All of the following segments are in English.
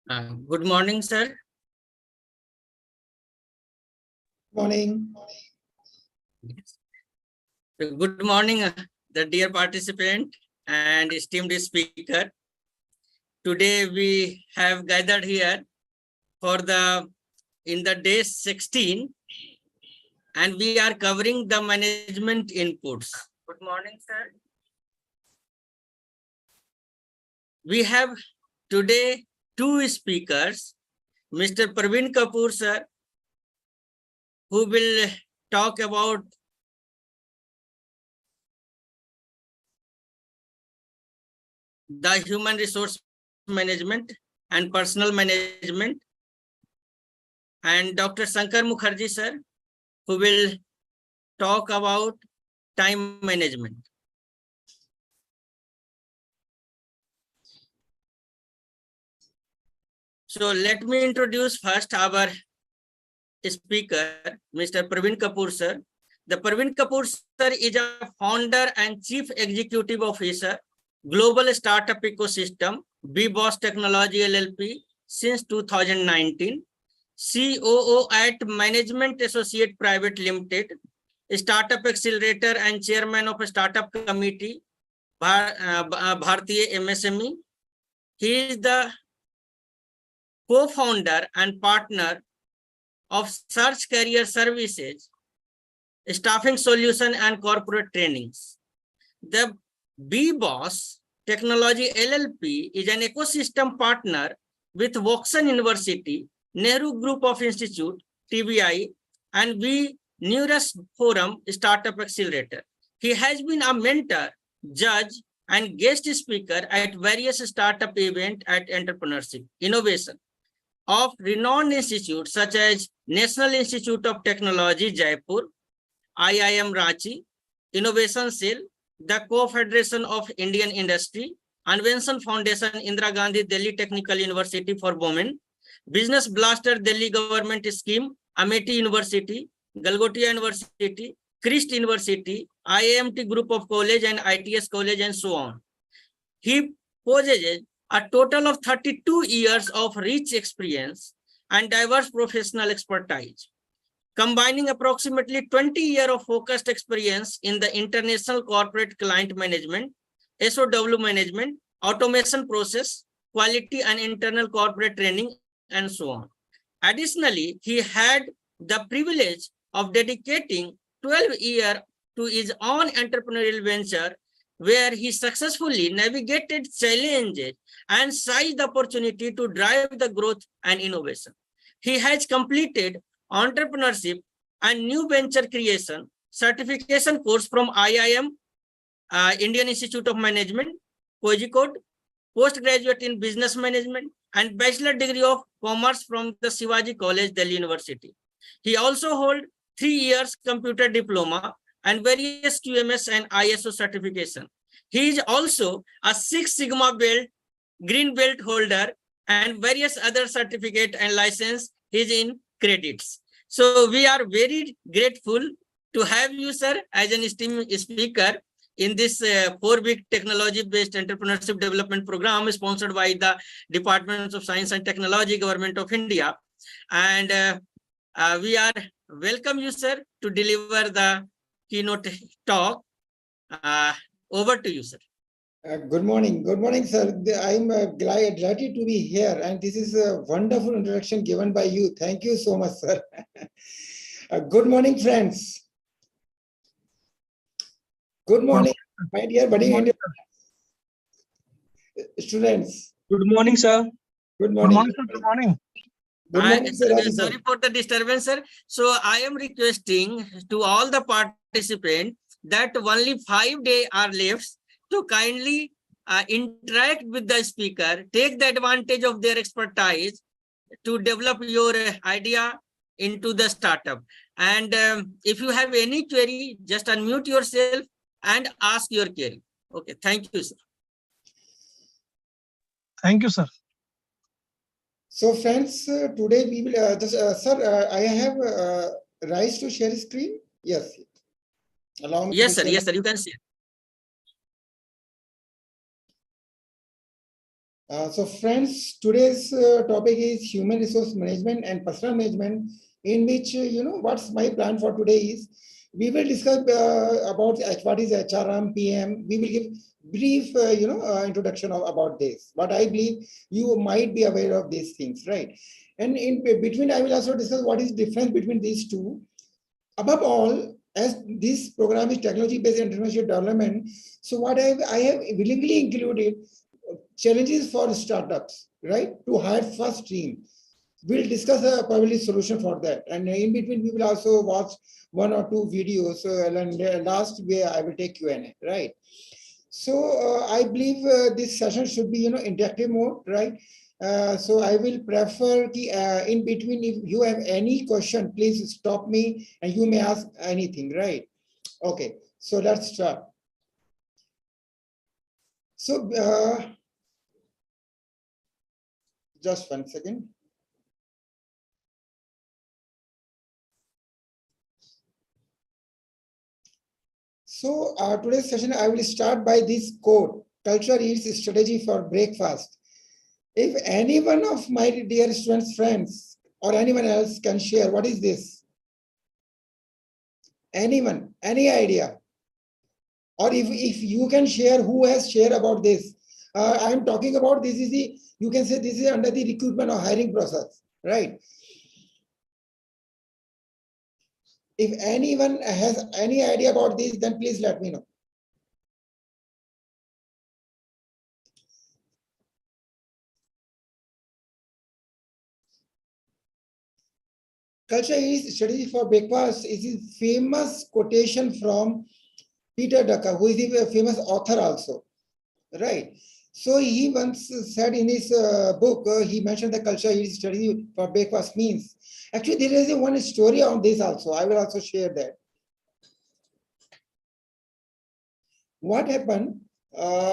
Good morning, sir. Morning. Good morning, the dear participant and esteemed speaker. Today we have gathered here for in the day 16, and we are covering the management inputs. Good morning, sir. We have today two speakers, Mr. Praveen Kapoor, sir, who will talk about the human resource management and personal management, and Dr. Sanker Mukherjee, sir, who will talk about time management. So let me introduce first our speaker, Mr. Praveen Kapoor, sir. The Praveen Kapoor, sir, is a founder and chief executive officer, Global Startup Ecosystem, BeBoss Technology LLP since 2019, COO at Management Associate Private Limited, Startup Accelerator and Chairman of a Startup Committee, Bharatiya MSME. He is the co-founder and partner of Search Career Services, Staffing Solution and Corporate Trainings. The BeBoss Technology LLP is an ecosystem partner with Voxen University, Nehru Group of Institute, TBI, and V Neurus Forum Startup Accelerator. He has been a mentor, judge, and guest speaker at various startup events at entrepreneurship, innovation of renowned institutes such as National Institute of Technology, Jaipur, IIM Ranchi, Innovation Cell, the Co-Federation of Indian Industry, Invention Foundation, Indira Gandhi Delhi Technical University for Women, Business Blaster Delhi Government Scheme, Amity University, Galgotia University, Christ University, IIMT Group of College and ITS College, and so on. He possesses a total of 32 years of rich experience and diverse professional expertise, combining approximately 20 years of focused experience in the international corporate client management, SOW management, automation process, quality and internal corporate training, and so on. Additionally, he had the privilege of dedicating 12 years to his own entrepreneurial venture, where he successfully navigated challenges and seized the opportunity to drive the growth and innovation. He has completed entrepreneurship and new venture creation certification course from IIM, Indian Institute of Management, Kozhikode, postgraduate in business management, and bachelor degree of commerce from the Shivaji College, Delhi University. He also holds 3 years computer diploma and various QMS and ISO certification. He is also a 6 Sigma belt, green belt holder, and various other certificate and license is in credits. So we are very grateful to have you, sir, as an esteemed speaker in this 4-week technology-based entrepreneurship development program sponsored by the Department of Science and Technology, Government of India. And we are welcome you, sir, to deliver the keynote talk. Over to you, sir. Good morning, sir. I'm delighted to be here, and this is a wonderful introduction given by you. Thank you so much, sir. Good morning, friends. Good morning, my dear budding students. Good morning, sir. Good morning. Good morning. Good morning, sir. Sorry for the disturbance, sir. So I am requesting to all the participants that only 5 days are left to kindly interact with the speaker, take the advantage of their expertise to develop your idea into the startup. And if you have any query, just unmute yourself and ask your query. Okay, thank you, sir. Thank you, sir. So, friends, today we will, sir, I have rights to share screen. Yes. Allow me. Yes, sir. Yes, sir. You can see it. So friends, today's topic is human resource management and personal management, in which, what's my plan for today is, we will discuss about what is HRM, PM. We will give brief, introduction about this. But I believe you might be aware of these things, right? And in between, I will also discuss what is difference between these two. Above all, as this program is technology-based entrepreneurship development, so what I have willingly included challenges for startups, right? To hire first team. We'll discuss a probably solution for that. And in between, we will also watch one or two videos. And last way, I will take Q&A, right? So I believe this session should be, interactive mode, right? So I will prefer in between, if you have any question, please stop me and you may ask anything, right? Okay, so let's start. So just 1 second. So today's session, I will start by this quote: culture eats strategy for breakfast. If any one of my dear students, friends, or anyone else can share, what is this? Anyone, any idea? Or if you can share, who has shared about this? I'm talking about this is the, you can say this is under the recruitment or hiring process, right? If anyone has any idea about this, then please let me know. Culture is strategy for breakfast is a famous quotation from Peter Drucker, who is a famous author also, right? So he once said in his book, he mentioned the culture is strategy for breakfast means. Actually, there is one story on this also. I will also share that. What happened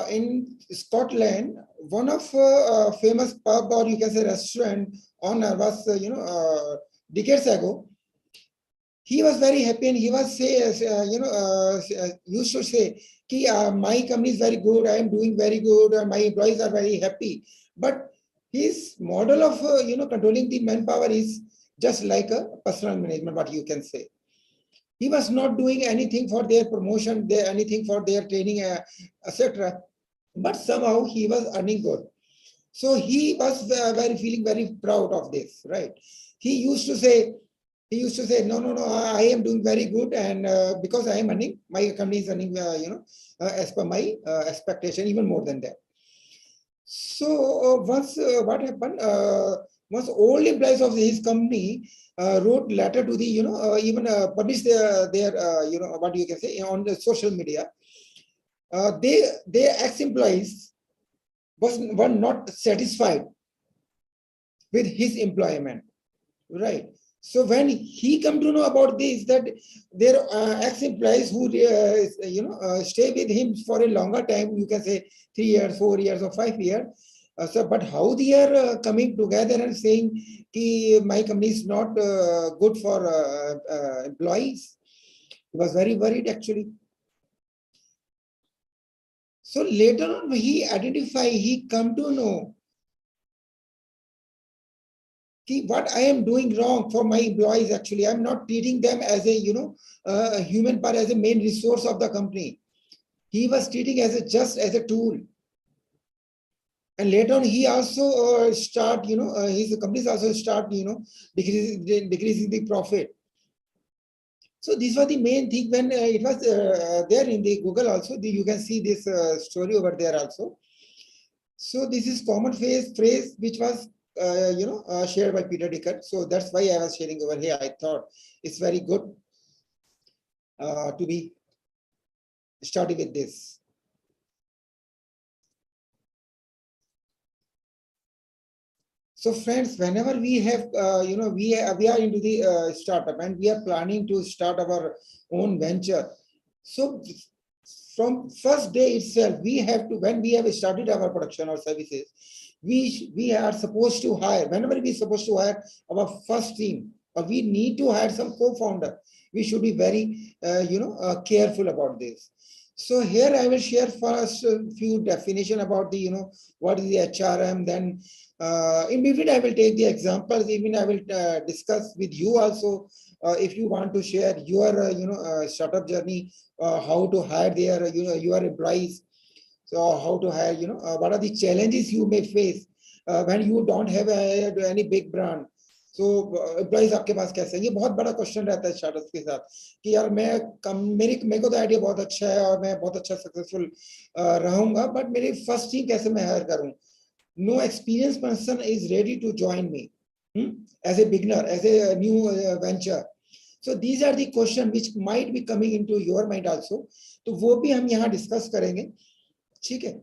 in Scotland, one of famous pub, or you can say restaurant owner was, decades ago. He was very happy and he was say, used to say, my company is very good, I am doing very good, my employees are very happy. But his model of, controlling the manpower is just like a personal management, what you can say. He was not doing anything for their promotion, anything for their training, etc. But somehow he was earning good. So he was feeling very proud of this, right? He used to say, no, I am doing very good, and because I am earning, my company is earning, as per my expectation, even more than that. So once what happened? Once all employees of his company wrote letter to the, even published their, what you can say on the social media. Their ex-employees were not satisfied with his employment, right? So when he come to know about this, that their ex-employees who stay with him for a longer time, you can say 3 years, 4 years, or 5 years. So, but how they are coming together and saying, my company is not good for employees? He was very worried actually. So later on, he come to know what I am doing wrong for my employees. Actually, I'm not treating them as a human part, as a main resource of the company. He was treating just as a tool. And later on, he also his companies also start, decreasing the profit. So this was the main thing. When it was there in the Google also, you can see this story over there also. So this is common phrase which was shared by Peter Drucker. So that's why I was sharing over here. I thought it's very good to be starting with this. So friends, whenever we have, we are into the startup and we are planning to start our own venture. So from first day itself, we have to, when we have started our production or services, we are supposed to hire, whenever we are supposed to hire our first team, or we need to hire some co-founder, we should be very, careful about this. So here I will share first a few definition about the, what is the HRM. Then in between I will take the examples. Even I will discuss with you also if you want to share your, startup journey, how to hire their, your employees. So how to hire, what are the challenges you may face when you don't have any big brand. So employees आपके पास कैसे हैं, ये बहुत बड़ा question रहता है startup के साथ कि यार मेरे को तो आइडिया बहुत अच्छा है और मैं बहुत अच्छा सक्सेसफुल रहूंगा, बट मेरी फर्स्ट टीम कैसे मैं हायर करूं. No experienced person is ready to join me as a beginner, as a new venture. So these are the questions which might be coming into your mind also. तो वो भी हम यहाँ discuss करेंगे. ठीक है.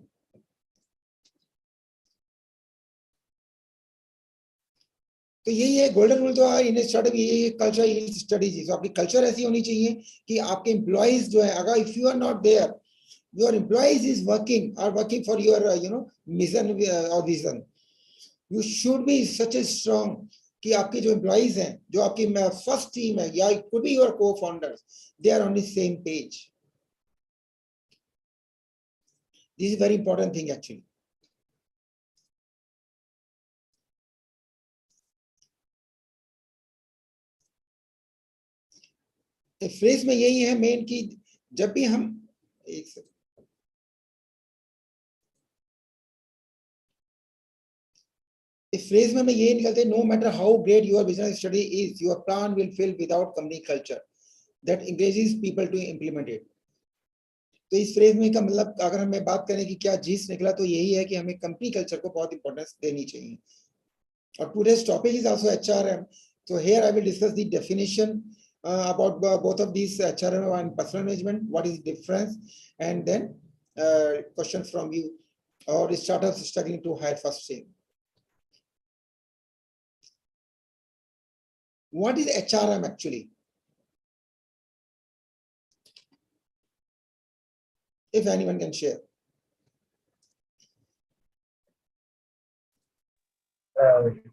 तो यही है गोल्डन रूल. तो इन स्टार्टअप ये कल्चर स्टडीज. तो आपकी कल्चर ऐसी होनी चाहिए कि आपके एम्प्लॉइज जो है, अगर if you are not there, your employees is working for your mission or vision, you should be such a strong कि आपके जो employees हैं, जो आपकी first team है, या it could be your co-founders, they are on the same page. This is a very important thing actually. Phrase में यही है मेन कि जब भी हम इस फ्रेज में ये निकलते, no matter how great your business study is, your plan will fail without company culture that encourages people to implement it. तो इस फ्रेज में का मतलब अगर हमें बात करें कि क्या जीस निकला, तो यही है कि हमें कंपनी कल्चर को बहुत इंपॉर्टेंस देनी चाहिए. और today's topic is also HRM. So here I will discuss the definition about both of these, HRM and personal management, what is the difference, and then questions from you or startups struggling to hire first team. What is HRM actually? If anyone can share.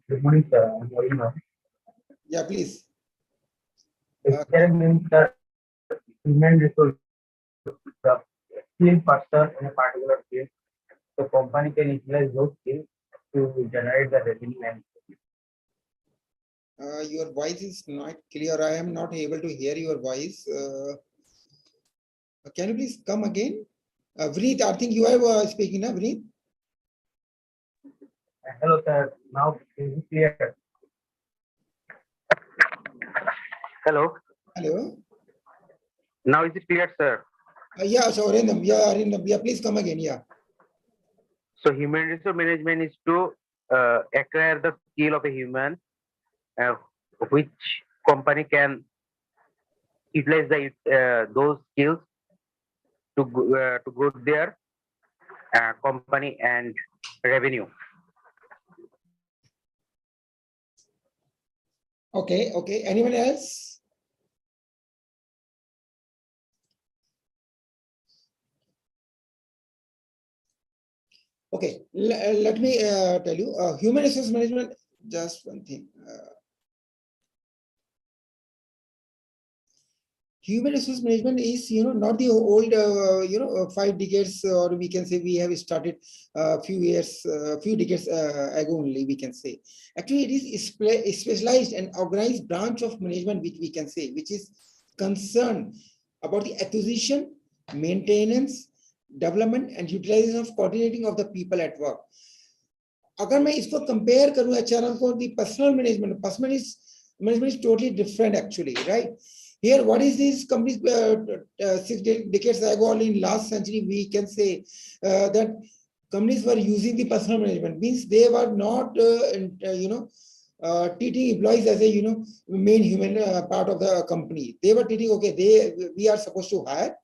Good morning, sir. I'm Praveen. Yeah, please. HRM means human resource, the skilled person in a particular field. The company can utilize those skills to generate the revenue and your voice is not clear. I am not able to hear your voice. Can you please come again? Vineet, I think you are speaking now, Vineet. hello, sir. Now is it clear? Hello. Hello. Now is it clear, sir? Yeah, so Arindam, yeah, please come again. Yeah. So human resource management is to acquire the skill of a human, which company can utilize those skills to grow their company and revenue. Okay, okay. Anyone else? Okay, let me tell you, human resource management, just one thing. Human resource management is, not the old, 5 decades, or we can say we have started a few decades ago only, we can say. Actually, it is a specialized and organized branch of management, which we can say, which is concerned about the acquisition, maintenance, development and utilization of coordinating of the people at work. अगर मैं इसको compare करूँ HRM को, the personal management is totally different actually, right? Here, what is this companies 6 decades ago, or in last century, we can say that companies were using the personal management, means they were not, treating employees as a, main human part of the company. They were treating, okay, we are supposed to hire,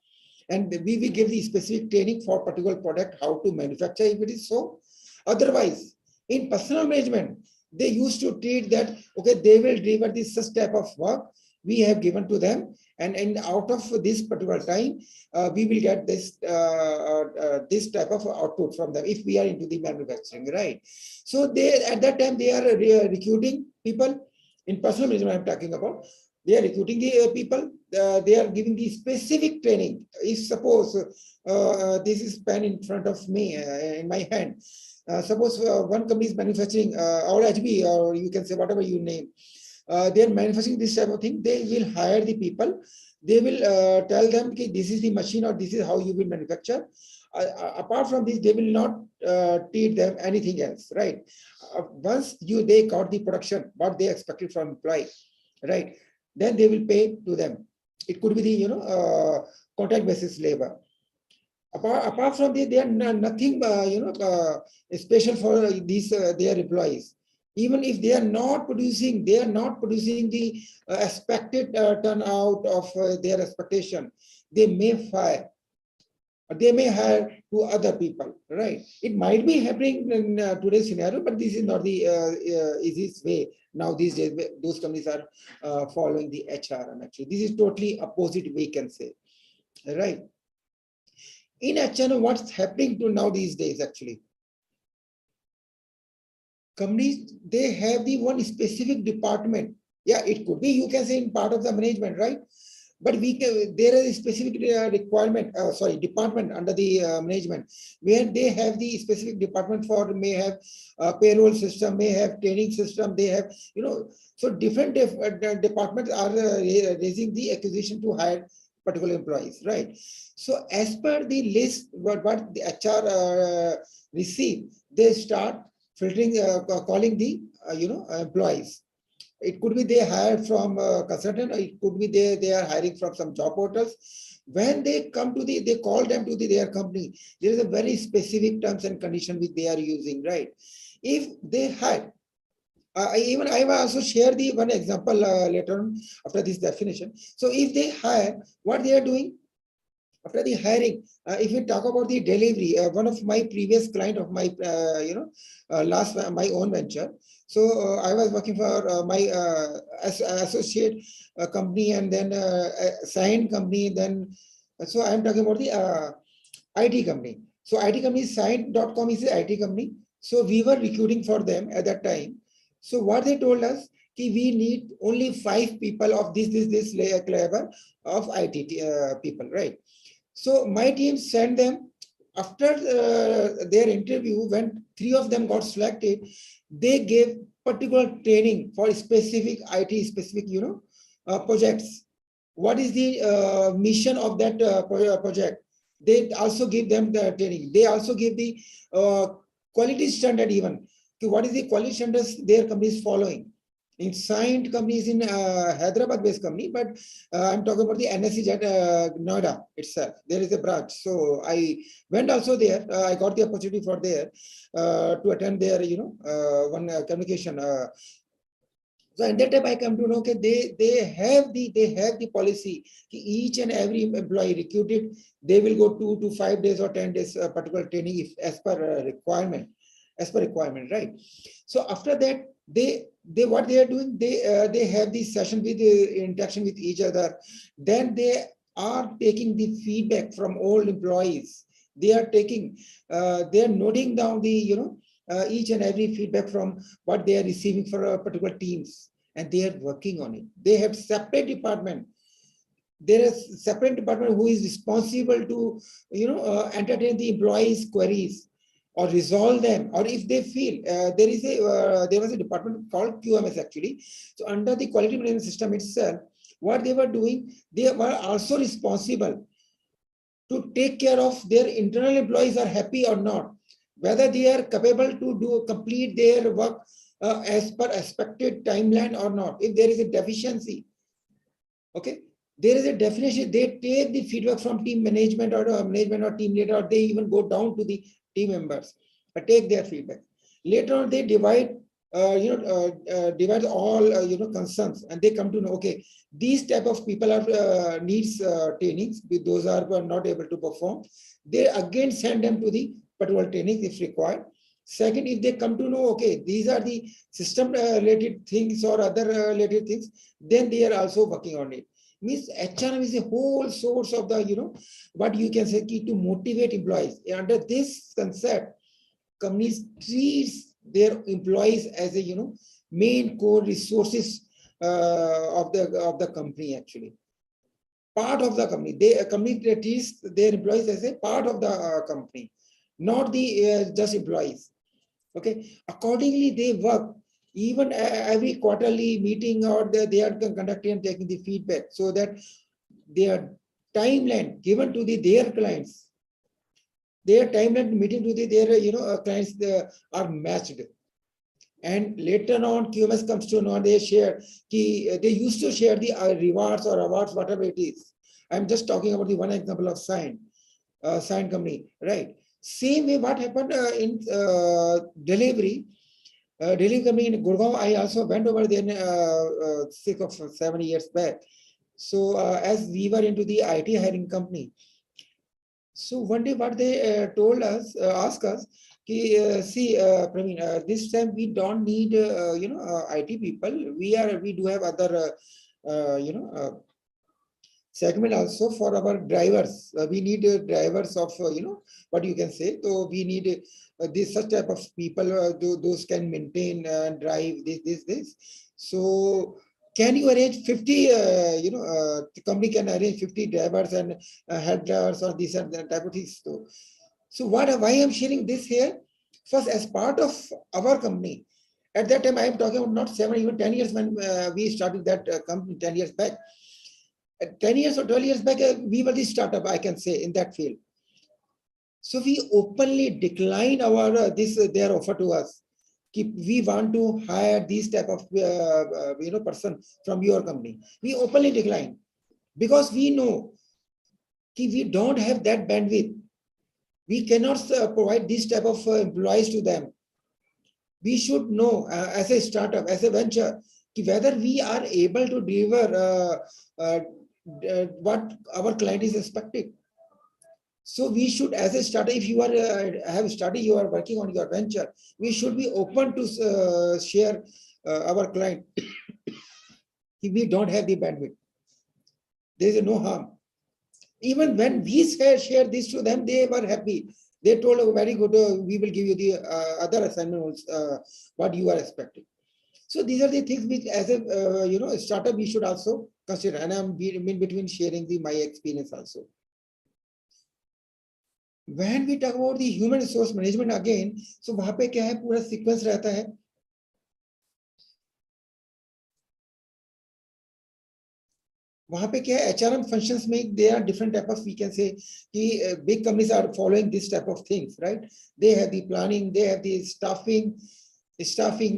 and we will give the specific training for particular product, how to manufacture if it is so. Otherwise, in personal management, they used to treat that, okay, they will deliver this such type of work we have given to them, and out of this particular time, we will get this this type of output from them if we are into the manufacturing, right? So they, at that time, they are recruiting people in personal management I'm talking about, They are recruiting the people. They are giving the specific training. If suppose this is pen in front of me in my hand. Suppose one company is manufacturing or HB, or you can say whatever you name. They are manufacturing this type of thing. They will hire the people. They will tell them, okay, this is the machine or this is how you will manufacture. Apart from this, they will not teach them anything else, right? Once they got the production, what they expected from employee, right? Then they will pay to them. It could be the contract basis labor. Apart from this, they are nothing special for these their employees. Even if they are not producing the expected turnout of their expectation, they may fire. They may hire to other people, right? It might be happening in today's scenario, but this is not the easiest way. Now these days, those companies are following the HRM. Actually, this is totally opposite way, can say, right? In HRM, what's happening to now these days? Actually, companies, they have the one specific department. Yeah, it could be, you can say, in part of the management, right? But there is a specific department under the management, where they have the specific department for, may have payroll system, may have training system, they have, so different departments are raising the accusation to hire particular employees, right? So as per the list, what the HR receive, they start filtering, calling the, employees. It could be they hire from a consultant, or it could be they are hiring from some job portals. When they come to they call them to their company, there is a very specific terms and condition which they are using, right? If they hire, I will also share the one example later on after this definition. So if they hire, what they are doing after the hiring, if we talk about the delivery, one of my previous client of my, my own venture. So I was working for my associate company, and then signed company. Then, so I'm talking about the IT company. So IT company, Sign.com is the IT company. So we were recruiting for them at that time. So what they told us, we need only 5 people of this level of IT people, right? So my team sent them. After their interview, when 3 of them got selected, they gave particular training for specific IT specific, projects. What is the mission of that project? They also give them the training. They also give the quality standard even. What is the quality standards their company is following? In signed companies in Hyderabad-based company, but I'm talking about the NSC at Noida itself. There is a branch. So I went also there. I got the opportunity for there to attend their, one communication. So at that time I come to know, okay, they have the policy. Each and every employee recruited, they will go 2 to 5 days or 10 days particular training if as per requirement, right? So after that, they what they are doing, they have this session with interaction with each other. Then they are taking the feedback from all employees. They are taking, they are noting down the each and every feedback from what they are receiving for particular teams, and they are working on it. They have separate department. There is separate department who is responsible to entertain the employees' queries or resolve them, or if they feel there was a department called QMS actually. So under the quality management system itself, what they were doing, they were also responsible to take care of their internal employees are happy or not, whether they are capable to complete their work as per expected timeline or not. If there is a deficiency, okay, there is a definition. They take the feedback from team management or team leader, or they even go down to the team members, take their feedback. Later on, they divide all concerns, and they come to know, okay, these type of people are needs trainings. Those are not able to perform. They again send them to the particular training if required. Second, if they come to know, okay, these are the system related things or other related things, then they are also working on it. Means HRM is a whole source of the, what you can say, key to motivate employees. Under this concept, companies treats their employees as a, main core resources of the company actually. Part of the company. They company treats their employees as a part of the company, not the just employees. Okay. Accordingly, they work. Even every quarterly meeting, or they are conducting and taking the feedback, so that their timeline given to their clients, their timeline meeting to their clients are matched. And later on, QMS comes to know, they share. They used to share the rewards or awards, whatever it is. I'm just talking about the one example of sign company, right? Same way, what happened in delivery. Delivery company in Gurgaon, I also went over there 6 or 7 years back. So as we were into the IT hiring company, so one day what they told us, asked us, see, Praveen, this time we don't need IT people. We do have other segment also for our drivers. We need drivers of what you can say. So we need this such type of people. Those can maintain and drive this. So can you arrange 50? The company can arrange 50 drivers and head drivers or these and that type of things. So why I'm sharing this here? First, as part of our company, at that time I am talking about not 7, even 10 years when we started that company 10 years back. 10 years or 12 years back, we were the startup, I can say, in that field. So we openly decline our their offer to us. We want to hire these type of person from your company. We openly decline because we know we don't have that bandwidth. We cannot provide this type of employees to them. We should know as a startup, as a venture, whether we are able to deliver what our client is expecting. So we should, as a startup, if you are have started, you are working on your venture, we should be open to share our client. If we don't have the bandwidth, there is no harm. Even when we share this to them, they were happy. They told, oh, very good, we will give you the other assignments, what you are expecting. So these are the things which, as a startup, we should also consider. And I'm in between sharing my experience also. When we talk about the human resource management again, so वहाँ पे क्या है, पूरा sequence रहता है. वहाँ पे क्या है, HRM functions में there are different type of, we can say, कि big companies are following this type of things, right? They have the planning, they have the staffing,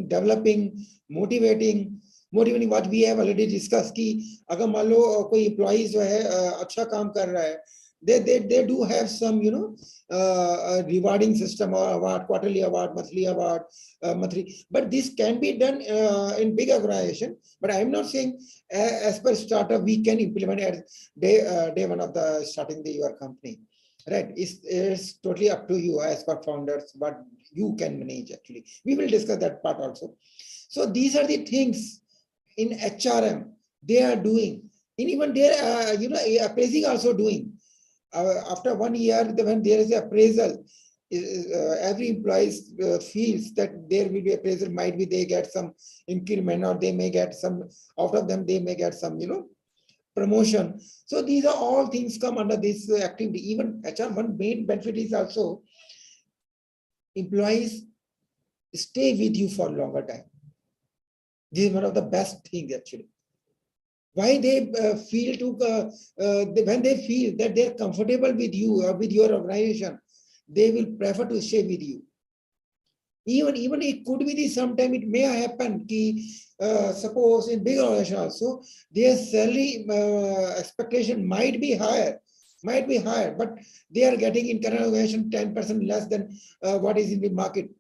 developing, motivating what we have already discussed. कि अगर मान लो कोई employees जो है अच्छा काम कर रहा है, they do have some rewarding system or award, quarterly award, monthly award, but this can be done in big organization. But I'm not saying as per startup we can implement at day one of the starting your company, right? It's totally up to you as per founders what you can manage. Actually, we will discuss that part also. So these are the things in HRM they are doing. In even their appraising also doing. After 1 year, when there is an appraisal, every employee feels that there will be appraisal. Might be they get some increment, or they may get some, out of them they may get some promotion. So these are all things come under this activity. Even HR, one main benefit is also employees stay with you for a longer time. This is one of the best things actually. Why they feel to when they feel that they're comfortable with you or with your organization, they will prefer to stay with you. Even it could be sometime it may happen ki, suppose in big organization also their salary expectation might be higher, but they are getting in current organization 10% less than what is in the market,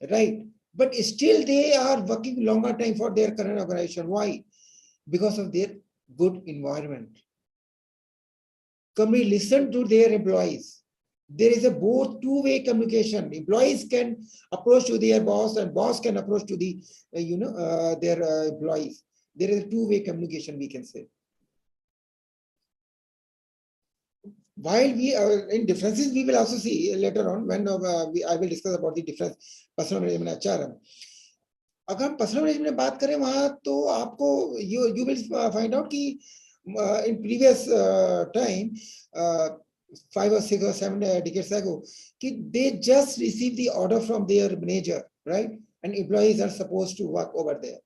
right? But still they are working longer time for their current organization. Why? Because of their good environment. Company listen to their employees. There is a both two-way communication. Employees can approach to their boss, and boss can approach to the their employees. There is a two-way communication, we can say. While we are in differences, we will also see later on when I will discuss about the difference personal management HRM. अगर हम personal management में बात करें वहां, तो आपको you will find out कि in previous time, 5 or 6 or 7 decades ago, they just receive the order from their manager, right? And employees are supposed to work over there.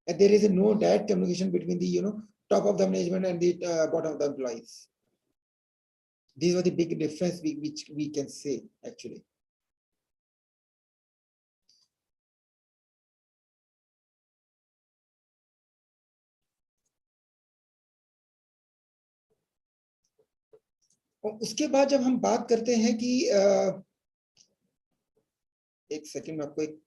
And there is no direct communication between the top of the management and the bottom of the employees. These are the big difference which we can say actually. और उसके बाद जब हम बात करते हैं कि एक सेकंड में आपको एक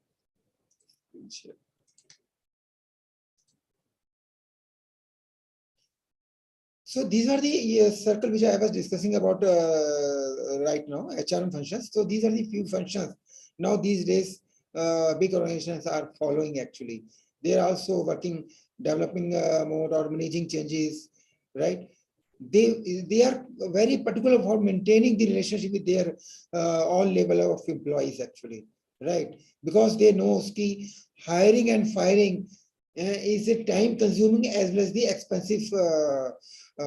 so these are the circle which I was discussing about right now, HRM functions. So these are the few functions now these days big organizations are following actually. They are also working, developing mode or managing changes, right? They are very particular for maintaining the relationship with their all level of employees actually, right? Because they know कि hiring and firing is a time consuming as well as the expensive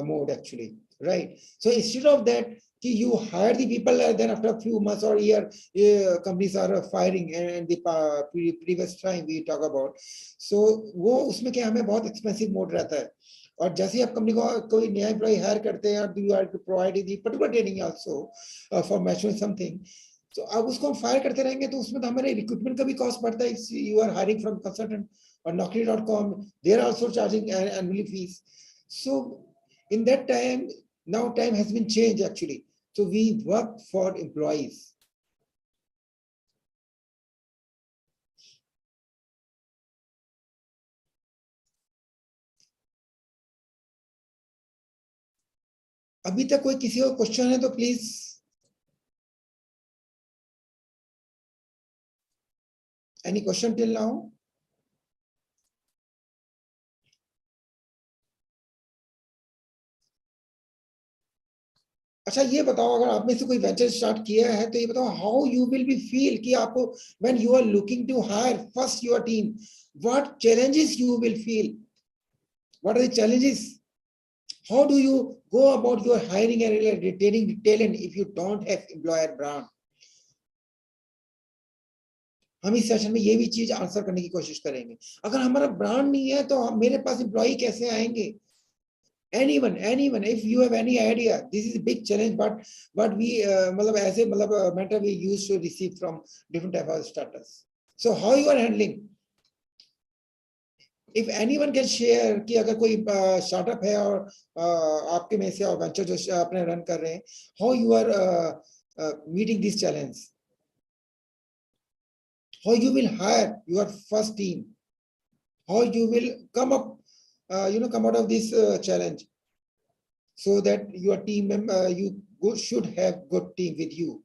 mode actually, right? So instead of that, you hire the people and then after a few months or year, companies are firing, and the previous time we talk about. So वो उसमें क्या हमें बहुत expensive mode रहता है. और जैसे आप कंपनी को कोई नया एम्प्लॉय हायर करते हैं, you are to provide the particular training also for matching something, तो अब उसको हम फायर करते रहेंगे तो उसमें तो हमारे रिक्रूटमेंट का भी कॉस्ट बढ़ता है. You are hiring from consultant और naukri.com, they are also charging annually fees. So in that time, now time has been changed actually. So we work for employees. अभी तक कोई किसी को क्वेश्चन है तो please. Any question till now? अच्छा ये बताओ, अगर आप में से कोई वेंचर स्टार्ट किया है तो ये बताओ how you will be feel कि आपको when you are looking to hire first your team, what challenges you will feel, what are the challenges, how do you go about your hiring and retaining the talent if you don't have employer brand. हम इस session में ये भी चीज answer करने की कोशिश करेंगे. अगर हमारा ब्रांड नहीं है तो मेरे पास एम्प्लॉय कैसे आएंगे? anyone if you have any idea, this is a big challenge, but we as a mentor we used to receive from different type of starters. So how you are handling, if anyone can share कि अगर कोई startup है और आपके में से और venture जो अपने रन कर रहे हैं, how you are meeting this challenge, how you will hire your first team, how you will come up come out of this challenge, so that your team member, you should have good team with you.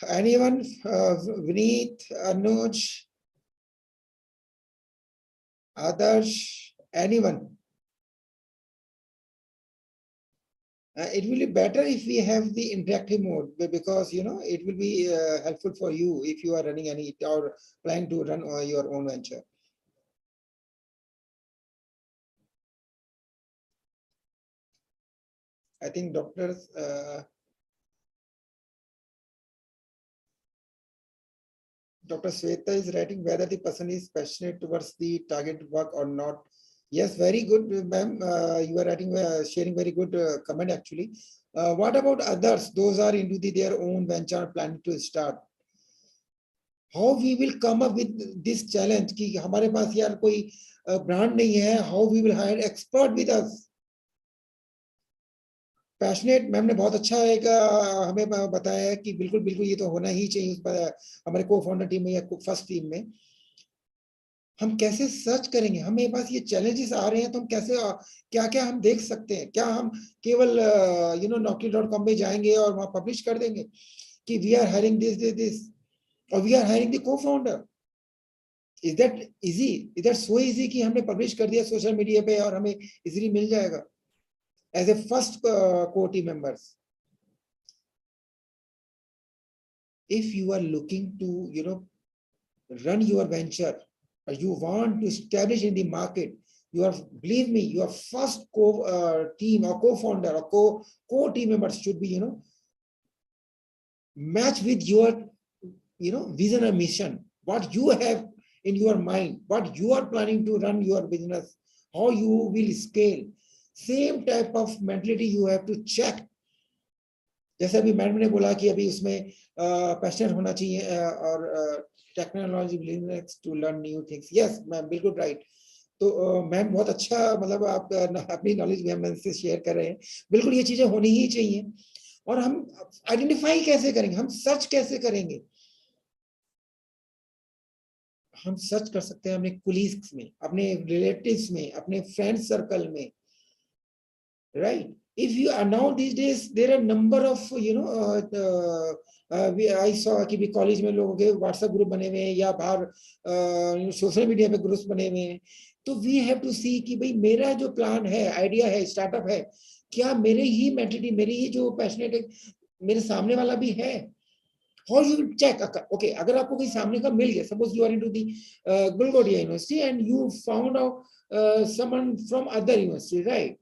Anyone? Vineet, Anuj, Adarsh, anyone? It will be better if we have the interactive mode, because it will be helpful for you if you are running any or planning to run your own venture. I think doctors. Dr. Sweta is writing whether the person is passionate towards the target work or not. Yes, very good, ma'am. You are writing, sharing very good comment actually. What about others? Those are into their own venture planning to start. How we will come up with this challenge कि हमारे पास यार कोई brand नहीं है. How we will hire expert with us. Passionate ma'am ने बहुत अच्छा एक हमें बताया है कि बिल्कुल बिल्कुल ये तो होना ही चाहिए हमारे को फाउंडर टीम में या फर्स्ट टीम में. हम कैसे सर्च करेंगे? हमें पास ये चैलेंजेस आ रहे हैं तो हम कैसे क्या क्या हम देख सकते हैं? क्या हम केवल naukri.com में जाएंगे और वहां पब्लिश कर देंगे कि वी आर हायरिंग दिस और we are hiring the co-founder? Is that easy? Is that so easy कि हमने पब्लिश कर दिया सोशल मीडिया पे और हमें इजीली मिल जाएगा as a first core team members? if you are looking to, run your venture, or you want to establish in the market, believe me, your first team or co-founder or co-team members should be, match with your, vision and mission, what you have in your mind, what you are planning to run your business, how you will scale. Same type of mentality you have to check. जैसे अभी madam ने बोला कि अभी उसमें passionate होना चाहिए और technology willingness to learn new things. Yes ma'am, बिल्कुल राइट. तो मैम बहुत अच्छा, मतलब आप अपनी नॉलेज भी हमसे शेयर कर रहे हैं. बिल्कुल ये चीजें होनी ही चाहिए. और हम आइडेंटिफाई कैसे करेंगे, हम सर्च कैसे करेंगे? हम सर्च कर सकते हैं अपने कोलीग्स में, अपने रिलेटिव्स में, अपने फ्रेंड सर्कल में, right? If you are now these days, there are number of, I saw कि भी कॉलेज में लोगों के व्हाट्सएप ग्रुप बने हुए हैं या बाहर सोशल मीडिया पे ग्रुप्स बने हुए हैं. तो वी हैव टू सी कि भाई मेरा जो प्लान है, आइडिया है, स्टार्टअप है, क्या मेरे ही मेंटालिटी, मेरी ही जो पैशनेट है, मेरे सामने वाला भी है. How you will check? Okay, अगर आपको कोई सामने का मिल गया, suppose you are into the Gulgodia University and you found out someone from other university, right?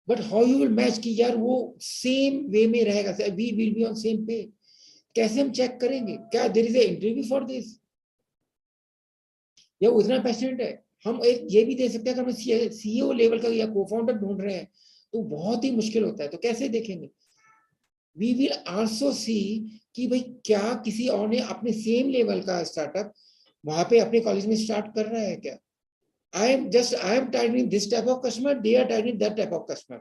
But how you will match कि यार वो सेम वे में रहेगा, we will be on same page. कैसे हम चेक करेंगे? क्या there is a interview for this? या उतना पैशनेट है? हम एक ये भी दे सकते हैं, अगर हम CEO लेवल का या को-फाउंडर ढूंढ रहे हैं तो बहुत ही मुश्किल होता है. तो कैसे देखेंगे? We will also see कि भाई क्या किसी और ने अपने सेम लेवल का स्टार्टअप वहां पे अपने कॉलेज में स्टार्ट कर रहा है क्या? I am targeting this type of customer, they are targeting that type of customer.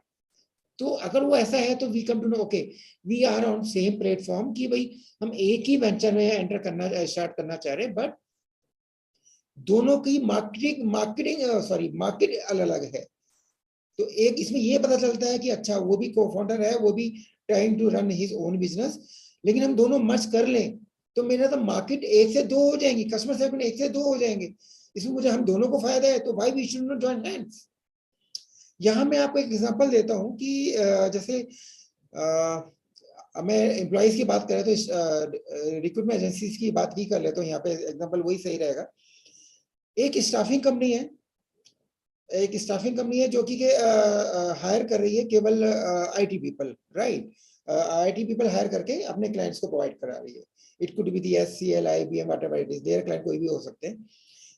तो अगर वो ऐसा है तो we come to know, okay, we are on same platform कि भाई हम एक ही वेंचर में स्टार्ट करना चाह रहे हैं, बट दोनों की मार्केट अलग है. तो एक इसमें ये पता चलता है कि अच्छा वो भी को-फाउंडर है, वो भी trying to run his own business, लेकिन हम दोनों मर्ज कर लें तो मेरा तो मार्केट 1 से 2 हो जाएंगी, कस्टमर सेगमेंट 1 से 2 हो जाएंगे. इसमें मुझे हम दोनों को फायदा है, तो why we should not join hands. यहाँ मैं आपको एक एग्जांपल देता हूँ कि जैसे मैं एम्प्लॉइज की बात कर रहा तो रिक्रूटमेंट एजेंसीज की बात ही कर लेता हूँ. यहाँ पे एग्जांपल वही सही रहेगा. एक स्टाफिंग कंपनी है जो कि हायर कर रही है केवल IT people, right? IT people hire करके अपने क्लाइंट्स को प्रोवाइड करा रही है. It could be the SCL, IBM, whatever it is, there client कोई भी हो सकते हैं.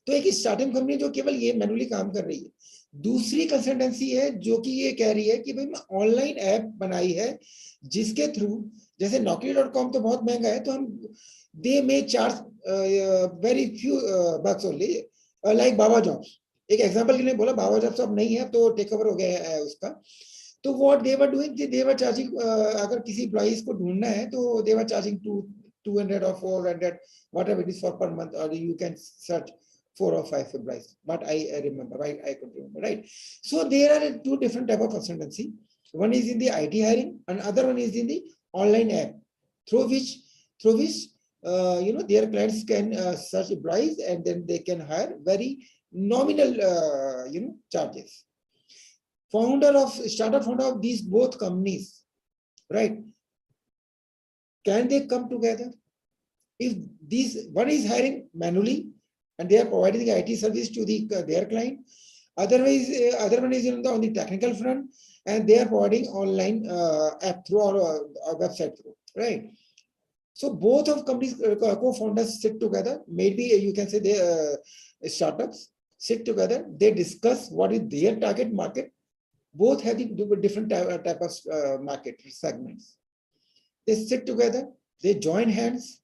तो एक स्टार्टिंग कंपनी जो केवल ये मैनुअली काम कर रही है. दूसरी कंसल्टेंसी है जो कि ये कह रही है कि भाई मैं ऑनलाइन ऐप बनाई है जिसके थ्रू, जैसे naukri.com तो बहुत महंगा है, तो हम दे में चार्ज वेरी फ्यू बक्स ओनली, लाइक बाबा जॉब्स. एक एग्जांपल के लिए बोला, बाबा जॉब्स अब नहीं है तो टेक ओवर हो गया है उसका. तो what they were doing, they were charging, अगर किसी एम्प्लॉइज को ढूंढना है तो दे वर charging 200 or 400 whatever it is for per month, or you can search 4 or 5 employees, but I remember, I could remember, right? So there are 2 different type of consultancy. One is in the IT hiring, and other one is in the online app, through which their clients can search employees and then they can hire very nominal charges. Startup founder of these both companies, right? Can they come together? If one is hiring manually and they are providing the IT service to their client, other one is on the technical front and they are providing online app through or website through, right? So both of companies co-founders sit together. Maybe you can say they startups sit together. They discuss what is their target market. Both have the different type of market segments. They sit together. They join hands.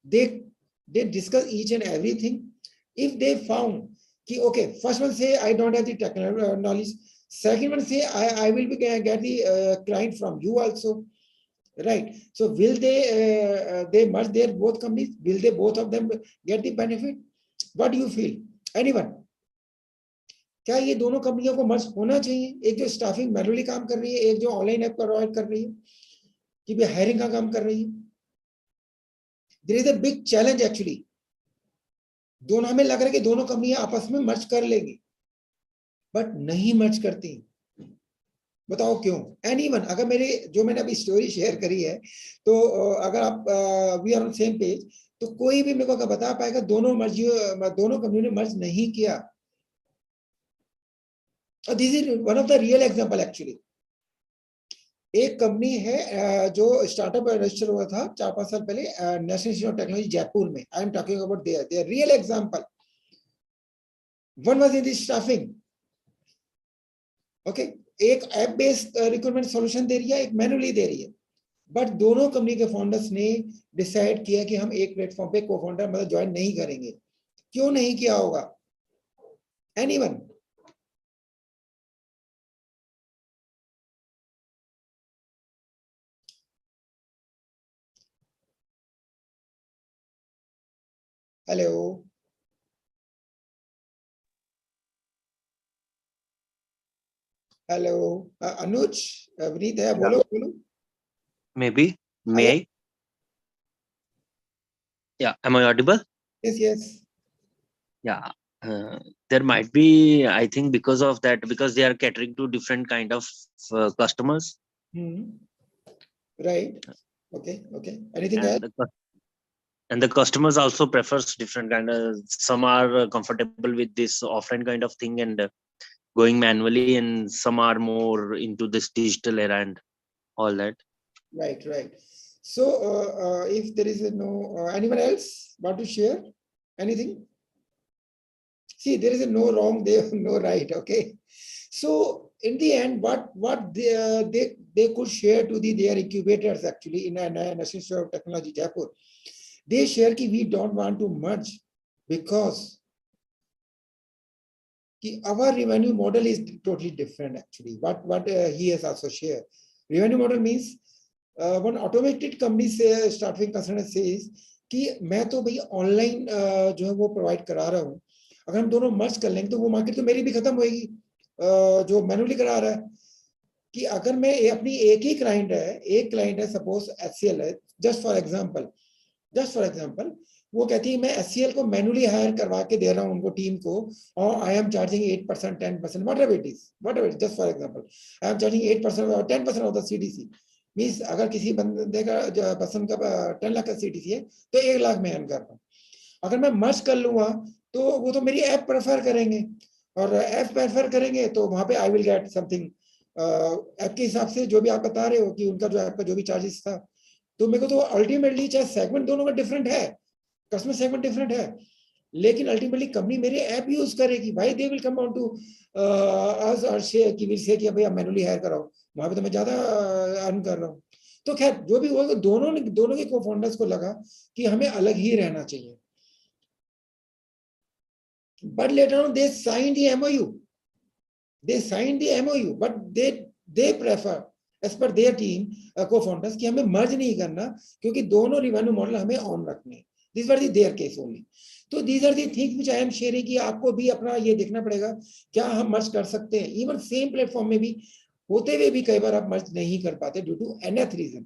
They discuss each and everything. If they found कि okay, first one say I don't have the technical knowledge. Second one say I will be get the client from you also, right? So will they merge their both companies? Will they both of them get the benefit? What do you feel? Anyone? क्या ये दोनों कंपनियों को मर्ज होना चाहिए? एक जो staffing manually काम कर रही है, एक जो ऑनलाइन ऐप प्रोवाइड कर रही है, कि भी हायरिंग का काम कर रही है. There is a big challenge actually. दोनों हमें लग रहा है कि दोनों कंपनियां आपस में मर्ज कर लेंगी, बट नहीं मर्ज करती. बताओ क्यों? एनीवन, अगर मेरे जो मैंने अभी स्टोरी शेयर करी है, तो अगर आप we are on same page, तो कोई भी मेरे को बता पाएगा दोनों कंपनी ने मर्ज नहीं किया। This is one of the real example actually. एक कंपनी है जो स्टार्टअप रजिस्टर हुआ था 4-5 साल पहले, National Institute of Technology Jaipur में। I am talking about their real example. One was in the staffing, okay, एक ऐप बेस्ड रिक्रूटमेंट सॉल्यूशन दे रही है, एक मैनुअली दे रही है, बट दोनों कंपनी के फाउंडर्स ने डिसाइड किया कि हम एक प्लेटफॉर्म पे को फाउंडर मतलब ज्वाइन नहीं करेंगे। क्यों नहीं किया होगा? एनीवन? हेलो हेलो, अनुज, विनीत है, बोलो बोलो। Maybe. May I? Yeah. Am I audible? Yes, yes. Yeah. There might be, I think, because of that, because they are catering to different kind of customers. Right. Okay. Okay. Anything else? And the customers also prefers different kind of. Some are comfortable with this offline kind of thing and going manually, and some are more into this digital era and all that. Right. Right. So, if there is no anyone else want to share anything? See, there is a no wrong there, no right. Okay. So in the end, what they could share to their incubators actually in an Institute of Technology Jaipur, they share that we don't want to merge because our revenue model is totally different actually. What he has also shared. Revenue model means one automated company से starting customer says कि मैं तो भाई online जो है वो provide करा रहा हूँ, अगर हम दोनों मर्ज कर लेंगे तो वो मार्केट तो मेरी भी खत्म होगी जो मैनुअली करा रहा है। कि अगर मैं अपनी एक ही क्लाइंट है सपोज HCL है, जस्ट फॉर एग्जांपल, वो कहती है मैं HCL को मैनुअली हायर करवा के दे रहा हूँ उनको टीम को, और I am charging 8%, 10%, whatever it is, just for example I am charging 8% और 10% ऑफ द CTC। मीन्स अगर किसी बंदे का पर्सन का 10 लाख का CTC है तो 1 लाख मैं अर्न कर रहा हूँ। अगर मैं मर्ज कर लूंगा तो वो तो मेरी ऐप प्रेफर करेंगे, और ऐप प्रेफर करेंगे तो वहां पे I will get something app के हिसाब से, जो भी आप बता रहे हो कि उनका जो ऐप का जो भी चार्जेस था, तो मेरे को तो अल्टीमेटली चाहे सेगमेंट दोनों का डिफरेंट है, कस्टमर सेगमेंट डिफरेंट है, लेकिन अल्टीमेटली कंपनी मेरे ऐप यूज करेगी। भाई they will come on to us और शेयर की विल से कि भैया मैनुअली हायर कराओ, वहां पे तो मैं ज्यादा अर्न कर रहा हूँ। तो खैर जो भी हुआ, दोनों के को-फाउंडर्स को लगा कि हमें अलग ही रहना चाहिए। But later on they signed the MOU. But they prefer as per their team co-founders कि हमें मर्ज नहीं करना क्योंकि दोनों रिवेन्यू मॉडल हमें ऑन रखने हैं। These were their case only. तो these are the things which I am sharing कि आपको भी अपना ये देखना पड़ेगा क्या हम मर्ज कर सकते हैं। इवन सेम प्लेटफॉर्म में भी होते हुए भी कई बार आप मर्ज नहीं कर पाते ड्यू टू nth रीजन।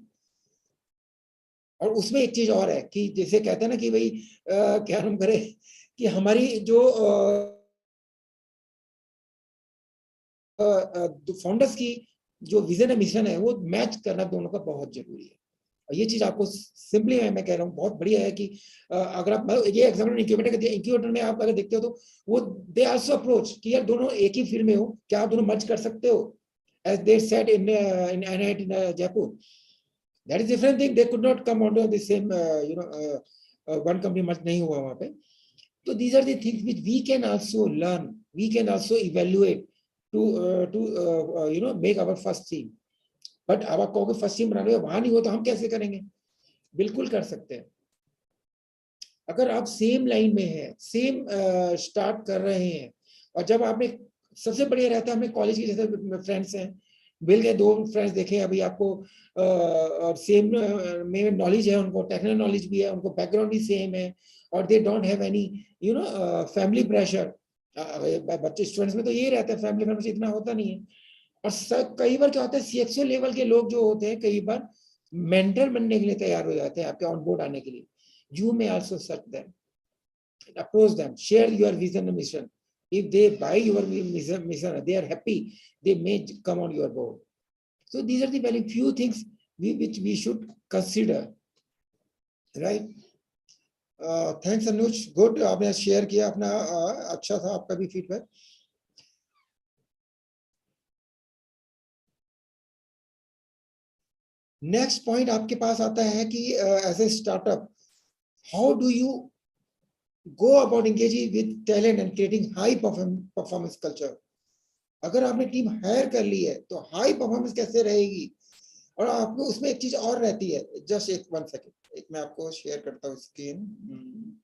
और उसमें एक चीज और है कि जैसे कहते हैं ना कि भाई क्या हम करें कि हमारी जो फाउंडर्स की जो विजन है मिशन है वो मैच करना दोनों का बहुत जरूरी है। और ये चीज आपको सिंपली मैं कह रहा हूँ बहुत बढ़िया है कि अगर आप ये एग्जाम्पल इंक्यूबेटर में आप अगर देखते हो तो वो दे आल्सो अप्रोच कि यार दोनों एक ही फील्ड में हो, क्या आप दोनों मर्ज कर सकते हो, as they said in NIT Jaipur. That is different thing, they could not come on to the same one company merge नहीं हुआ वहां पे। So these are the things which we can also learn, we can also evaluate to make our first team. But अब आप कहोगे first team बनाने वहां नहीं हो तो हम कैसे करेंगे? बिल्कुल कर सकते हैं। अगर आप सेम लाइन में है, सेम स्टार्ट कर रहे हैं, और जब आपने सबसे बढ़िया रहता है, हमने कॉलेज के जैसे फ्रेंड्स हैं, मिल गए 2 फ्रेंड्स देखे, अभी आपको सेम में नॉलेज है, उनको टेक्निकल नॉलेज भी है, उनको बैकग्राउंड भी सेम है, और they don't have any family pressure. बच्चे स्टूडेंट्स में तो ये रहता है, फैमिली प्रेशर इतना होता नहीं है। और कई बार क्या होता है CXO लेवल के लोग जो होते हैं कई बार मेंटर बनने के लिए तैयार हो जाते हैं आपके ऑन बोर्ड आने के लिए। You may also search them, approach them, share your vision and mission. If they buy your mission, they are happy, they may come on your board. So these are the very few things which we should consider, right? Thanks Anuj, good, आपने share किया अपना, अच्छा था आपका भी feedback. Next point आपके पास आता है कि as a startup how do you go about engaging with talent and creating high performance culture. अगर आपने टीम हायर कर ली है तो हाई परफॉर्मेंस कैसे रहेगी, और आपको उसमें एक चीज और रहती है, जस्ट एक 1 सेकेंड, एक मैं आपको शेयर करता हूँ स्क्रीन.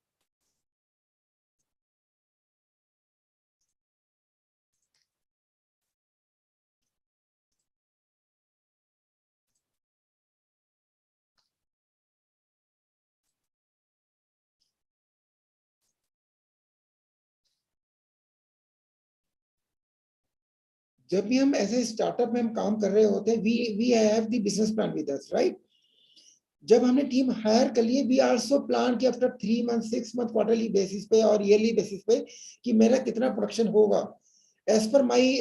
जब भी हम ऐसे स्टार्टअप में हम काम कर रहे होते हैं, we have the business plan with us, right? जब हमने टीम हायर कर लिए, वी आल्सो प्लान कि after 3 month 6 month quarterly basis पे और ईयरली बेसिस पे कि मेरा कितना प्रोडक्शन होगा एज पर माई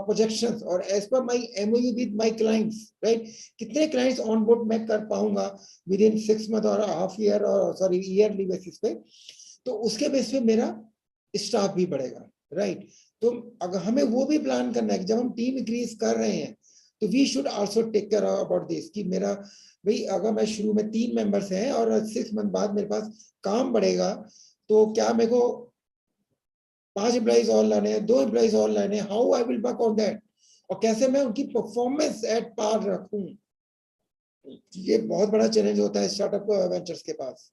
प्रोजेक्शंस और as per my MOU with my clients, right? कितने क्लाइंट्स ऑन बोर्ड मैं कर पाऊंगा विद इन 6 मंथ और हाफ ईयर और सॉरी ईयरली बेसिस पे, तो उसके बेस पे मेरा स्टाफ भी बढ़ेगा, राइट? तो अगर हमें वो भी प्लान करना है कि जब हम टीम इंक्रीज कर रहे हैं तो we should also take care about this कि मेरा भाई अगर मैं शुरू में 3 मेंबर्स हैं और 6 मंथ बाद मेरे पास काम बढ़ेगा, तो क्या मेरे को 5 एम्प्लॉइज और लाने हैं, 2 एम्प्लॉइज और लाने हैं, how I will work on that, और कैसे मैं उनकी परफॉर्मेंस एट पार रखूं. ये बहुत बड़ा चैलेंज होता है स्टार्टअप वेंचर्स के पास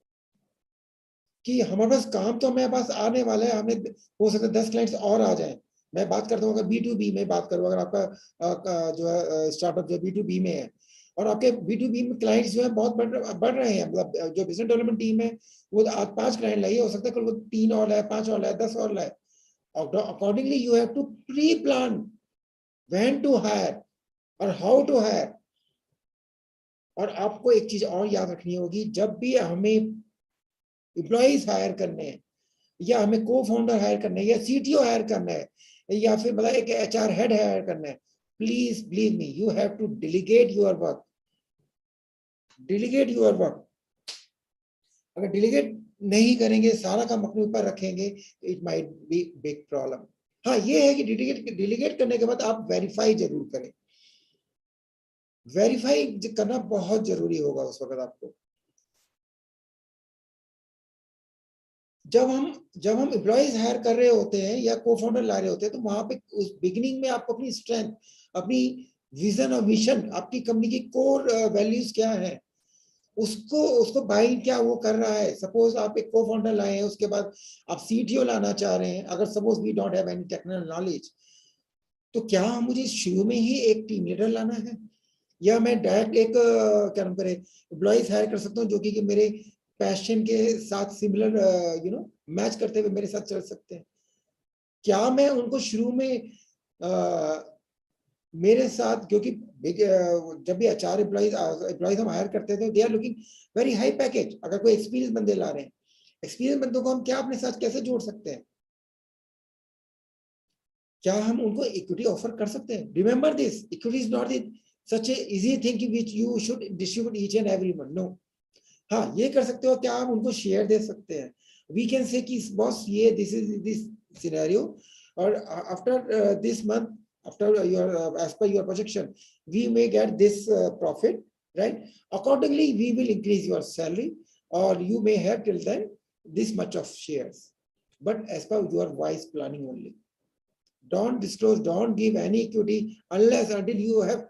कि हमारे पास काम तो हमारे पास आने वाला है, हमने हो सकता है 10 क्लाइंट्स और आ जाएं. मैं बात करता हूँ अगर B2B में बात करूँ, अगर आपका जो है स्टार्टअप जो B2B में है और आपके B2B में क्लाइंट्स जो है बहुत बढ़ रहे हैं, मतलब जो बिजनेस डेवलपमेंट टीम है वो आज 5 क्लाइंट लाई, हो सकता है कल वो 3 और लाए, 5 और लाए, 10 और लाए. Accordingly you have to pre plan when to hire और हाउ टू हायर. और आपको एक चीज और याद रखनी होगी, जब भी हमें एम्प्लॉइज हायर करने हैं या हमें को फाउंडर हायर करना है या CTO हायर करना है या फिर मतलब एक HR हेड हायर करना है, please believe me, you have to delegate your work. Delegate your work. अगर डेलीगेट नहीं करेंगे, सारा काम अपने ऊपर रखेंगे, it might be big problem. हाँ ये है कि डेलीगेट करने के बाद आप वेरीफाई जरूर करें. वेरीफाई करना बहुत जरूरी होगा उस वक्त आपको. जब हम एम्प्लॉइज हायर कर रहे होते हैं या को फाउंडर ला रहे होते हैं, तो वहां पे उस बिगिनिंग में आपको अपनी स्ट्रेंथ, अपनी विजन और मिशन, आपकी कंपनी की कोर वैल्यूज क्या है, उसको बाइंड क्या वो कर रहा है. सपोज आप एक को फाउंडर लाए हैं, उसके बाद आप CTO लाना चाह रहे हैं, अगर suppose we don't have any technical knowledge, तो क्या मुझे शुरू में ही एक टीम लीडर लाना है, या मैं डायरेक्ट एक क्या नाम करे एम्प्लॉइज हायर कर सकता हूँ जो कि मेरे पैशन के साथ सिमिलर मैच करते हुए मेरे साथ चल सकते हैं. क्या मैं उनको शुरू में मेरे साथ, क्योंकि जब भी HR एम्प्लॉइज हम हायर करते थे, they are looking very high package. अगर कोई एक्सपीरियंस बंदे ला रहे हैं, एक्सपीरियंस बंदों को हम क्या अपने साथ कैसे जोड़ सकते हैं, क्या हम उनको इक्विटी ऑफर कर सकते हैं? Remember this, equity is not such a easy thing which you should distribute each and every one. No. हाँ ये कर सकते हो, क्या आप उनको शेयर दे सकते हैं. वी कैन से कि बॉस ये दिस इज दिस सिनेरियो, और after this month, after your as per your projection we may get this profit, right? Accordingly we will increase your salary, और you may have till then this much of shares, but as per your wise planning only. Don't disclose, don't give any equity unless until you have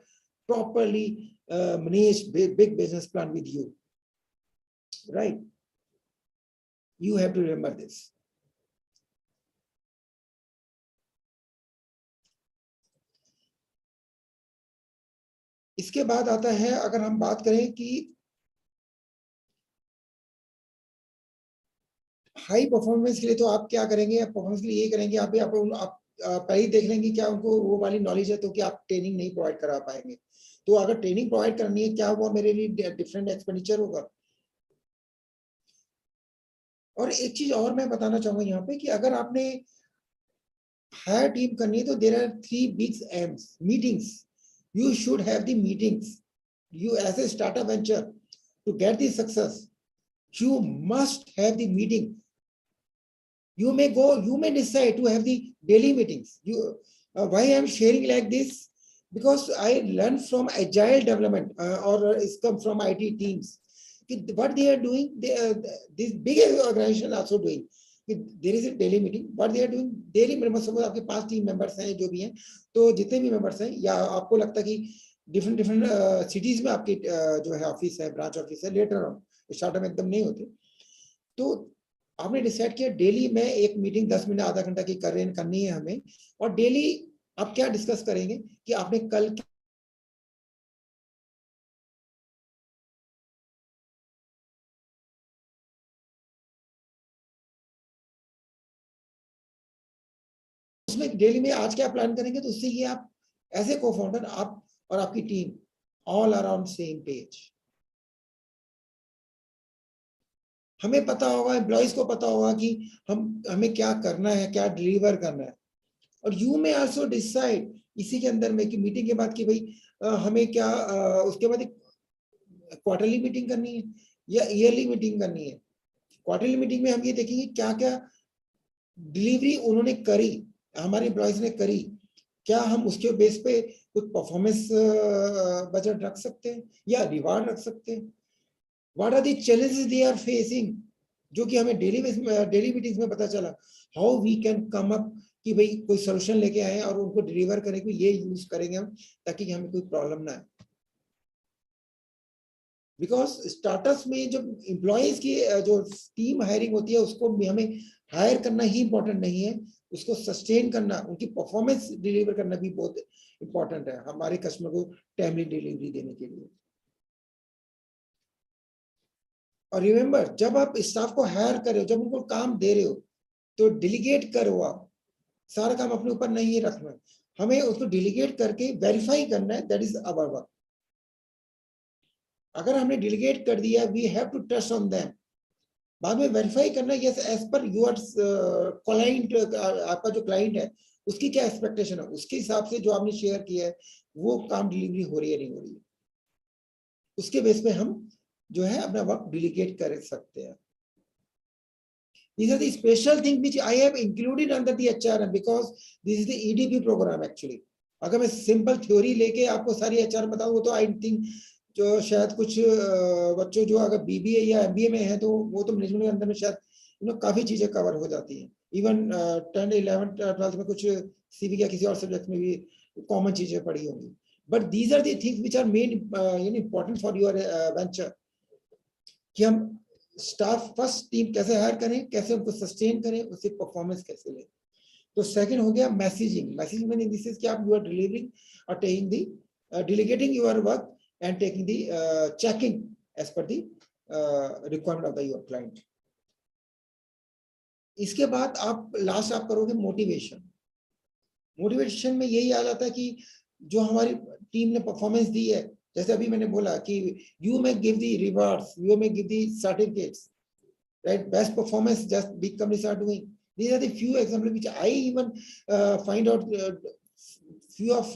properly managed big business plan with you, right? You have to remember this. इसके बाद आता है, अगर हम बात करें कि high performance के लिए तो आप क्या करेंगे, परफॉर्मेंस के लिए ये करेंगे, आप पहले ही देख लेंगे क्या उनको वो वाली नॉलेज है, तो कि आप ट्रेनिंग नहीं प्रोवाइड करा पाएंगे. तो अगर ट्रेनिंग प्रोवाइड करनी है, क्या हुआ, मेरे लिए डिफरेंट एक्सपेंडिचर होगा. और एक चीज और मैं बताना चाहूंगा यहाँ पे कि अगर आपने हायर टीम करनी है तो there are 3 big aims meetings. You should have the meetings. You as a startup venture, to get the success, you must have the meeting. You may decide to have the daily meetings. Why I'm sharing like this? Because I learned from agile development or it's come from IT teams. What they are doing, this big organization also doing. There is a daily meeting. What they are doing daily members, suppose आपके 5 team members हैं जो भी हैं, तो जितने भी members हैं या आपको लगता है कि डिफरेंट सिटीज में आपकी जो है ऑफिस है, ब्रांच ऑफिस है, लेटर ऑन स्टार्टअप एकदम नहीं होते, तो आपने डिसाइड किया डेली में एक मीटिंग 10 मिनट आधा घंटा की करनी है हमें, और डेली आप क्या डिस्कस करेंगे कि आपने कल उसमें डेली में आज क्या प्लान करेंगे, तो उससे ये आप एज ए को फाउंडर आप और आपकी team all around same page. हमें पता होगा, एम्प्लॉइज को पता होगा कि हमें क्या करना है, क्या डिलीवर करना है, और यू में आल्सो डिसाइड इसी के अंदर में कि मीटिंग के बाद कि भाई हमें क्या उसके बाद क्वार्टरली मीटिंग करनी है या ईयरली मीटिंग करनी है। क्वार्टरली मीटिंग में हम ये देखेंगे क्या क्या डिलीवरी उन्होंने करी, हमारे एम्प्लॉइज ने करी, क्या हम उसके बेस पे कुछ परफॉर्मेंस बजट रख सकते हैं या रिवार्ड रख सकते हैं। What are the challenges they are facing, जो कि हमें डेली मीटिंग्स में पता चला, how we can come up कि भाई कोई सोल्यूशन लेके आए और उनको डिलीवर करें कि ये यूज करेंगे हम ताकि हमें कोई प्रॉब्लम ना आए। बिकॉज स्टार्टअप्स में जब एम्प्लॉयज की जो टीम हायरिंग होती है उसको भी हमें हायर करना ही इंपॉर्टेंट नहीं है, उसको सस्टेन करना, उनकी परफॉर्मेंस डिलीवर करना भी बहुत इंपॉर्टेंट है हमारे कस्टमर को टाइमली डिलीवरी देने के लिए। और रिमेंबर, जब आप स्टाफ को हायर कर रहे हो, जब उनको काम दे रहे हो, तो डिलीगेट करो, आप सारा काम अपने ऊपर नहीं रखना, हमें उसको डिलीगेट करके वेरीफाई करना है, दैट इज आवर वर्क। अगर हमने डिलीगेट कर दिया, we have to trust on them, बाद में वेरीफाई करना, yes as per your client, आपका जो क्लाइंट है उसकी क्या एक्सपेक्टेशन है, उसके हिसाब से जो आपने शेयर किया है वो काम डिलीवरी हो रही है नहीं हो रही है, उसके बेस पे हम जो है अपना वर्क डिलीगेट कर सकते हैं। These are the special things which I have included under the HRM because this is the EDP program actually. अगर मैं सिंपल थ्योरी लेके आपको सारी एचआर बताऊं तो आई थिंक जो शायद कुछ बच्चों जो अगर बीबीए या एमबीए में है तो वो तो मैनेजमेंट के अंदर में शायद काफी चीजें कवर हो जाती हैं। इवन 10, 11, 12 में कुछ सीवी या किसी और सब्जेक्ट में भी कॉमन चीजें पढ़ी होंगी, but these are the things which are main important for your venture, कि हम स्टाफ फर्स्ट टीम कैसे हायर करें, कैसे उनको सस्टेन करें, उससे परफॉर्मेंस कैसे लें। तो सेकंड हो गया मैसेजिंग। मैसेजिंग में दिस इज कि आप यू आर डिलीवरिंग और taking the delegating your work and taking the checking as per the requirement of the your client. इसके बाद आप लास्ट आप करोगे मोटिवेशन। मोटिवेशन में यही आ जाता है कि जो हमारी टीम ने परफॉर्मेंस दी है, जैसे अभी मैंने बोला कि you may give the rewards, you may give the certificates, right, best performance just big companies are doing. These are the few examples which I even find out few of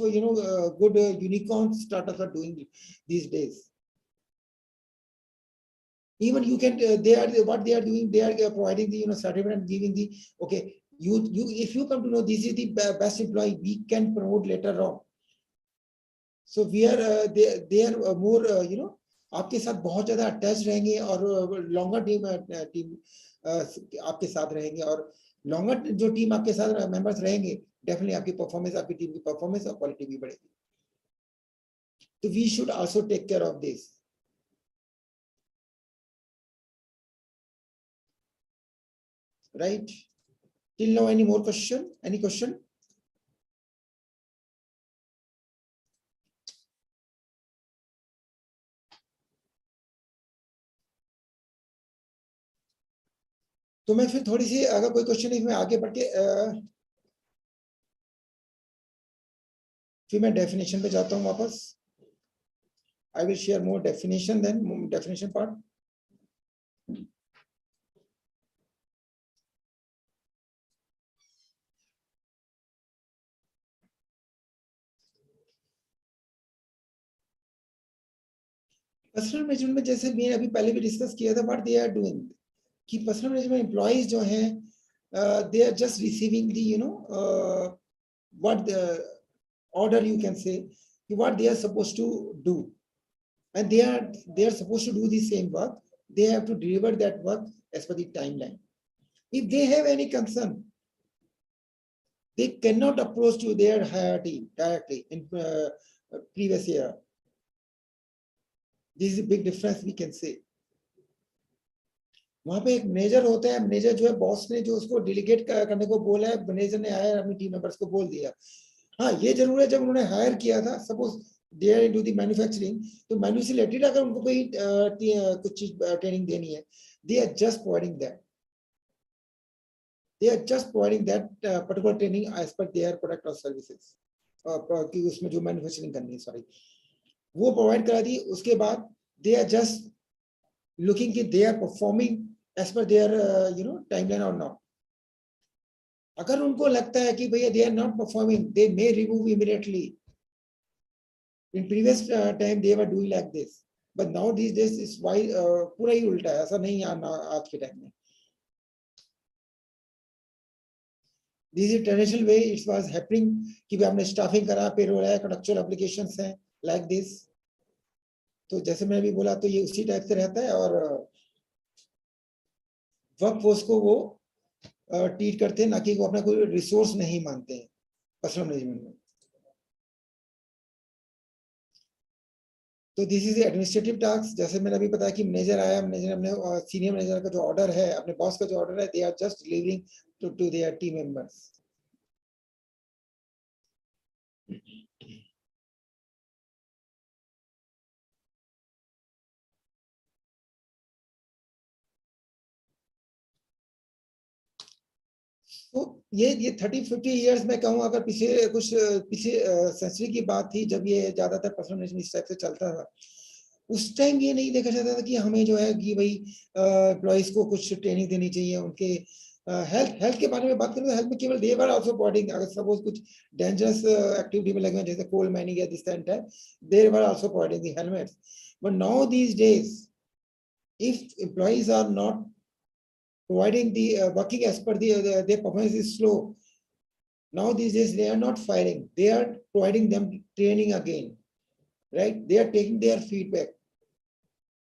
good unicorn startups are doing these days. Even you can they are what they are doing, they are providing the certificate and giving the okay, you if you come to know this is the best employee, we can promote later on. So we are they are more आपके साथ बहुत ज्यादा attach रहेंगे और longer team आपके साथ रहेंगे, और लॉन्गर जो टीम आपके साथ मेंबर्स रहेंगे, डेफिनेटली आपकी परफॉर्मेंस, आपकी टीम की परफॉर्मेंस और क्वालिटी भी बढ़ेगी। तो we should also take care of this, right? Till now any more question, any question? तो मैं फिर थोड़ी सी अगर कोई क्वेश्चन नहीं, मैं आगे बढ़ के फिर मैं डेफिनेशन पे जाता हूँ वापस। I will share more definition then definition part. Personal management में जैसे मैं अभी पहले भी डिस्कस किया था, व्हाट दे आर डूइंग कि पर्सनल मैनेजमेंट एम्प्लॉइज जो हैं they are just receiving the what the order you can say what they are supposed to do and they are supposed to do the same work. They have to deliver that work as per the timeline. If they have any concern, they cannot approach to their higher team directly in previous year. This is a big difference we can say. वहां पे एक manager होता है, manager जो है boss ने जो उसको डेलीगेट करने को बोला है, मैनेजर ने आया अपनी टीम मेंबर्स को बोल दिया. हाँ ये जरूर है, जब उन्होंने हायर किया था, suppose they are into the manufacturing, तो मैन्युफैक्चरिंग रिलेटेड अगर उनको कोई कुछ चीज ट्रेनिंग देनी है, they are just providing that, they are just providing that particular training as per their product और सर्विसेज, कि उसमें जो मैन्युफैक्चरिंग करनी है, सॉरी, वो प्रोवाइड करा दी. उसके बाद दे आर जस्ट लुकिंग कि they are performing as per their timeline और नॉट. अगर उनको लगता है कि भैया they are not performing, they may remove immediately. In previous time they were doing like this, but now this days is why पूरा ही उल्टा है. ऐसा नहीं है आज के टाइम में. This is traditional way it was happening कि भाई हमने स्टाफिंग करा, पेरोल है, कॉन्ट्रैक्चुअल एप्लीकेशंस हैं लाइक दिस. तो जैसे मैंने भी बोला, तो ये उसी टाइप से रहता है. और वर्कफोर्स को वो ट्रीट करते हैं, ना कि वो अपना कोई रिसोर्स नहीं मानते हैं पर्सनल मैनेजमेंट में. तो दिस इज एडमिनिस्ट्रेटिव टास्क. जैसे मैंने अभी बताया कि मैनेजर आया, मैनेजर अपने सीनियर मैनेजर का जो ऑर्डर है, अपने बॉस का जो ऑर्डर है, they are just delivering to their team members. तो ये 30-50 इयर्स में कहूँ, अगर पीछे सेंचुरी की बात थी, जब ये ज्यादातर पर्सनल मैनेजमेंट इस टाइप से चलता था, उस टाइम ये नहीं देखा जाता था कि हमें जो है कि भाई एम्प्लॉइज को कुछ ट्रेनिंग देनी चाहिए. उनके हेल्थ के बारे में बात करें तो हेल्थ में केवल दे वर आल्सो प्रोवाइडिंग, अगर सपोज कुछ डेंजरस एक्टिविटी में लगे हैं जैसे कोल माइनिंग या this and that, they were also providing the helmets. But now these days if employees are not providing the working as per their performance is slow. Now these days they are not firing, they are providing them training again, right? They are taking their feedback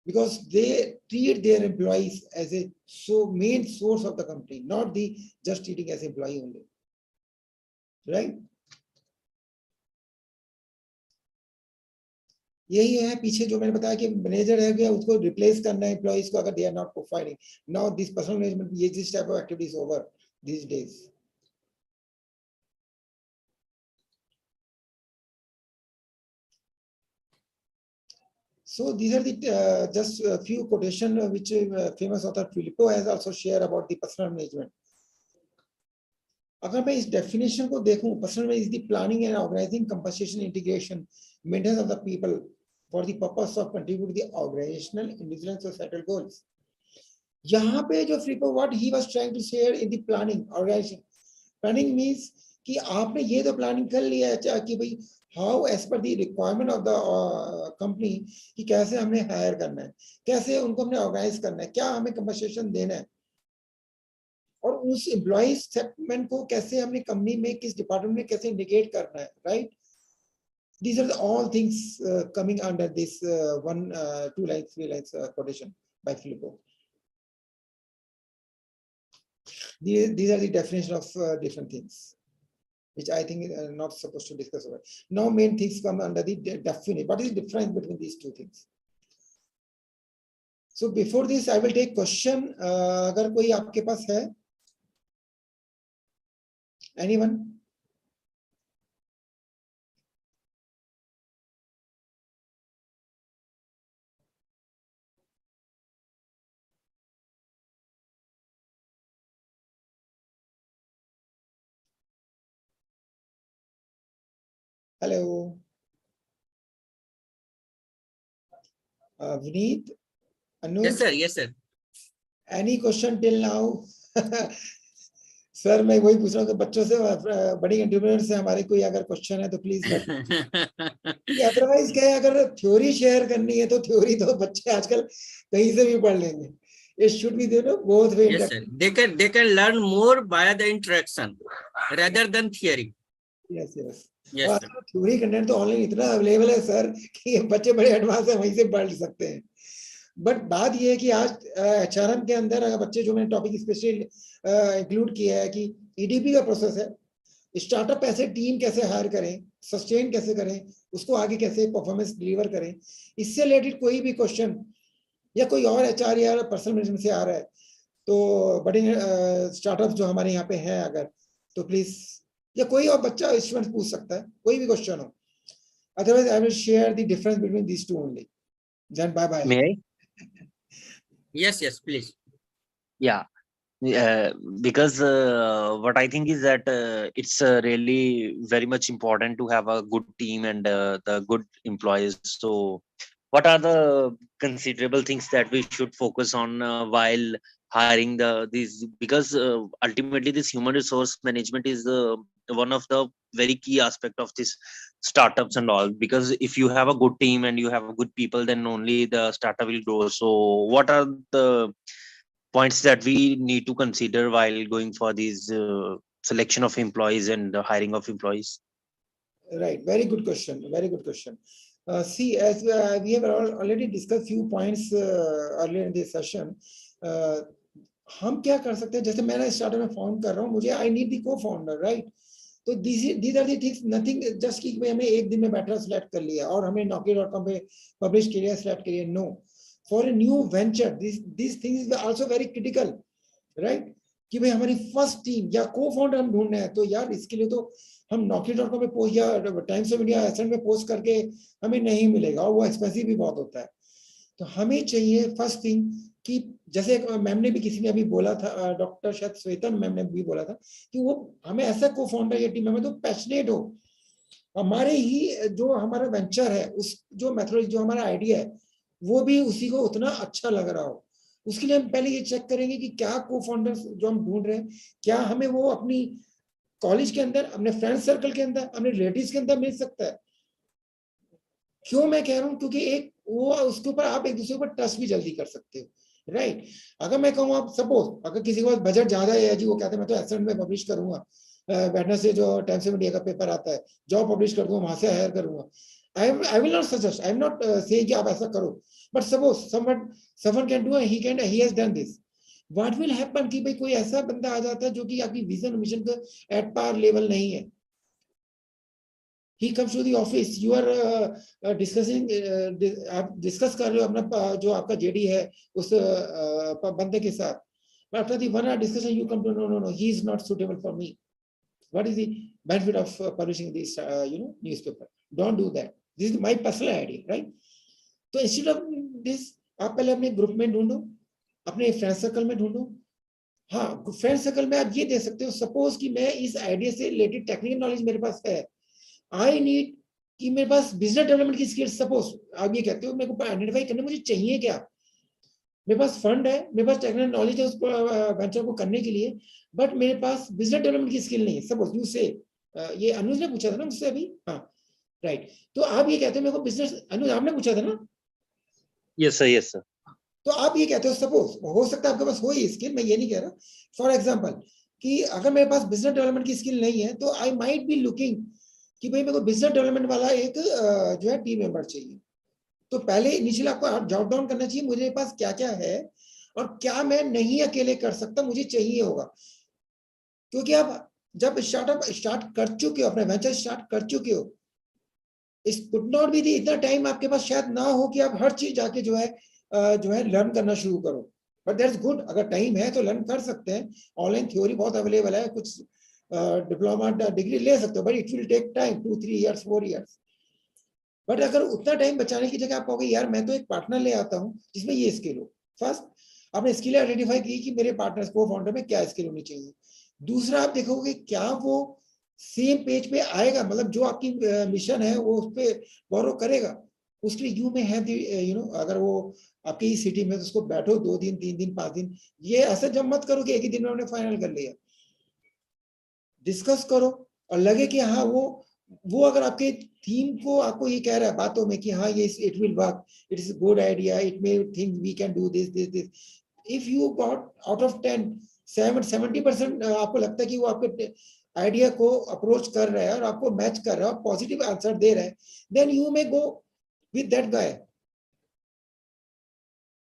because they treat their employees as a main source of the company, not the just treating as employee only, right? यही है पीछे जो मैंने बताया कि manager है गया, उसको रिप्लेस करना है एम्प्लॉइज को अगर they are not performing. Now this personal management, ये this type of activities over these days. So these are the just a few quotation which famous author Filippo has also shared about the personal management. अगर मैं इस definition को देखूं, personal management is the planning and organizing, compensation, integration, maintenance of the people for the purpose of contribute the organizational, individual, societal goals. यहाँ पे जो Filippo what he was trying to share in the planning organization, planning means कि आपने ये तो planning कर लिया है कि भाई how as per the requirement of the company, कि कैसे हमने हायर करना है, कैसे उनको हमने ऑर्गेनाइज करना है, क्या हमें कंपनसेशन देना है, और उस एम्प्लॉय सेगमेंट को कैसे हमने कंपनी में किस डिपार्टमेंट में कैसे इंडिकेट करना है, right? These are all things coming under this 1, 2 lines, 3 lines quotation by Filippo. These are the definition of different things, which I think are not supposed to discuss about. Now main things come under the definition. What is the difference between these two things? So before this, I will take question. अगर कोई आपके पास है, anyone? Hello. Vineet? Anuj? Yes, sir. Yes, sir. Any question till now? Sir मैं वही पूछ रहा हूँ कि बच्चों से, बड़ी एंटरप्रेन्योर से हमारे कोई अगर क्वेश्चन है तो प्लीज कर, अदरवाइज क्या है, अगर थ्योरी शेयर करनी है तो थ्योरी तो बच्चे आजकल कहीं से भी पढ़ लेंगे. It should be there, both way. Yes, sir. They can learn more by the interaction rather than theory. Yes, yes. Yes, sir. Theory content तो ऑनलाइन इतना अवेलेबल है सर कि बच्चे बड़े एडवांस है, वहीं से पढ़ सकते हैं. बट बात ये है कि आज एचआरएम के अंदर अगर बच्चे, जो मैंने टॉपिक स्पेशली इंक्लूड किया है कि ईडीपी का प्रोसेस है, स्टार्टअप ऐसे टीम कैसे हायर करें, सस्टेन कैसे करें, उसको आगे कैसे परफॉर्मेंस डिलीवर करें, इससे रिलेटेड कोई भी क्वेश्चन या कोई और एचआर या पर्सनल मैनेजमेंट से आ रहा है तो बड़े स्टार्टअप जो हमारे यहाँ पे हैं अगर, तो प्लीज, या कोई और बच्चा स्टूडेंट पूछ सकता है, कोई भी क्वेश्चन हो. Otherwise I will share the difference between these two only. Then bye bye. May I? Yes, please. Yeah. Because what I think is that it's really very much important to have a good team and the good employees. So what are the considerable things that we should focus on while hiring these, because ultimately this human resource management is one of the very key aspect of this startups and all, because if you have a good team and you have good people, then only the startup will grow. So what are the points that we need to consider while going for these selection of employees and the hiring of employees? Right, very good question, very good question. See, as we have already discussed few points earlier in this session. हम क्या कर सकते हैं, जैसे मैंने startup में found कर रहा हूँ, मुझे I need the co-founder, right. तो these are the things, nothing just कि भाई हमें एक दिन में बैटर सेलेक्ट कर लिया और हमने naukri.com पे पब्लिश किया, सेलेक्ट किया. No, for a new venture these things is also very critical, right. कि भाई हमारी फर्स्ट टीम या को-फाउंडर हम ढूंढ रहे हैं, तो यार इसके लिए तो हम naukri.com पे पोस्ट या टाइम्स ऑफ इंडिया एसेंट में पोस्ट करके हमें नहीं मिलेगा, और वो एक्सपेंसिव भी बहुत होता है. तो हमें चाहिए फर्स्ट थिंग कि जैसे मैम ने भी, किसी ने अभी बोला था, डॉक्टर शायद श्वेता मैम ने भी बोला था कि वो हमें ऐसा को-फाउंडर या टीम मेंबर तो पैशनेट हो, हमारे ही जो हमारा वेंचर है, उस जो मेथोडोलॉजी, जो हमारा आइडिया है, वो भी उसी को उतना अच्छा लग रहा हो. उसके लिए हम पहले ये चेक करेंगे कि क्या को-फाउंडर जो हम ढूंढ रहे हैं, क्या हमें वो अपनी कॉलेज के अंदर, अपने फ्रेंड सर्कल के अंदर, अपने रिलेटिव्स के अंदर मिल सकता है. क्यों मैं कह रहा हूँ, क्योंकि एक वो उसके ऊपर आप एक दूसरे पर ट्रस्ट भी जल्दी कर सकते हो, राइट. अगर मैं कहूँ, आप सपोज अगर किसी के पास बजट ज्यादा है जी, वो कहते हैं मैं तो एसेंट में पब्लिश करूंगा, वेडनेसडे जो टाइम्स ऑफ इंडिया का पेपर आता है, जॉब पब्लिश कर दूंगा, वहां से हायर करूंगा. I will not suggest, I am not saying कि आप ऐसा करो, but suppose someone can do, he has done this. What will happen कि भाई कोई ऐसा बंदा आ जाता है जो कि आपकी विजन मिशन का एट पार लेवल नहीं है. He comes to the office, you are discussing, आप डिस्कस कर रहे हो अपना जो आपका जेडी है उस बंदे के साथ. After the 1 hour discussion, you come to no, he is not suitable for me. What is the benefit of publishing this newspaper? Don't do that. This is my personal idea, right? तो instead of this, आप पहले अपने group में ढूंढो, अपने friend circle में ढूंढो. हाँ, फ्रेंड सर्कल में आप ये दे सकते हो, सपोज कि मैं इस आइडिया से रिलेटेड टेक्निकल नॉलेज मेरे पास है, आई नीड कि मेरे पास बिजनेस डेवलपमेंट की स्किल्स, सपोज आप ये कहते हो मेरे को आइडेंटिफाई करने मुझे चाहिए क्या. मेरे पास फंड है, मेरे पास टेक्निकल नॉलेज है उस वेंचर को करने के लिए, बट मेरे पास बिजनेस डेवलपमेंट की स्किल नहीं है. सपोज यू से, ये अनुज ने पूछा था ना मुझसे अभी, हाँ राइट. तो आप ये कहते हो मेरे को बिजनेस, अनुज आपने पूछा था ना. Yes sir, yes sir. तो आप ये कहते हो, सपोज हो सकता है आपके पास हो ही स्किल, मैं ये नहीं कह रहा. फॉर एग्जाम्पल कि अगर मेरे पास बिजनेस डेवलपमेंट की स्किल नहीं है, तो आई माइट बी लुकिंग कि भाई मेरे को बिजनेस डेवलपमेंट वाला एक जो है टीम मेंबर चाहिए. तो पहले इनिशियल आपको जॉट डाउन करना चाहिए, मुझे पास क्या क्या है और क्या मैं नहीं अकेले कर सकता, मुझे चाहिए होगा. क्योंकि आप जब स्टार्टअप स्टार्ट कर चुके हो, अपना वेंचर स्टार्ट कर चुके हो, इस कुड नॉट बी दी, इतना टाइम आपके पास शायद ना हो कि आप हर चीज जाके जो है लर्न करना शुरू करो. बट दैट्स गुड, अगर टाइम है तो लर्न कर सकते हैं. ऑनलाइन थ्योरी बहुत अवेलेबल है, कुछ डिप्लोमा डिग्री ले सकते हो, but it will take time, 2-3 years 4 years. But अगर उतना टाइम बचाने की जगह आप कहोगे यार मैं तो एक पार्टनर ले आता हूं जिसमें ये स्किल हो. फर्स्ट आपने स्किल आइडेंटिफाई की कि मेरे पार्टनर को फाउंडर में क्या स्किल होनी चाहिए. दूसरा आप देखोगे क्या वो सेम पेज पे आएगा, मतलब जो आपकी मिशन है वो उस पर बोरो करेगा. उसके लिए यू में है अगर वो आपकी ही सिटी में, तो उसको बैठो 2 दिन 3 दिन 5 दिन. ये ऐसा जब मत करो कि एक ही दिन में हमने फाइनल कर लिया. डिस्कस करो और लगे कि हाँ वो अगर आपके थीम को आपको ये कह रहा है बातों में कि हाँ ये it will work, it is good idea, it may think we can do this, if you got out of 10 70% आपको लगता है कि वो आपके आइडिया को अप्रोच कर रहा है और आपको मैच कर रहा है, पॉजिटिव आंसर दे रहा है, then you may go with that guy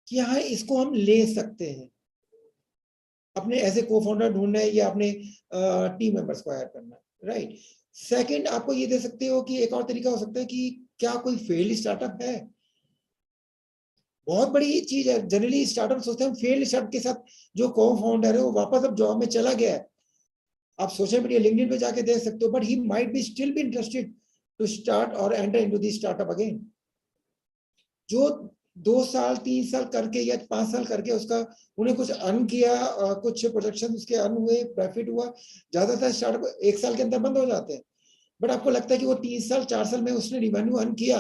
कि हाँ इसको हम ले सकते हैं, अपने ऐसे को फाउंडर ढूंढना है या अपने टीम मेंबर्स को हायर करना है, राइट। सेकंड आपको ये दे सकते हो कि एक और तरीका हो सकता है कि क्या कोई फेल्ड स्टार्टअप है। बहुत बड़ी चीज है, जनरली स्टार्टअप सोचते हैं फेल्ड स्टार्टअप के साथ जो को फाउंडर है वो वापस अब जॉब में चला गया है, आप सोशल मीडिया लिंक्डइन पे जाके देख सकते हो, but he might be still be interested to start और enter into the startup again. जो 2 साल 3 साल करके या 5 साल करके उसका उन्हें कुछ अर्न किया, कुछ प्रोजेक्शन उसके अर्न हुए, प्रॉफिट हुआ, ज्यादातर स्टार्टअप 1 साल के अंदर बंद हो जाते हैं, बट आपको लगता है कि वो 3 साल 4 साल में उसने रिवेन्यू अर्न किया,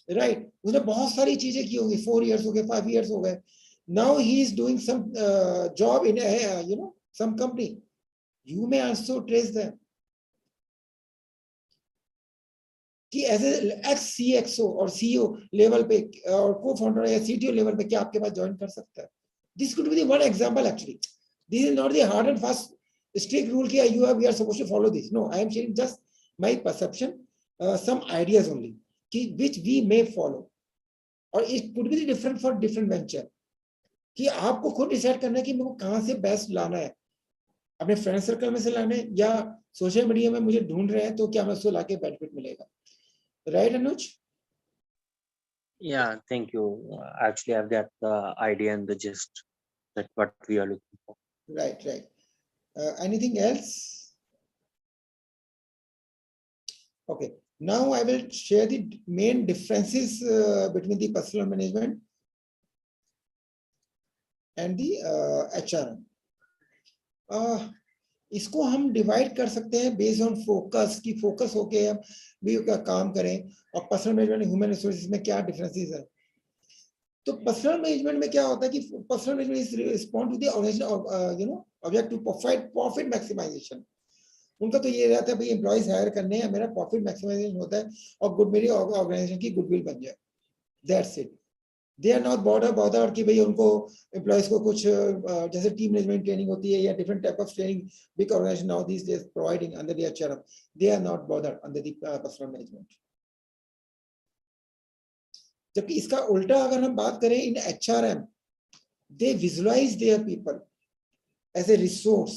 राइट, उसने बहुत सारी चीजें की होंगी, 4 years हो गए, 5 years हो गए, now he is doing some job in some company, you may also trace them कि एज एक्स CXO और CEO लेवल पे और को फाउंडर या CTO लेवल पे क्या आपके पास ज्वाइन कर सकता है। This could be the one example actually, this is not the hard and fast strict rule कि we are supposed to follow this, no, I am sharing just my perception, some ideas only कि which we may follow, और it could be different for different venture कि आपको खुद decide करना है कि मेरे को कहां से बेस्ट लाना है, अपने फ्रेंड सर्कल में से लाने या सोशल मीडिया में मुझे ढूंढ रहे हैं तो क्या मैं उसको लाके बेनिफिट मिलेगा, right Anuj? Yeah, thank you. Actually, I've got the idea and the gist that what we are looking for. Right. Anything else? Okay. Now I will share the main differences between the personal management and the HRM. इसको हम divide कर सकते हैं based on focus की focus होके हम भी काम करें, और पर्सनल मैनेजमेंट ह्यूमन रिसोर्सेज में क्या डिफरेंसेस है। तो पर्सनल मैनेजमेंट में क्या होता है कि personal management is respond to the organization object to profit maximization. उनका तो ये रहता है भाई एम्प्लॉइज हायर करने हैं, मेरा प्रॉफिट मैक्सिमाइजेशन होता है और गुड मेरी ऑर्गेनाइजेशन की गुडविल बन जाए, that's it. They are not bother कि भाई उनको एम्प्लॉइज को कुछ जैसे टीम मैनेजमेंट ट्रेनिंग होती है या different type of training big organization now this days providing under the HRM, they are not bother under the personal management. जबकि इसका उल्टा अगर हम बात करें in HRM, they visualize their people as a resource.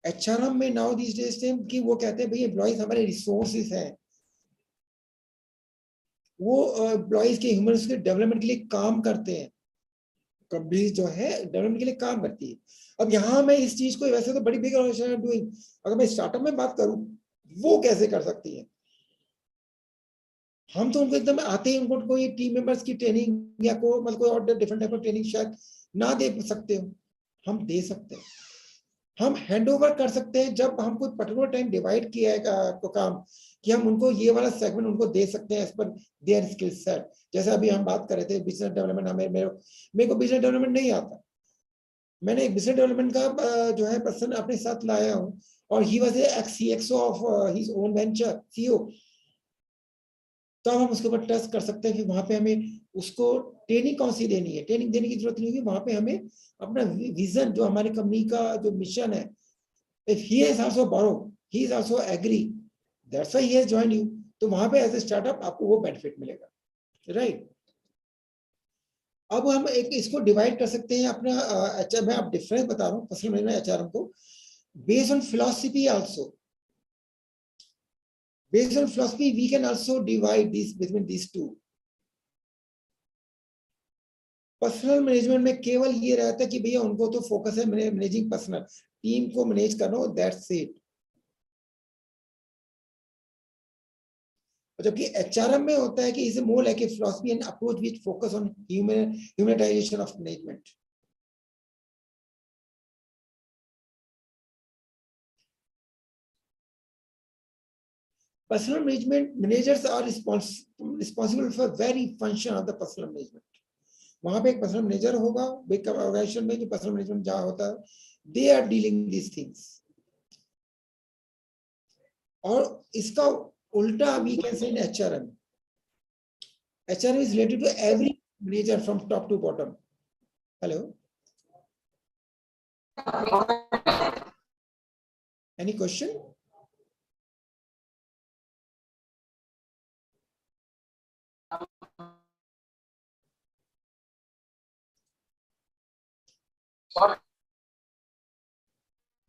HRM में now this days कि वो कहते हैं भाई एम्प्लॉइज हमारे रिसोर्सेज हैं, वो एम्प्लॉइज के ह्यूमन के डेवलपमेंट के लिए काम करते हैं, कंपनी जो है डेवलपमेंट के लिए काम करती है। अब यहाँ मैं इस चीज को वैसे तो बड़ी बिग ऑर्गेनाइजेशन डूइंग, अगर मैं स्टार्टअप में बात करूं वो कैसे कर सकती है, हम तो उनको एकदम आते ही उनको कोई टीम मेंबर्स की ट्रेनिंग या को मतलब कोई और डिफरेंट टाइप ऑफ ट्रेनिंग शायद ना दे सकते हो, हम दे सकते हैं, हम हैंड ओवर कर सकते हैं जब हम कोई पर्टिकुलर टाइम डिवाइड किया है तो काम कि हम उनको ये वाला सेगमेंट उनको दे सकते हैं as per their skill set. जैसे अभी हम बात कर रहे थे बिजनेस डेवलपमेंट, मेरे को बिजनेस डेवलपमेंट नहीं आता, मैंने एक बिजनेस डेवलपमेंट का जो है पर्सन अपने साथ लाया हूँ और he was x CXO of his own venture CEO, तो हम उसके ऊपर टेस्ट कर सकते हैं कि वहां पे हमें उसको ट्रेनिंग कौन सी देनी है, ट्रेनिंग देने की जरूरत नहीं होगी, वहां पे हमें अपना विजन जो हमारी कंपनी का जो मिशन है, if he is also borrow, he is also agree, that's why he has joined you, तो वहां पे एज ए स्टार्टअप आपको वो बेनिफिट मिलेगा, राइट। अब हम एक इसको डिवाइड कर सकते हैं अपना अच्छा मैं अब डिफरेंस बता रहा हूँ पर्सनल मैनेजमेंट HRM को based on philosophy also, based on philosophy we can also divide these between these two। Personal management में केवल ये रहता है कि भैया उनको तो फोकस है मैनेजिंग पर्सनल, टीम को मैनेज करना, दैट्स इट। जबकि HRM में होता है कि is more like a philosophy and approach which focus on humanisation of management. Personal management managers are responsible for very function of the personal management। वहां पे एक पर्सनल मैनेजर होगा बिग ऑर्गेनाइजेशन में, जो पर्सनल मैनेजमेंट जहां होता है, they are dealing this things. और इसका उल्टा we can say in HRM. HRM is related to every manager from top to bottom. Hello. Any question?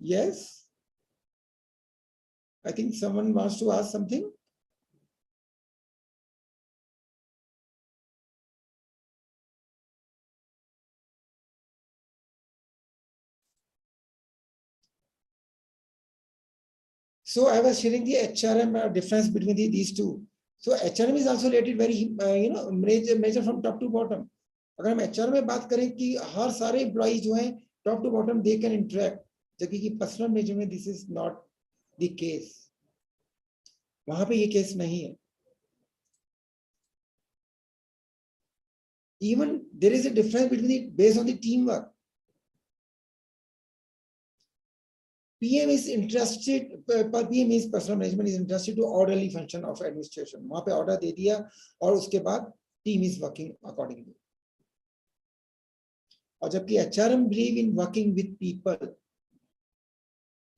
Yes. I think someone wants to ask something. So I was sharing the HRM difference between these two. So HRM is also related very measure from top to bottom. अगर हम HR में बात करें कि हर सारे employee जो हैं top to bottom they can interact, जबकि कि पर्सनल मेजर में this is not the case, वहां पे ये केस नहीं है. Even there is a difference between it based on the teamwork. PM is interested, PM means personal management is interested to orderly function of administration. वहां पे order दे दिया और उसके बाद team is working accordingly. और जबकि HRM believe in working with people,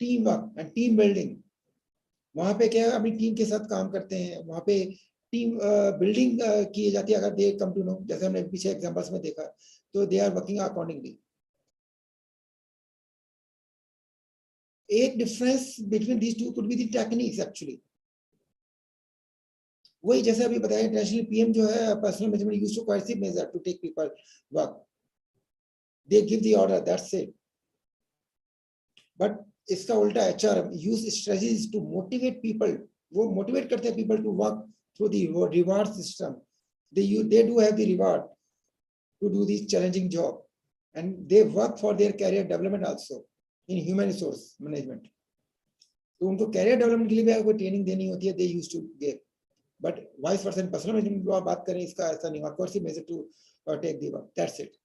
teamwork and team building. वहां पे क्या है, अपनी टीम के साथ काम करते हैं, वहां पे टीम बिल्डिंग की जाती है. अगर दे कम टू नो, जैसे हमने पीछे एग्जांपल्स में देखा, तो दे आर वर्किंग अकॉर्डिंगली. एक difference between these two could be the techniques actually. वही जैसे अभी बताया, इंटरनेशनल पीएम जो है personal management used to coercive measure to take people work. They give the order, that's it. But इसका उल्टा HRM use strategies to motivate people. वो motivate करते हैं people to work through the reward system. they do have the reward to do this challenging job, and they work for their career development also in human resource management. तो उनको career development के लिए भी कोई training देनी होती है, they used to give. But vice versa personal management की बात करें, इसका ऐसा नहीं हुआ. Course measure to take the work, that's it.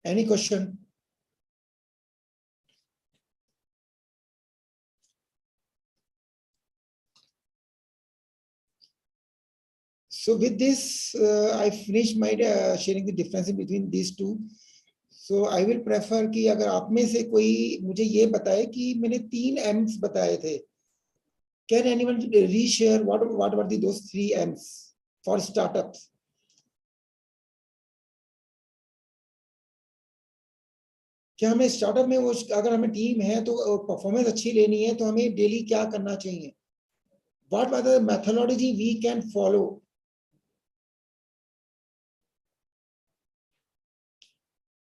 Any question? So with this, I finished my sharing the difference between these two. So I will prefer कि अगर आप में से कोई मुझे ये बताए कि मैंने 3 M's बताए थे. Can anyone reshare what were those 3 M's for startups? क्या हमें स्टार्टअप में वो, अगर हमें टीम है तो परफॉर्मेंस अच्छी लेनी है, तो हमें डेली क्या करना चाहिए? What are the methodology we can follow?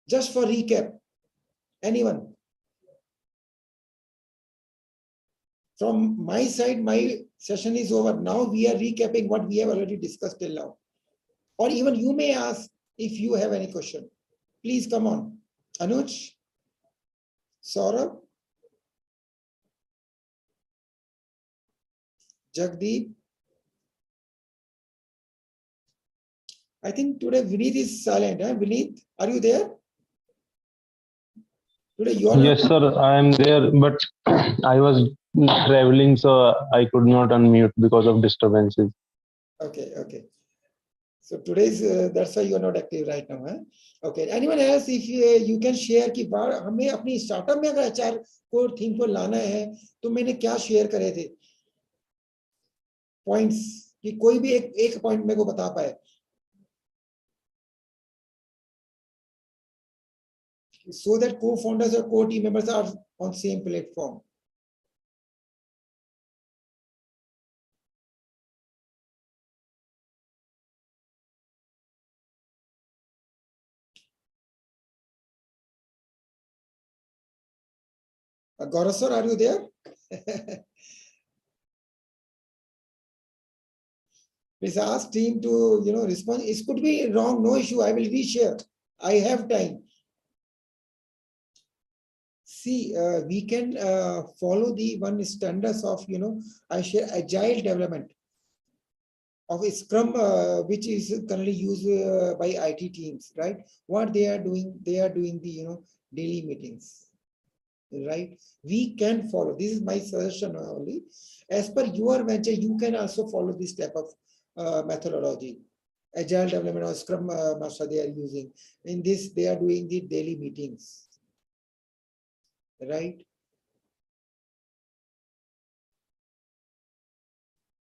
Just for recap, anyone? From my side, my session is over. Now we are recapping what we have already discussed till now. Or even you may ask if you have any question. Please come on. Anuj, Saurabh, Jagdeep. I think today Vineet is silent. Huh? Vineet, are you there? Today you are. Yes, sir, I am there, but I was traveling, so I could not unmute because of disturbances. Okay, okay. So today's that's why you are not active right now, huh? Okay. Anyone else, if you can share कि हमें अपनी startup में अगर HR को theme को लाना है, तो मैंने क्या शेयर करे थे पॉइंट्स, कि कोई भी एक पॉइंट मेरे को बता पाए. So that co-founders or co-team members are on same platform. Gaurav sir, are you there? Please ask team to respond. It could be wrong, no issue. I will reshare. I have time. See, we can follow the one standards of I share agile development. of Scrum, which is currently used by IT teams, right? What they are doing the daily meetings, right? We can follow. This is my suggestion only. As per your venture, you can also follow this type of methodology. Agile development or Scrum Master they are using. In this, they are doing the daily meetings, right?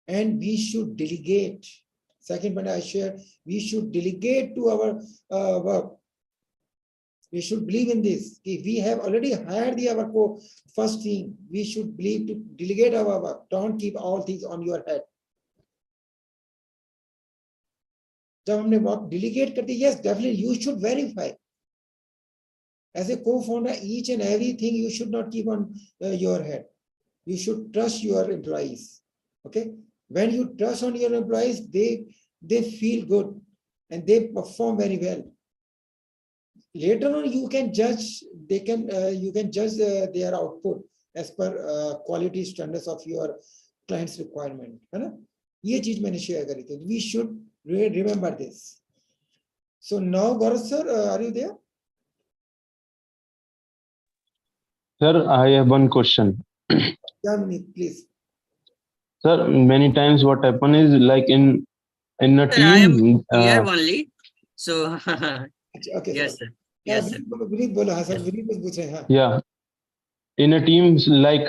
And we should delegate. Second point I share, we should delegate to our work. We should believe in this. If we have already hired our first team, we should believe to delegate our work. Don't keep all things on your head. जब हमने work delegate करते, yes, definitely you should verify. As a co-founder, each and everything you should not keep on your head. You should trust your employees. Okay. When you trust on your employees, they feel good and they perform very well. Later on, you can judge. You can judge their output as per quality standards of your client's requirement. है ना? ये चीज मैंने share करी थी. We should remember this. So now, Gaurav sir, are you there? Sir, I have one question. Yeah, please. Sir, many times what happen is like in a Sir, team. I am here only. So Okay. yes, sir. Yes, sir. Vineet बोलो, हाँ sir, Vineet कुछ पूछे, हाँ. Yeah, in a team like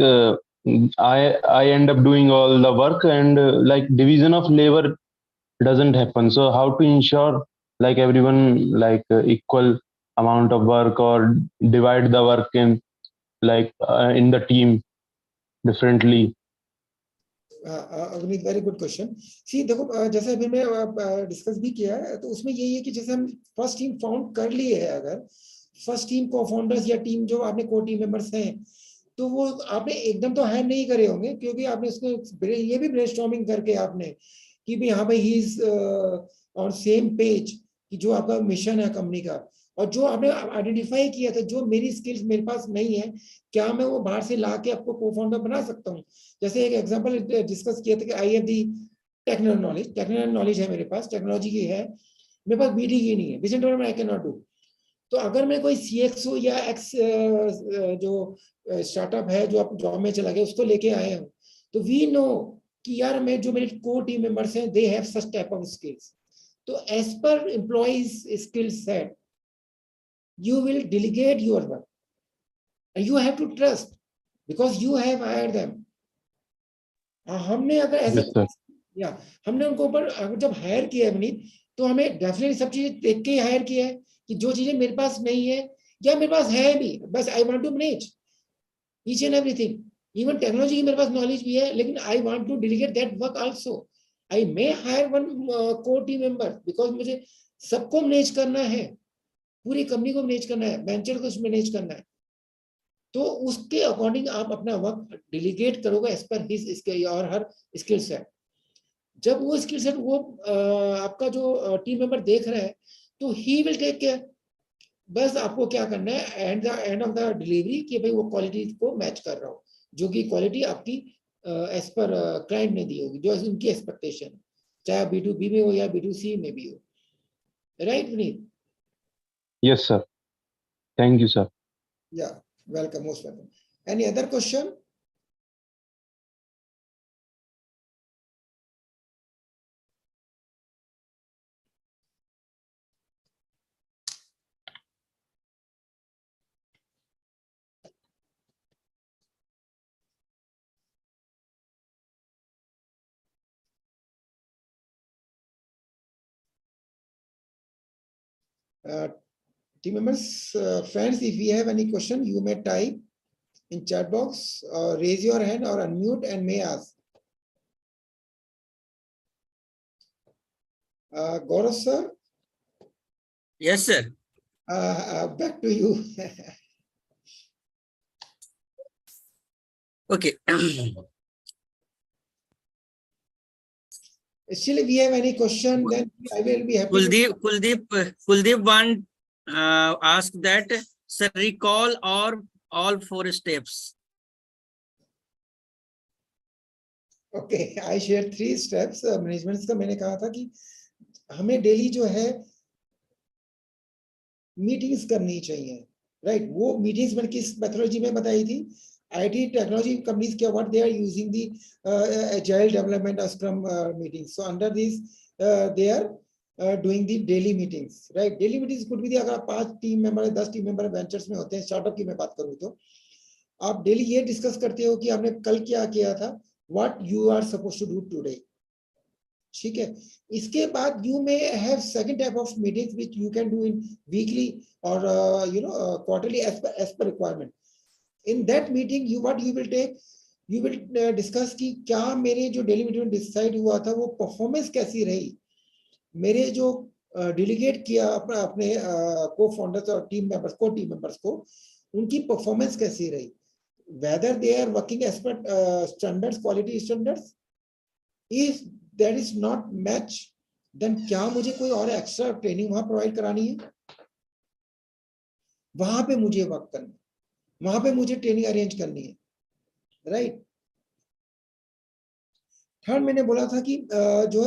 I end up doing all the work and like division of labor doesn't happen. So how to ensure like everyone like equal amount of work or divide the work in like in the team differently? Avneet, very good question. See देखो, जैसे अभी मैं discuss भी किया है, तो उसमें यही है कि जैसे हम फर्स्ट टीम फाउंड कर लिए है, अगर फर्स्ट टीम को फाउंडर्स या टीम जो आपने को टीम मेंबर्स हैं, तो वो आपने एकदम तो हायर नहीं करे होंगे, क्योंकि आपने उसको ये भी ब्रेनस्टॉर्मिंग करके आपने कि भाई हाँ भाई he is on same page कि जो आपका मिशन है कंपनी का, और जो आपने आइडेंटिफाई किया था जो मेरी स्किल्स मेरे पास नहीं है, क्या मैं वो बाहर से ला के आपको को फाउंडर बना सकता हूँ. जैसे एक एग्जांपल डिस्कस किया था कि I have the technical knowledge है मेरे पास, टेक्नोलॉजी की है, मेरे पास बीडी की नहीं है, business development I can not do. तो अगर मैं कोई सीएक्सओ या एक्स जो स्टार्टअप है जो आप जॉब में चला गया उसको लेके आए हूँ, तो वी नो कि यार मैं जो मेरे को टीम मेंबर्स हैं they have such type of skills. तो as per employees skill set you will delegate your work and you have to trust because you have hired them. हमने अगर ऐसे या हमने उनको ऊपर जब हायर किया है विनीत, तो हमें डेफिनेटली सब चीजें देख के हायर किया है कि जो चीजें मेरे पास नहीं है या मेरे पास है भी, बस I want to manage each and everything. Even technology की मेरे पास नॉलेज भी है, लेकिन I want to delegate that work also. I may hire one को टीम मेंबर बिकॉज मुझे सबको मैनेज करना है, पूरी कंपनी को मैनेज करना है, वेंचर को मैनेज करना है. तो उसके अकॉर्डिंग आप अपना वर्क डेलीगेट करोगे एज पर हिज स्किल और हर स्किल सेट. जब वो स्किल सेट वो आपका जो टीम मेंबर देख रहा है, तो ही विल टेक केयर. बस आपको क्या करना है एंड ऑफ द डिलीवरी कि भाई वो क्वालिटी को मैच कर रहा हो, जो कि क्वालिटी आपकी एज पर क्लाइंट ने दी होगी, जो उनकी एक्सपेक्टेशन है, चाहे B2B में हो या B2C में भी हो. Right Vineet? Yes, sir. Thank you, sir. Yeah, welcome, most welcome. Any other question? Team members, friends, if you have any question, you may type in chat box or raise your hand or unmute and may ask. Gaurav sir? Yes, sir. Back to you. Okay. Still, if we have any question, then I will be happy. Kuldeep want ask that, sir, recall all 4 steps. Okay, I shared 3 steps. Management का मैंने कहा था कि हमें daily जो है meetings करनी चाहिए, राइट? वो मीटिंग्स मैंने किस मेथोडोलॉजी में बताई थी? IT टेक्नोलॉजी कंपनीज क्या what they are using the agile development or scrum meetings. So under these they are doing the daily meetings, right? Daily meetings could be the, अगर आप 5 team member 10 team member ventures में होते हैं, startup की मैं बात करूं तो आप डेली ये डिस्कस करते हो कि हमने कल क्या किया था, what you are supposed to do today. ठीक है, इसके बाद you may have second type of meetings which you can do in weekly or quarterly as per requirement. In that meeting you what you will take, you will discuss कि क्या मेरे जो daily meeting में decide हुआ था वो performance कैसी रही, मेरे जो डेलीगेट किया अपने को फाउंडर्स और टीम मेंबर्स को उनकी परफॉर्मेंस कैसी रही, whether they are working as per standards, quality standards. If that is not match, then क्या मुझे कोई और एक्स्ट्रा ट्रेनिंग वहां प्रोवाइड करानी है? वहां पे मुझे वर्क करना, वहां पे मुझे ट्रेनिंग अरेंज करनी है, राइट? थर्ड मैंने बोला था कि जो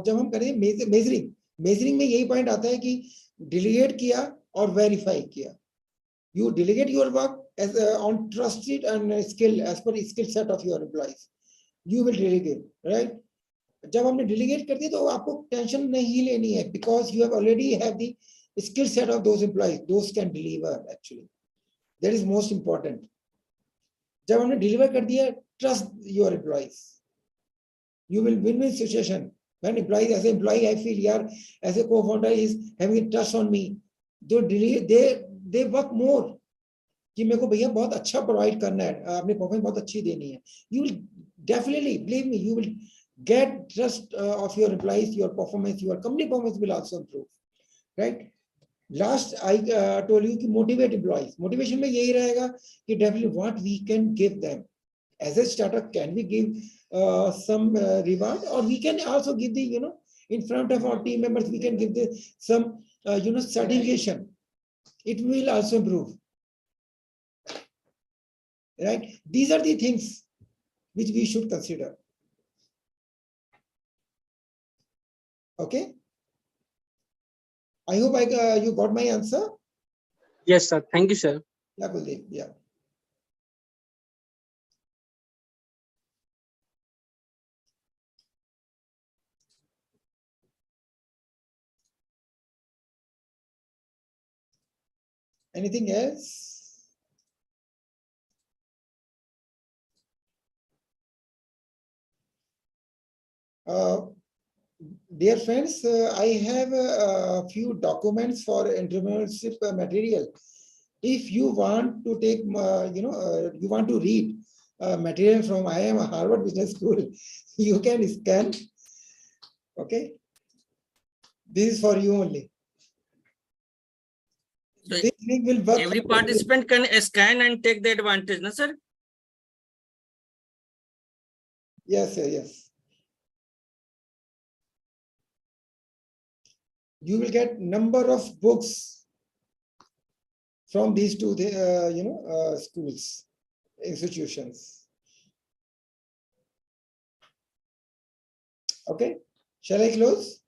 जब हम करें मेजरिंग में यही पॉइंट आता है कि डिलीगेट किया और वेरीफाई किया. You delegate your work as on trusted and skill as per skill set of your employees. You will delegate, right? जब हमने delegate कर दिया तो आपको टेंशन नहीं लेनी है because you have already have the skill set of those employees. Those can deliver actually. That is most important. जब हमने deliver कर दिया, trust your employees. You will win-win situation. When employees, as an employee, I feel यार as a co-founder is having trust on me. They work more. कि मेरे को भैया बहुत अच्छा प्रोवाइड करना है, आपने परफॉर्मेंस बहुत अच्छी देनी है. You will definitely, believe me, you will get trust of your employees, your performance, your company performance will also improve, right? Last I told you कि motivate employees. Motivation में यही रहेगा कि definitely what we can give them as a startup. Can we give some reward, or we can also give the in front of our team members we can give some certification. It will also improve. Right? These are the things which we should consider. Okay. I hope you got my answer. Yes, sir. Thank you, sir. Yeah, Kuldeep. Yeah. Anything else? Dear friends, I have a few documents for entrepreneurship material. If you want to take, you want to read material from IIM Harvard Business School, you can scan. Okay, this is for you only. So this link will work. Every participant can scan and take the advantage, no, sir? Yes, sir, yes. You will get number of books from these two, schools, institutions. Okay, shall I close?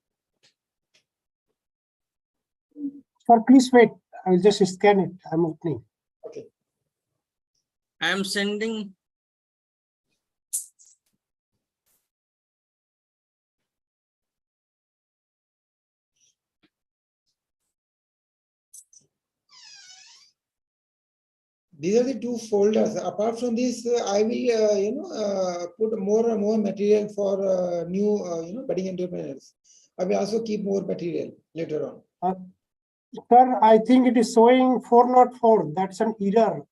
Sir, please wait. I will just scan it. I'm opening. Okay. I am sending. These are the two folders. Apart from this, I will, put more and more material for new, budding entrepreneurs. I will also keep more material later on. Sir, I think it is showing 404. That's an error.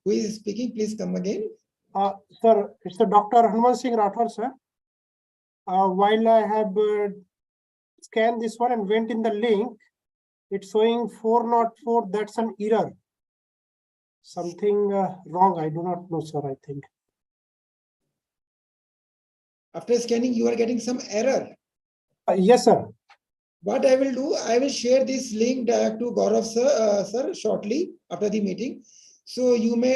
Who is speaking? Please come again. Sir, it's the Dr. Hanuman Singh Rathod, sir. While I have scanned this one and went in the link, it's showing 404. That's an error. Something wrong. I do not know, sir, I think. After scanning, you are getting some error. Yes, sir. What I will do, I will share this link to Gaurav sir, shortly after the meeting. So you may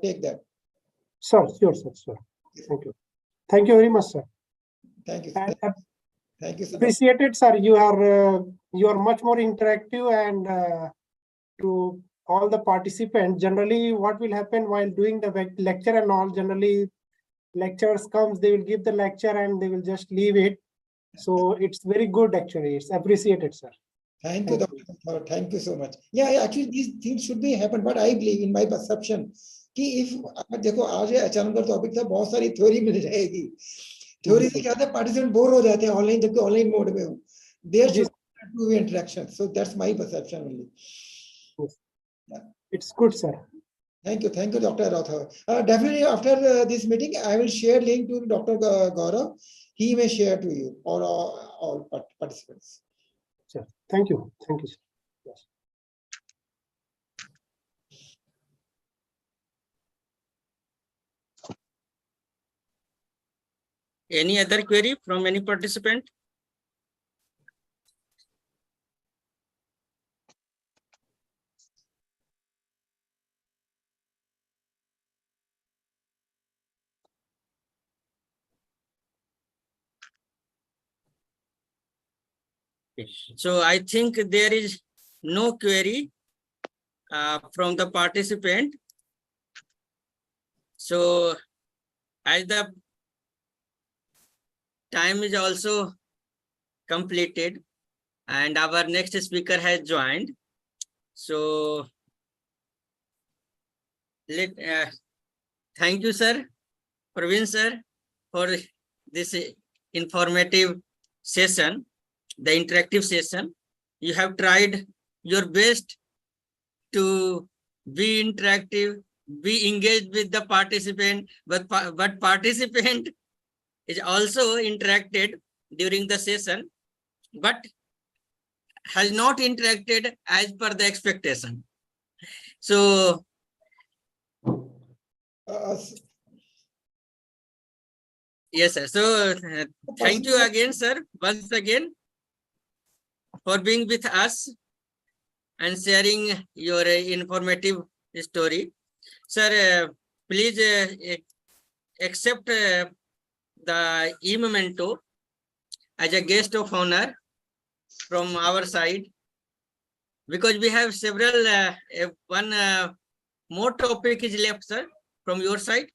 take that. Sir, sure, sir, sir. Thank you. Thank you very much, sir. Thank you. And Thank you, sir. appreciate it, sir. You are much more interactive, and to all the participants. Generally, what will happen while doing the lecture and all, generally lecturers comes, they will give the lecture and they will just leave it. So it's very good actually. It's appreciated, sir. Thank you, Dr. Kapoor. Thank you so much. Yeah, actually these things should be happen, but I believe in my perception कि if देखो आज अचानक का topic था, बहुत सारी theory मिल जाएगी. Theory से क्या होता है, पार्टिसिपेंट बोर हो जाते हैं ऑनलाइन, जबकि ऑनलाइन मोड में हूँ. There should be interaction. So that's my perception only. It's good, sir. Thank you, Dr. Rathore. Definitely after this meeting, I will share link to Dr. Gaurav. He may share to you or all participants. Sir, thank you, sir. Yes. Any other query from any participant? So I think there is no query from the participant. So as the time is also completed and our next speaker has joined. So thank you, sir, Praveen sir, for this informative session, the interactive session. You have tried your best to be interactive, be engaged with the participant, but participant is also interacted during the session, but has not interacted as per the expectation. So yes, sir. So thank you again, sir, once again for being with us and sharing your informative story. Sir, please accept the e-memento as a guest of honor from our side, because we have several, one more topic is left, sir, from your side.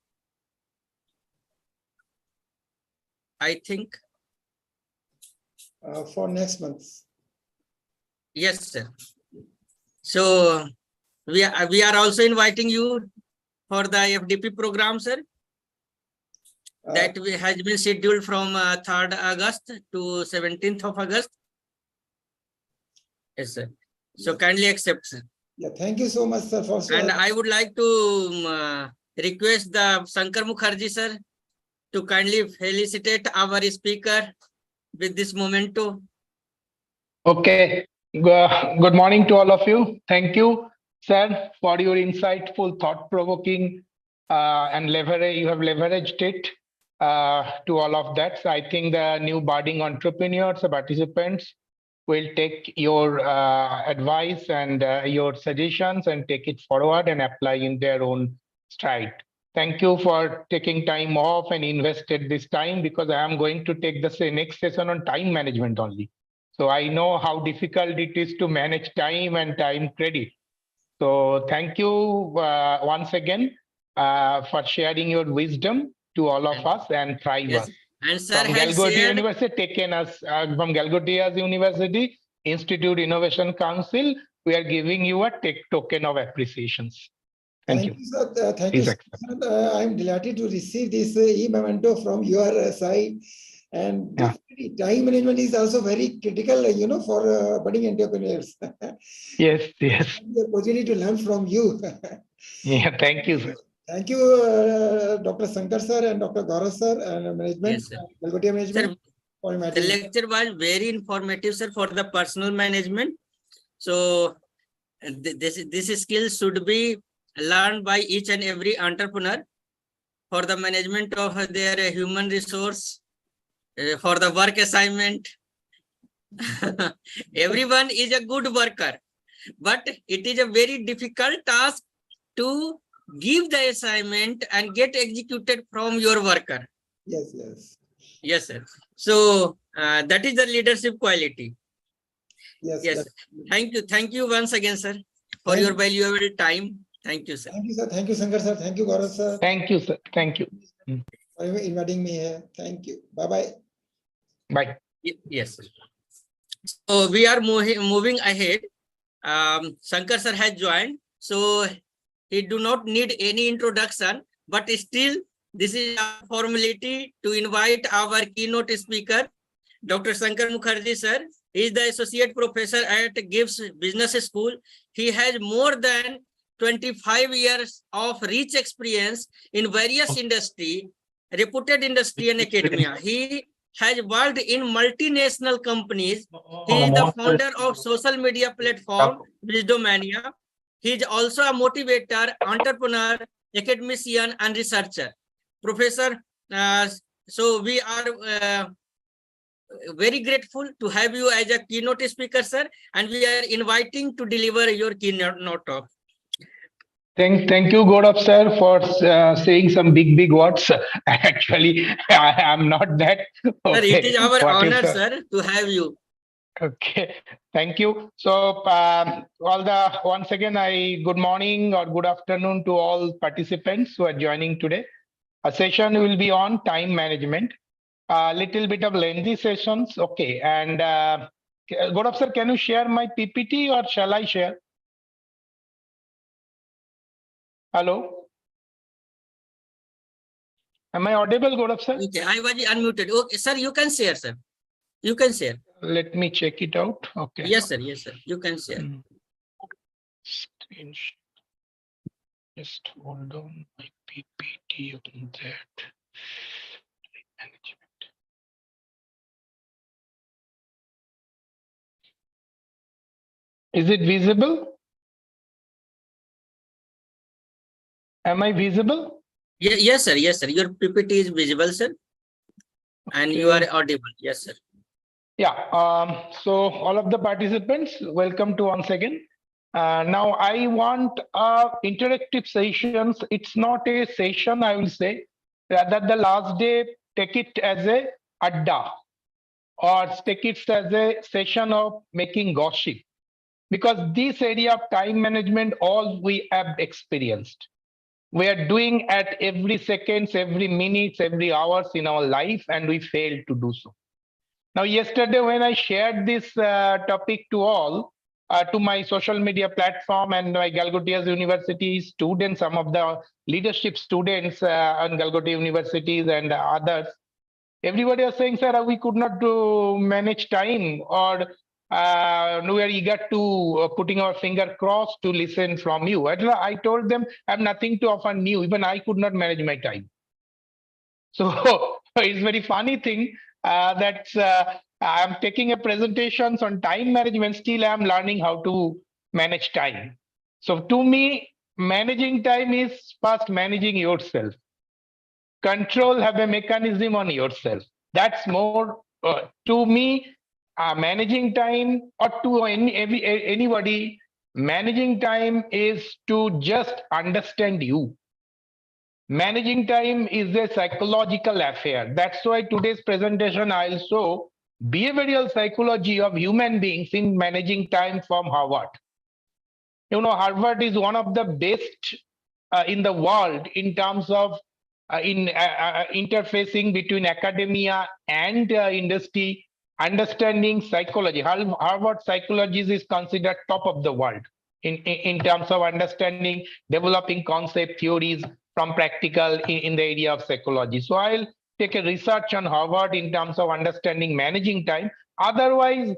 I think. For next month. Yes, sir. So we are also inviting you for the FDP program, sir. That has been scheduled from 3rd August to 17th of August. Yes, sir. So kindly accept, sir. Yeah, thank you so much, sir. And I would like to request the Sanker Mukherjee, sir, to kindly felicitate our speaker with this memento. Okay. Good morning to all of you. Thank you, sir, for your insightful, thought-provoking and leverage. You have leveraged it to all of that. So I think the new budding entrepreneurs, the participants, will take your advice and your suggestions and take it forward and apply in their own stride. Thank you for taking time off and invested this time, because I am going to take the next session on time management only. So I know how difficult it is to manage time and time credit. So thank you once again for sharing your wisdom to all of us and thrive us. And sir From has Galgoti shared, University, taken us from Galgoti University Institute Innovation Council, we are giving you a token of appreciations. Thank you. Sir. Thank you, sir. I'm delighted to receive this e-memento from your side. And time management is also very critical, for budding entrepreneurs. Yes. The opportunity to learn from you. Yeah, thank you, sir. Thank you, Dr. Sanker sir and Dr. Gaurav sir and management, Galgotia management. Sir, the lecture was very informative, sir, for the personal management. So this skill should be learned by each and every entrepreneur for the management of their human resource, for the work assignment. Everyone is a good worker, but it is a very difficult task to give the assignment and get executed from your worker. Yes, yes. Yes, sir. So that is the leadership quality. Yes. Yes. Thank you once again, sir, for Thank your you. valuable time. Thank you, sir. Thank you, sir. Thank you, Sanker, sir. Thank you, Gaurav, sir, Thank you, sir. Thank you. for inviting me here. Thank you. Bye-bye. Bye. Yes, sir. So we are moving ahead. Sanker sir has joined, so he do not need any introduction, but still this is a formality to invite our keynote speaker, Dr. Sanker Mukherjee sir. He is the associate professor at GIBS Business School. He has more than 25 years of rich experience in various industry, reputed industry and academia. He has worked in multinational companies. He is the founder of social media platform Wisdomania. He is also a motivator, entrepreneur, academician, and researcher. Professor, so we are very grateful to have you as a keynote speaker, sir, and we are inviting to deliver your keynote talk. Thank you, Gaurav sir, for saying some big words. Actually, I am not that. Sir, it is our What honor, is, sir, to have you. Okay, thank you. So, once again, good morning or good afternoon to all participants who are joining today. A session will be on time management. A little bit of lengthy sessions. Okay, and Gaurav sir, can you share my PPT or shall I share? Hello. Am I audible, Gaurav sir? Okay, I was unmuted. Okay, sir, you can share, sir. You can share. Let me check it out. Okay. Yes, sir. Yes, sir. You can share. Just hold on. My PPT on that. Management. Is it visible? Am I visible? Yes, sir. Yes, sir. Your PPT is visible, sir. And you are audible. Yes, sir. Yeah. So all of the participants, welcome to once again. Now I want interactive sessions. It's not a session, I will say. Rather, the last day, take it as a adda, or take it as a session of making gossip. Because this area of time management, all we have experienced. We are doing at every seconds, every minutes, every hours in our life, and we fail to do so. Now, yesterday when I shared this topic to all, to my social media platform and my Galgotias University students, some of the leadership students on Galgotia universities and others, everybody was saying, sir, we could not manage time, or we are eager to putting our finger crossed to listen from you. I told them I have nothing to offer new. Even I could not manage my time. So it's very funny thing that I'm taking a presentations on time management. Still, I'm learning how to manage time. So to me, managing time is first managing yourself. Control, have a mechanism on yourself. That's more to me. Managing time, or to anybody, managing time is to just understand you. Managing time is a psychological affair. That's why today's presentation I'll show behavioral psychology of human beings in managing time from Harvard. You know, Harvard is one of the best in the world in terms of interfacing between academia and industry, understanding psychology. Harvard psychology is considered top of the world in terms of understanding, developing concept theories from practical in the area of psychology. So I'll take a research on Harvard in terms of understanding managing time. Otherwise,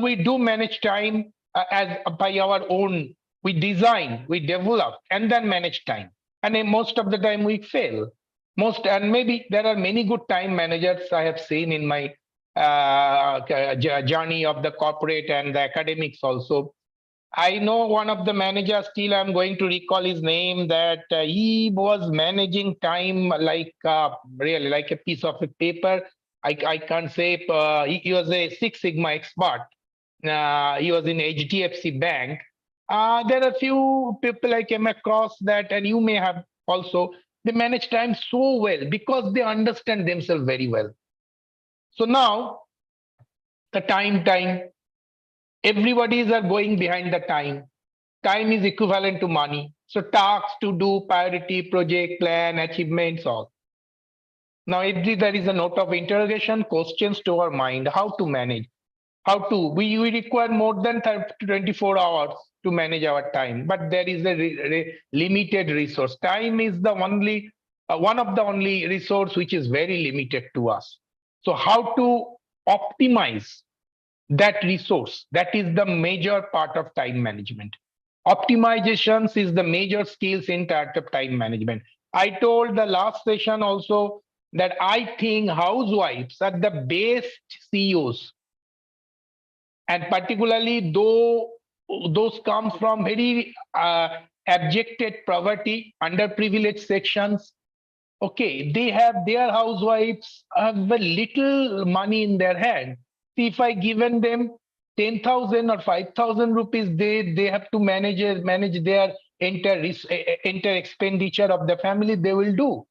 we do manage time as by our own. We design, we develop, and then manage time. And most of the time we fail. And maybe there are many good time managers I have seen in my journey of the corporate and the academics also. I know one of the managers, still I'm going to recall his name, that he was managing time like really like a piece of a paper. I can't say he was a Six Sigma expert. He was in HDFC Bank. There are few people I came across that, and you may have also, they manage time so well because they understand themselves very well. So now the time, everybody's are going behind the time. Time is equivalent to money. So tasks to do, priority, project, plan, achievements, all. Now, if there is a note of interrogation, questions to our mind, how to manage, how to, we require more than 24 hours to manage our time, but there is a limited resource. Time is the only, one of the only resource which is very limited to us. So how to optimize that resource, that is the major part of time management. Optimizations is the major skills in time management. I told the last session also that I think housewives are the best CEOs, and particularly though those come from very abjected poverty, underprivileged sections. Okay, they have, their housewives have a little money in their hand. See, if I given them 10,000 or 5,000 rupees, they have to manage their entire expenditure of the family, they will do.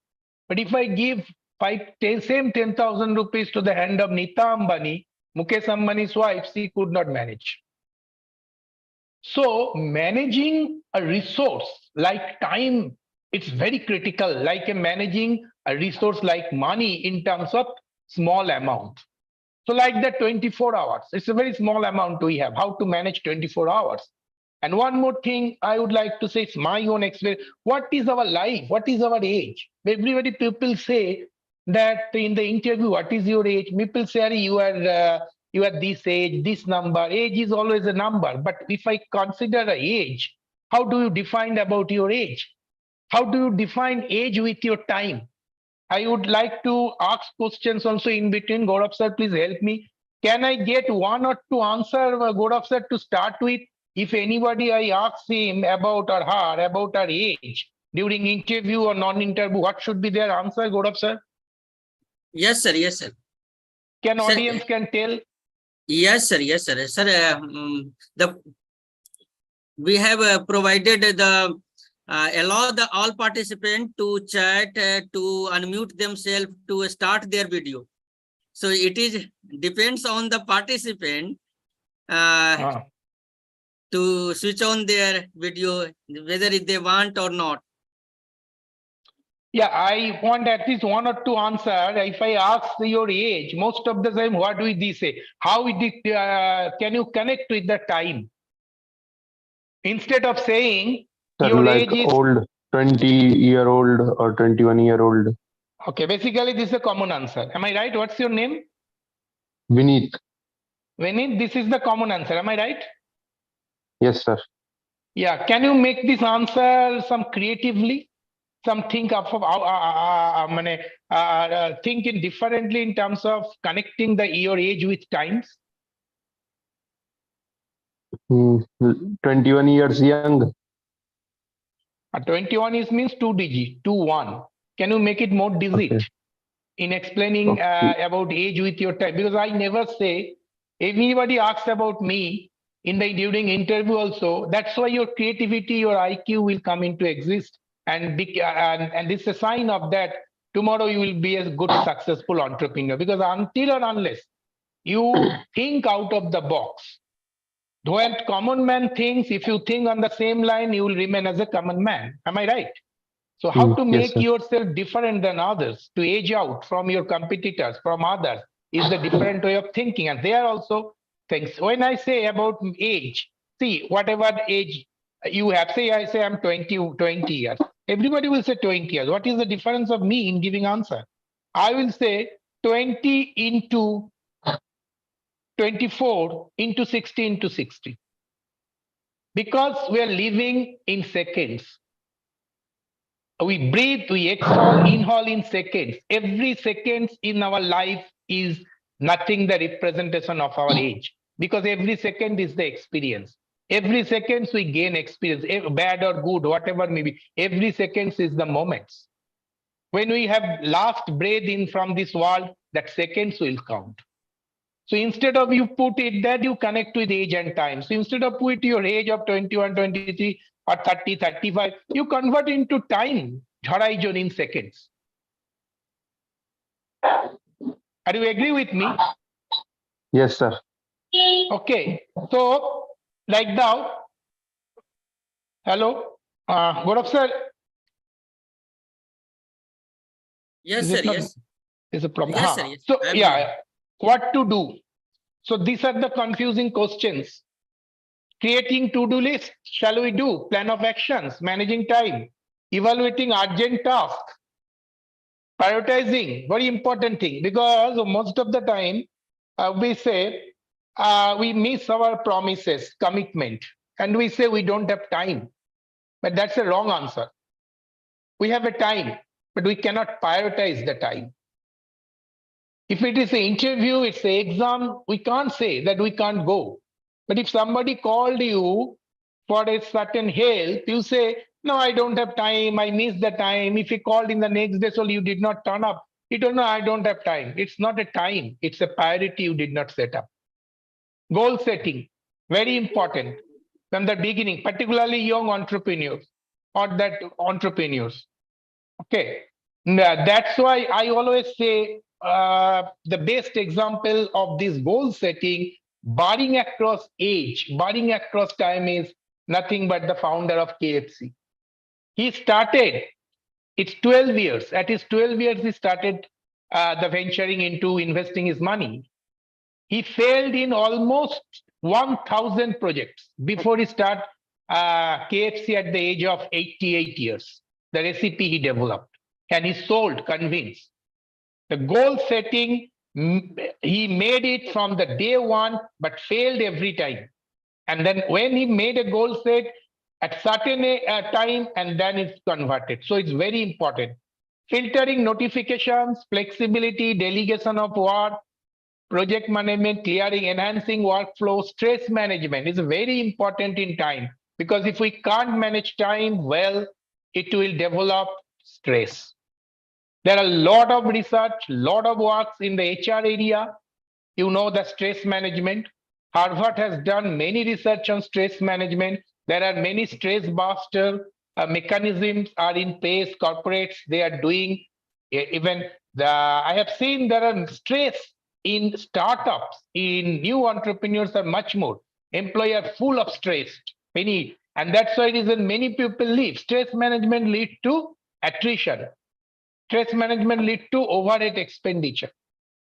But if I give same 10,000 rupees to the hand of Nita Ambani, Mukesh Ambani's wife, she could not manage. So managing a resource like time, it's very critical, like managing a resource like money in terms of small amount. So like the 24 hours, it's a very small amount we have, how to manage 24 hours. And one more thing I would like to say, it's my own experience. What is our life? What is our age? Everybody, people say that in the interview, what is your age? People say, you are this age, this number. Age is always a number. But if I consider an age, how do you define about your age? How do you define age with your time? I would like to ask questions also in between. Gaurav sir, please help me. Can I get one or two answer, Gaurav sir, to start with? If anybody I ask him about or her about her age during interview or non-interview, what should be their answer, Gaurav sir? Yes, sir. Yes, sir. Can Sir, audience can tell? Yes, sir. Yes, sir. Sir, we have provided the allow the all participants to chat, to unmute themselves, to start their video. So it is depends on the participant to switch on their video, whether if they want or not. Yeah, I want at least one or two answer. If I ask your age, most of the time, what do they say? How can you connect with the time? Instead of saying Sir, your like age is old, 20-year-old or 21-year-old. Okay, basically this is a common answer. Am I right? What's your name? Vineet. Vineet, this is the common answer. Am I right? Yes, sir. Yeah. Can you make this answer some creatively? Some think of thinking differently in terms of connecting your age with times. 21 years young. 21 is means 2 digit, 21. Can you make it more digit in explaining about age with your time? Because I never say, anybody asks about me during interview also, that's why your creativity, your IQ will come into exist. And this is a sign of that tomorrow you will be a good successful entrepreneur, because until or unless you think out of the box, when common man thinks, if you think on the same line, you will remain as a common man. Am I right? So how to make yourself different than others, to age out from your competitors, from others, is the different way of thinking. And there are also things. When I say about age, see, whatever age you have, I say I'm 20 years. Everybody will say 20 years. What is the difference of me in giving answer? I will say 20 into 24 into 60 into 60. Because we are living in seconds. We breathe, we exhale, inhale in seconds. Every second in our life is nothing the representation of our age. Because every second is the experience. Every second we gain experience, bad or good, whatever may be. Every second is the moments. When we have last breath in from this world, that seconds will count. So instead of you put it that you connect with age and time. So instead of put your age of 21, 23 or 30, 35, you convert into time horizon in seconds. Are you agree with me? Yes, sir. Okay. So like now, hello, Gaurav sir. Yes, Is sir. it not, Yes. is a problem? Yes, sir. Yes. So I'm yeah, here. what to do? So these are the confusing questions. Creating to-do list, shall we do? Plan of actions, managing time, evaluating urgent tasks, prioritizing, very important thing, because most of the time we say we miss our promises, commitment, and we say we don't have time. But that's a wrong answer. We have a time, but we cannot prioritize the time. If it is an interview, it's an exam, we can't say that we can't go. But if somebody called you for a certain help, you say, no, I don't have time, I missed the time. If he called in the next day, so you did not turn up, you don't know, I don't have time. It's not a time, it's a priority you did not set up. Goal setting, very important from the beginning, particularly young entrepreneurs or that entrepreneurs. Okay, that's why I always say the best example of this goal setting, barring across age, barring across time, is nothing but the founder of KFC. He started, it's 12 years. At his 12 years, he started the venturing into investing his money. He failed in almost 1,000 projects before he started KFC at the age of 88 years. The recipe he developed. And he sold, convinced. The goal setting, he made it from the day one, but failed every time. And then when he made a goal set at certain time, and then it's converted. So it's very important. Filtering notifications, flexibility, delegation of work, project management, clearing, enhancing workflow, stress management is very important in time. Because if we can't manage time well, it will develop stress. There are a lot of research, lot of works in the HR area. You know the stress management. Harvard has done many research on stress management. There are many stress buster mechanisms are in place. Corporates, they are doing. Even I have seen there are stress in startups, in new entrepreneurs are much more. Employees are full of stress. Many, and that's why reason many people leave. Stress management leads to attrition. Stress management leads to overhead expenditure.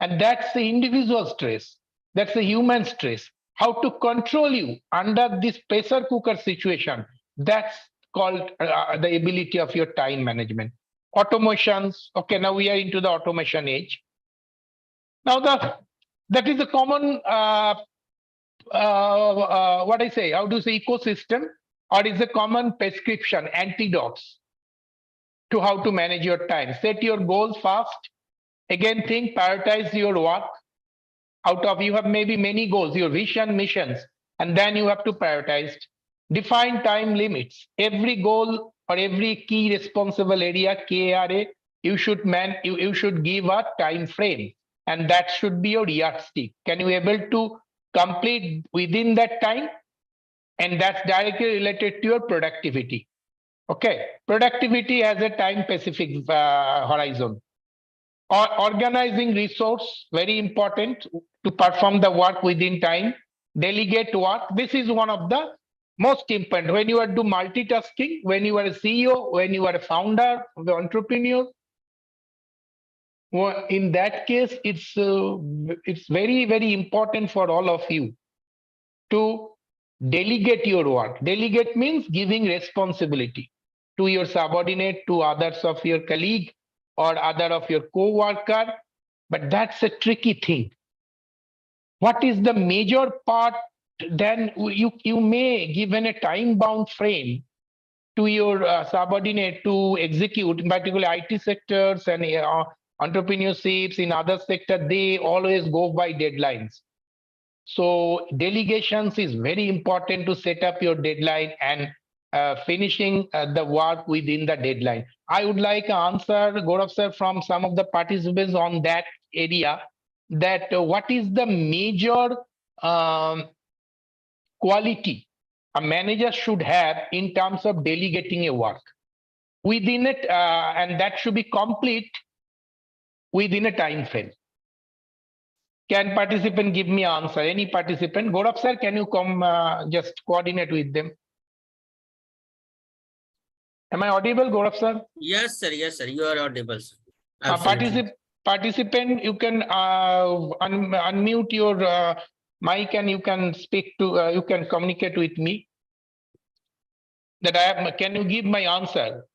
And that's the individual stress. That's the human stress. How to control you under this pressure cooker situation. That's called the ability of your time management. Automations. Okay, now we are into the automation age. Now that is a common what I say, how to say ecosystem, or is a common prescription, antidotes to how to manage your time. Set your goals fast. Again, think, prioritize your work. Out of you have maybe many goals, your vision, missions, and then you have to prioritize. Define time limits. Every goal or every key responsible area, KRA, you should give a time frame, and that should be your yardstick. Can you able to complete within that time? And that's directly related to your productivity. Okay, productivity has a time specific horizon. Or organizing resource, very important to perform the work within time. Delegate work. This is one of the most important. When you are do multitasking, when you are a CEO, when you are a founder, the entrepreneur, well, in that case, it's very, very important for all of you to delegate your work. Delegate means giving responsibility to your subordinate, to others of your colleague, or other of your co-worker, but that's a tricky thing. What is the major part? Then you may given a time-bound frame to your subordinate to execute, in particular IT sectors and entrepreneurships in other sectors, they always go by deadlines. So delegations is very important to set up your deadline and finishing the work within the deadline. I would like an answer, Gaurav sir, from some of the participants on that area. that what is the major quality a manager should have in terms of delegating a work within it, and that should be complete within a time frame. Can participant give me answer? Any participant? Gaurav sir, can you come just coordinate with them? Am I audible, Gaurav sir? Yes, sir. Yes, sir. You are audible, sir. Absolutely. Participant, you can unmute your mic and you can speak to, you can communicate with me. That can you give my answer?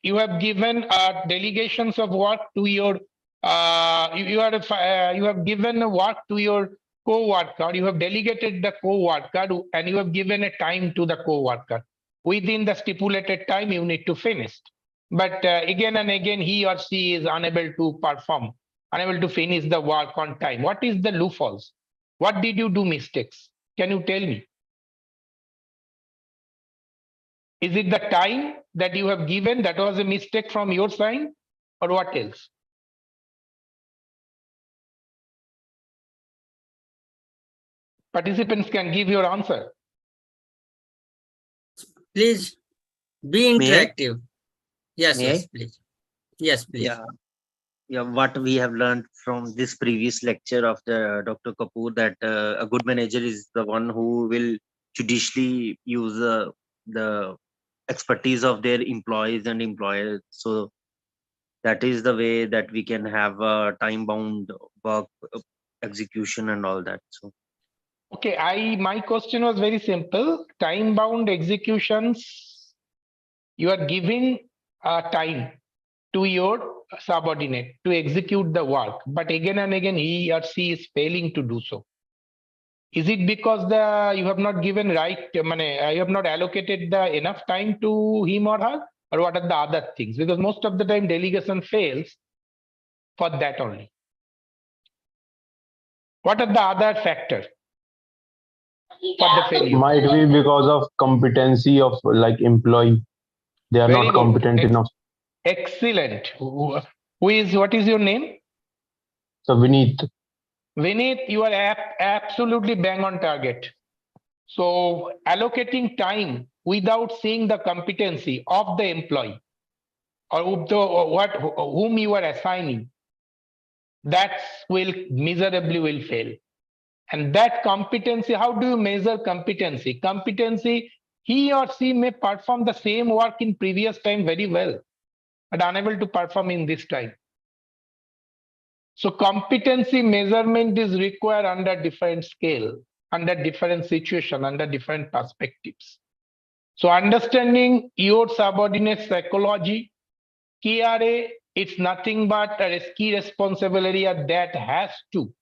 You have given delegations of work to your, you have given work to your co-worker, you have delegated the co-worker and you have given a time to the co-worker. Within the stipulated time, you need to finish. But again and again, he or she is unable to perform, unable to finish the work on time. What is the loopholes? What did you do mistakes? Can you tell me? Is it the time that you have given that was a mistake from your side, or what else? Participants can give your answer. Please be May I? interactive. Yes, May I? yes, please. Yes, please. Yeah, what we have learned from this previous lecture of the Dr. Kapoor, that a good manager is the one who will judiciously use the expertise of their employees and employers. So that is the way that we can have a time-bound work execution and all that. So Okay, my question was very simple. Time-bound executions, you are giving time to your subordinate to execute the work, but again and again he or she is failing to do so. Is it because you have not given you have not allocated enough time to him or her, or what are the other things? Because most of the time delegation fails for that only. What are the other factors for the failure? Might be because of competency of like employee. They are Very not good. competent enough. Excellent. What is your name? So Vineet, Vineet, you are absolutely bang on target. So allocating time without seeing the competency of the employee or whom you are assigning, that will miserably fail. And that competency, how do you measure competency? Competency, he or she may perform the same work in previous time very well, but unable to perform in this time. So competency measurement is required under different scale, under different situation, under different perspectives. So understanding your subordinate psychology, KRA, it's nothing but a key responsibility that has to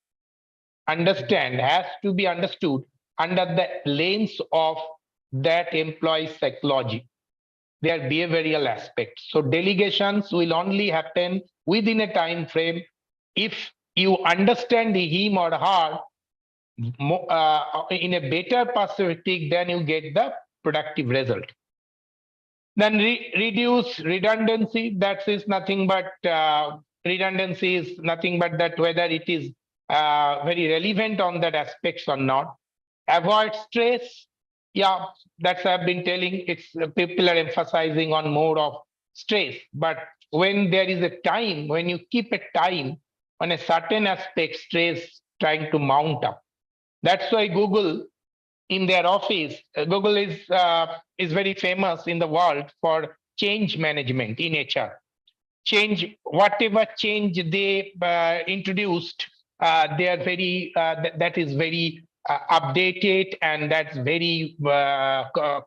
be understood under the lens of that employee's psychology, their behavioral aspects. So delegations will only happen within a time frame if you understand him or her in a better perspective, then you get the productive result. Then reduce redundancy. That is nothing but redundancy is nothing but that whether it is very relevant on that aspects or not. Avoid stress. Yeah, that's I've been telling. It's people are emphasizing on more of stress, but when there is a time, when you keep a time on a certain aspect, stress trying to mount up. That's why Google in their office, Google is very famous in the world for change management in HR. Whatever change they introduced, they are very that is very updated, and that's very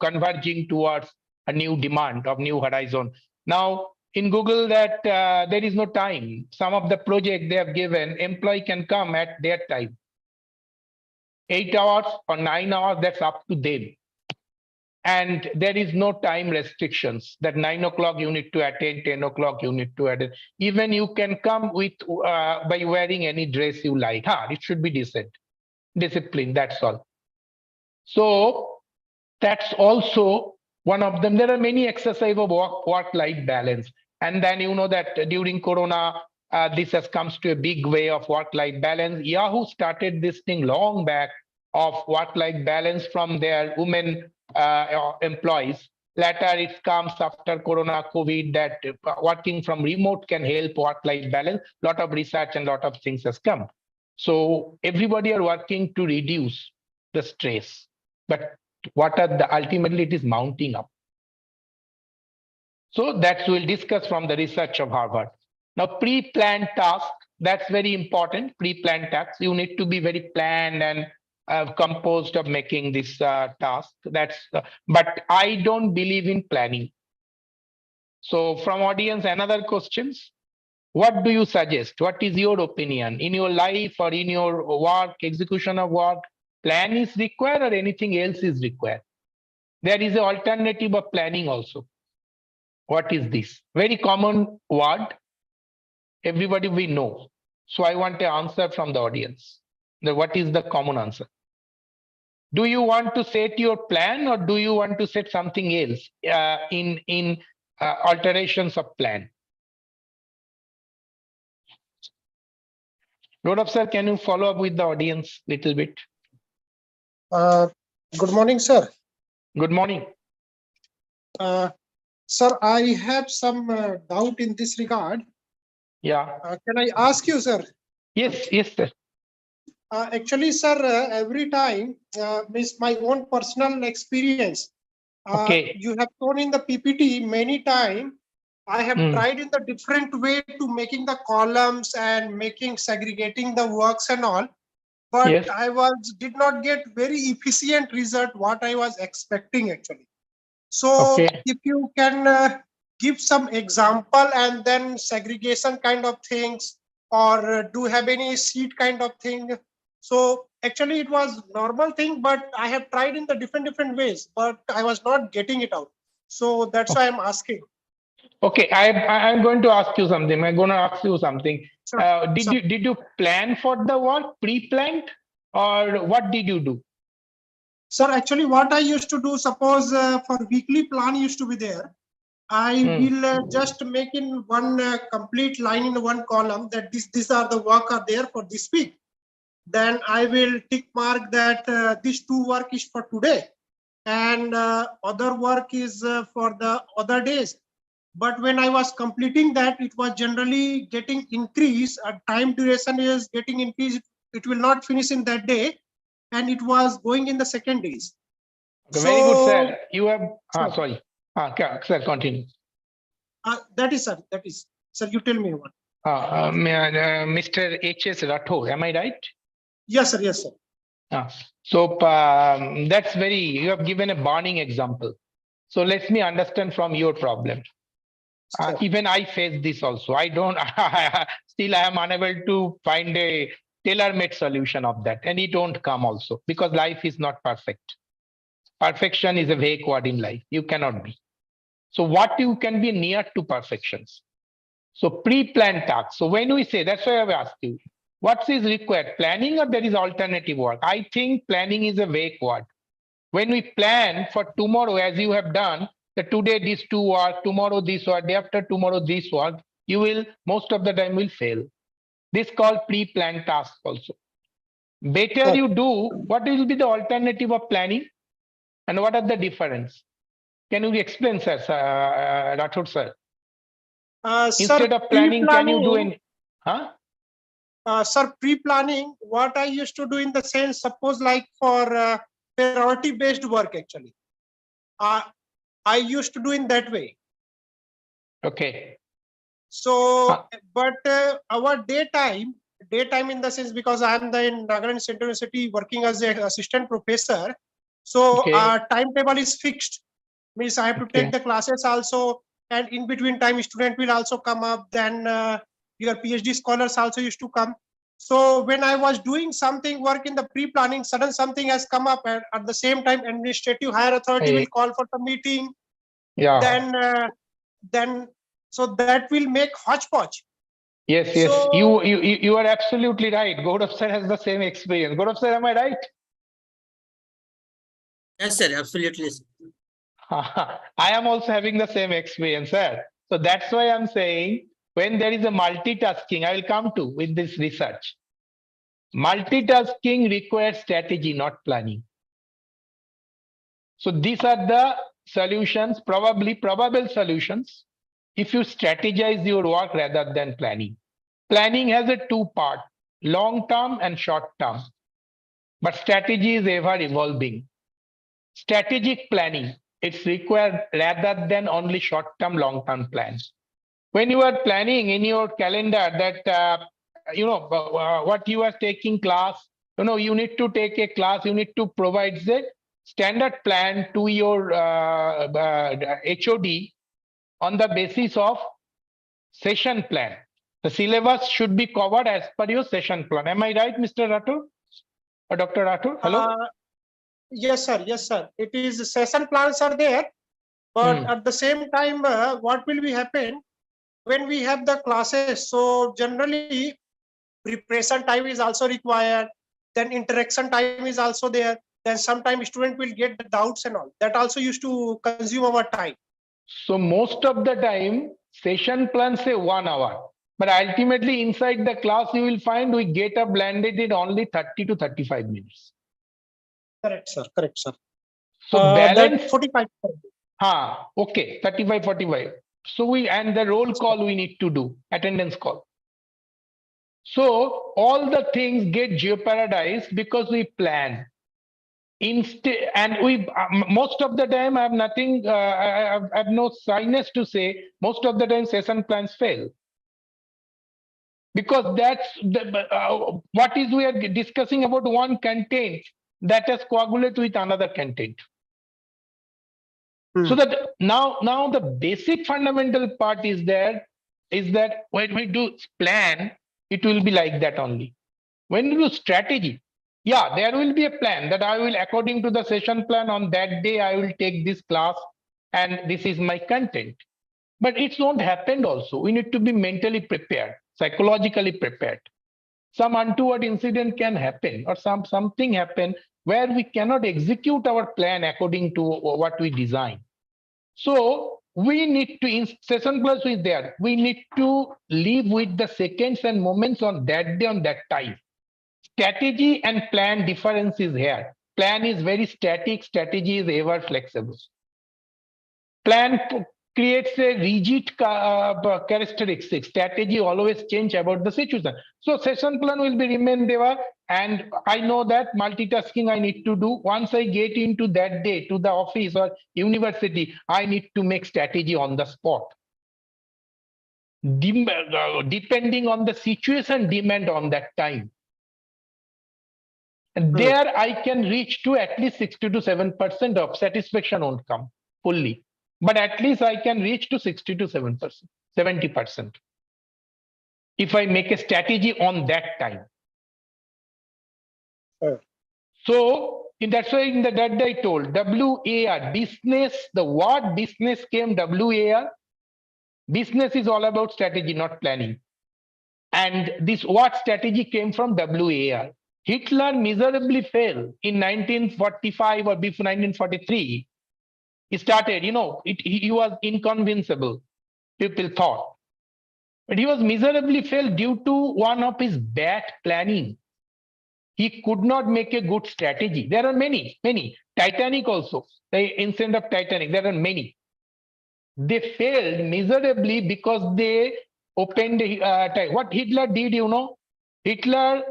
converging towards a new demand of new horizon. Now in Google, that there is no time. Some of the project they have given, employee can come at their time. 8 hours or 9 hours, that's up to them. And there is no time restrictions that 9 o'clock you need to attend, 10 o'clock you need to attend. Even you can come with by wearing any dress you like. It should be decent, discipline, that's all. So that's also one of them. There are many exercises of work-life balance. And then you know that during Corona, this has comes to a big way of work-life balance. Yahoo started this thing long back of work-life balance from their women employees. Later, it comes after Corona, COVID, that working from remote can help work-life balance. A lot of research and a lot of things has come. So everybody are working to reduce the stress. But what are the ultimately it is mounting up. So that we'll discuss from the research of Harvard. Now, pre-planned task, that's very important. Pre-planned tasks, you need to be very planned and composed of making this task. But I don't believe in planning. So from audience, another questions. What do you suggest? What is your opinion in your life or in your work, execution of work? Plan is required or anything else is required? There is an alternative of planning also. What is this? Very common word. Everybody we know. So I want an answer from the audience. What is the common answer? Do you want to set your plan or do you want to set something else in alterations of plan? Rodolph sir, can you follow up with the audience a little bit? Good morning, sir. Good morning. Sir, I have some doubt in this regard. Yeah. Can I ask you, sir? Yes, sir. Actually, sir, every time, means my own personal experience. Okay. You have shown in the PPT many times. I have tried in the different way to making the columns and segregating the works and all, but Yes. I did not get very efficient result what I was expecting actually. So if you can give some example and then segregation kind of things, or do have any sheet kind of thing. So actually it was normal thing, but I have tried in the different ways, but I was not getting it out. So that's why I'm asking. Okay, I'm going to ask you something. I'm going to ask you something. Sure. Did you plan for the work, pre-planned, or what did you do? Sir, actually what I used to do, suppose for weekly plan used to be there. I will just make in one complete line in one column that these are the work are there for this week. Then I will tick mark that this 2 work is for today and other work is for the other days. But when I was completing that, it was generally getting increased. Time duration is getting increased. It will not finish in that day, and it was going in the second days. Very good, sir. You have sorry. Sir, continue. That is, sir. That is, sir. You tell me what. Mr. H.S. Rathore, am I right? Yes, sir. Yes, sir. So that's you have given a burning example. So let me understand from your problem. Even I face this also. I don't, still I am unable to find a tailor-made solution of that. And it won't come also because life is not perfect. Perfection is a vague word in life. You cannot be. So what you can be near to perfections. So pre-planned tasks. So when we say, that's why I've asked you, what is required? Planning or there is alternative work? I think planning is a vague word. When we plan for tomorrow, as you have done, that today this 2 work, tomorrow this work, day after tomorrow this work, you will, most of the time will fail. This is called pre-planned task also. Better you do, what will be the alternative of planning? And what are the difference? Can you explain, sir, Rathore, sir? Instead of planning, can you do any? Sir, pre-planning, what I used to do in the sense, suppose like for priority-based work, actually. I used to do in that way. Okay. So, but our daytime in the sense, because I am in Nagaland Central University working as an assistant professor. So our timetable is fixed. Means I have to take the classes also, and in between time student will also come up. Then your PhD scholars also used to come. So when I was doing something work in the pre-planning, sudden something has come up, and at the same time administrative higher authority will call for the meeting. Yeah. Then so that will make hodgepodge. Yes, yes. So, you are absolutely right. Gaurav sir has the same experience. Gaurav sir, am I right? Yes, sir. Absolutely. I am also having the same experience, sir. So that's why I'm saying when there is a multitasking, I will come to with this research. Multitasking requires strategy, not planning. So these are the solutions, probable solutions, if you strategize your work rather than planning. Planning has a two-part, long-term and short-term. But strategy is ever evolving. Strategic planning, it's required rather than only short-term, long-term plans. When you are planning in your calendar that, what you are taking class, you need to take a class, you need to provide the standard plan to your HOD on the basis of session plan. The syllabus should be covered as per your session plan. Am I right, Mr. Rathore or Dr. Rathore? Hello? Yes, sir. Yes, sir. It is session plans are there, but at the same time, what will be happen when we have the classes? So generally, preparation time is also required. Then interaction time is also there. Then sometimes student will get the doubts and all. That also used to consume our time. So most of the time, session plans say 1 hour. But ultimately, inside the class, you will find we get up blended in only 30 to 35 minutes. Correct, sir. Correct, sir. So balance 45. Okay, 35, 45. So and the roll call we need to do, attendance call. So all the things get jeopardized because we plan. And we most of the time I have nothing, I have no shyness to say, most of the time session plans fail. Because that's what is we are discussing about one content that has coagulated with another content. So that now the basic fundamental part is that when we do plan, it will be like that only. When you do strategy, yeah, there will be a plan that I will, according to the session plan on that day, I will take this class and this is my content. But it won't happen also. We need to be mentally prepared, psychologically prepared. Some untoward incident can happen or something happen where we cannot execute our plan according to what we design. So we need to, in session plus is there, we need to live with the seconds and moments on that day, on that time. Strategy and plan difference is here. Plan is very static, strategy is ever flexible. Plan creates a rigid characteristic. Strategy always change about the situation. So session plan will be remain there, and I know that multitasking I need to do. Once I get into that day to the office or university, I need to make strategy on the spot. Depending on the situation, demand on that time. And there I can reach to at least 60 to 7% of satisfaction won't come fully. But at least I can reach to 60 to 7%, 70%. If I make a strategy on that time. So that's why in the that I told WAR, business, the word business came WAR. Business is all about strategy, not planning. And this what strategy came from WAR. Hitler miserably failed in 1945 or before 1943. He started, he was inconvincible, people thought. But he was miserably failed due to one of his bad planning. He could not make a good strategy. There are many. Titanic also, the incident of Titanic, there are many. They failed miserably because they opened, what Hitler did, Hitler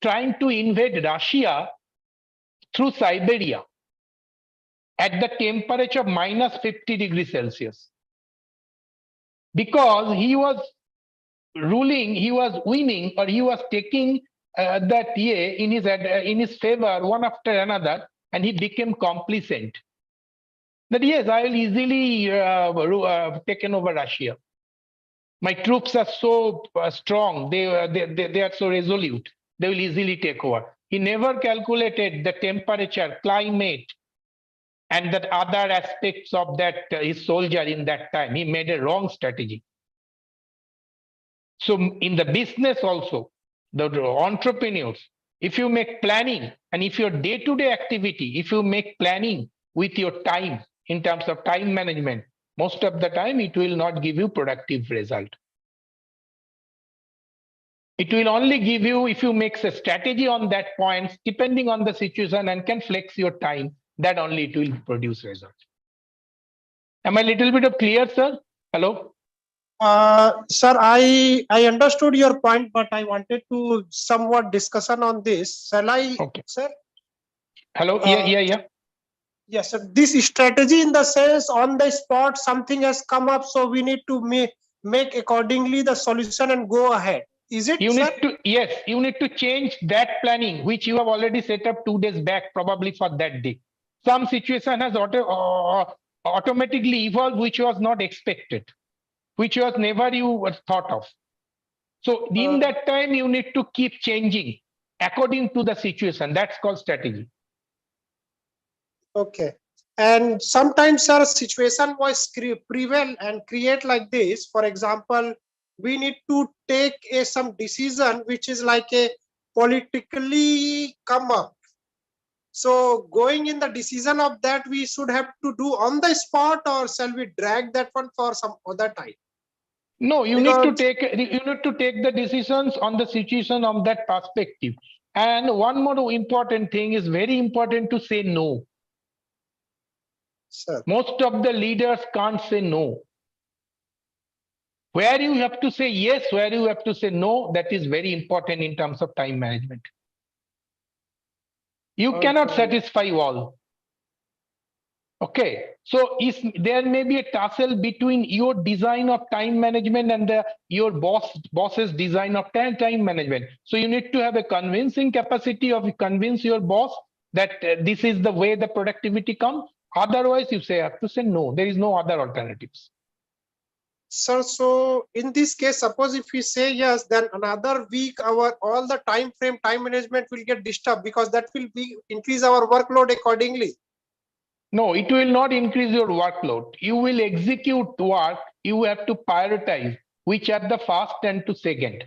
trying to invade Russia through Siberia at the temperature of minus 50 degrees Celsius. Because he was ruling, he was winning, or he was taking that year in his favor one after another, and he became complacent. That yes, I will easily taken over Russia. My troops are so strong, they are so resolute, they will easily take over. He never calculated the temperature, climate, and that other aspects of that his soldier in that time. He made a wrong strategy. So in the business also, the entrepreneurs, if you make planning, and if your day-to-day activity, if you make planning with your time in terms of time management, most of the time it will not give you productive result. It will only give you if you make a strategy on that point, depending on the situation, and can flex your time. That only it will produce results. Am I a little bit of clear, sir? Hello? Sir, I understood your point, but I wanted to somewhat discussion on this. Shall I, Okay. sir? Hello? Yeah. Yes, sir. This strategy in the sense on the spot, something has come up, so we need to make accordingly the solution and go ahead. Is it, You sir? need to, yes, you need to change that planning, which you have already set up 2 days back, probably for that day. Some situation has automatically evolved, which was not expected, which was never you thought of. So in that time, you need to keep changing according to the situation. That's called strategy. Okay. And sometimes, sir, situation was prevail and create like this. For example, we need to take some decision which is like a politically come up. So going in the decision of that, we should have to do on the spot, or shall we drag that one for some other time? No, you need to take the decisions on the situation of that perspective. And one more important thing is very important to say no. Sir. Most of the leaders can't say no. Where you have to say yes, where you have to say no, that is very important in terms of time management. You cannot satisfy all. Okay, so there may be a tussle between your design of time management and your boss's design of time management. So you need to have a convincing capacity of convince your boss that this is the way the productivity comes. Otherwise, you have to say no. There is no other alternatives. Sir, so in this case, suppose if we say yes, then another week all the time management will get disturbed, because that will increase our workload accordingly. No, it will not increase your workload. You will execute work. You have to prioritize which are the first and to second.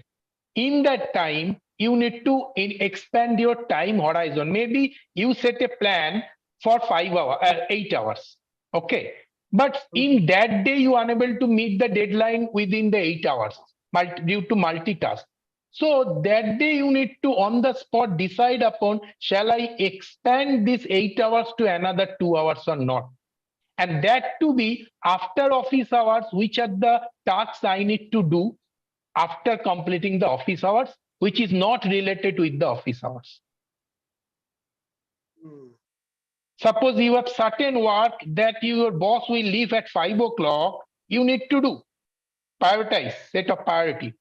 In that time, you need to expand your time horizon. Maybe you set a plan for 8 hours. Okay. But in that day, you are unable to meet the deadline within the 8 hours due to multitask. So that day you need to on the spot decide upon, shall I expand this 8 hours to another 2 hours or not? And that to be after office hours, which are the tasks I need to do after completing the office hours, which is not related with the office hours. Suppose you have certain work that your boss will leave at 5 o'clock, you need to do. Prioritize, set of priority.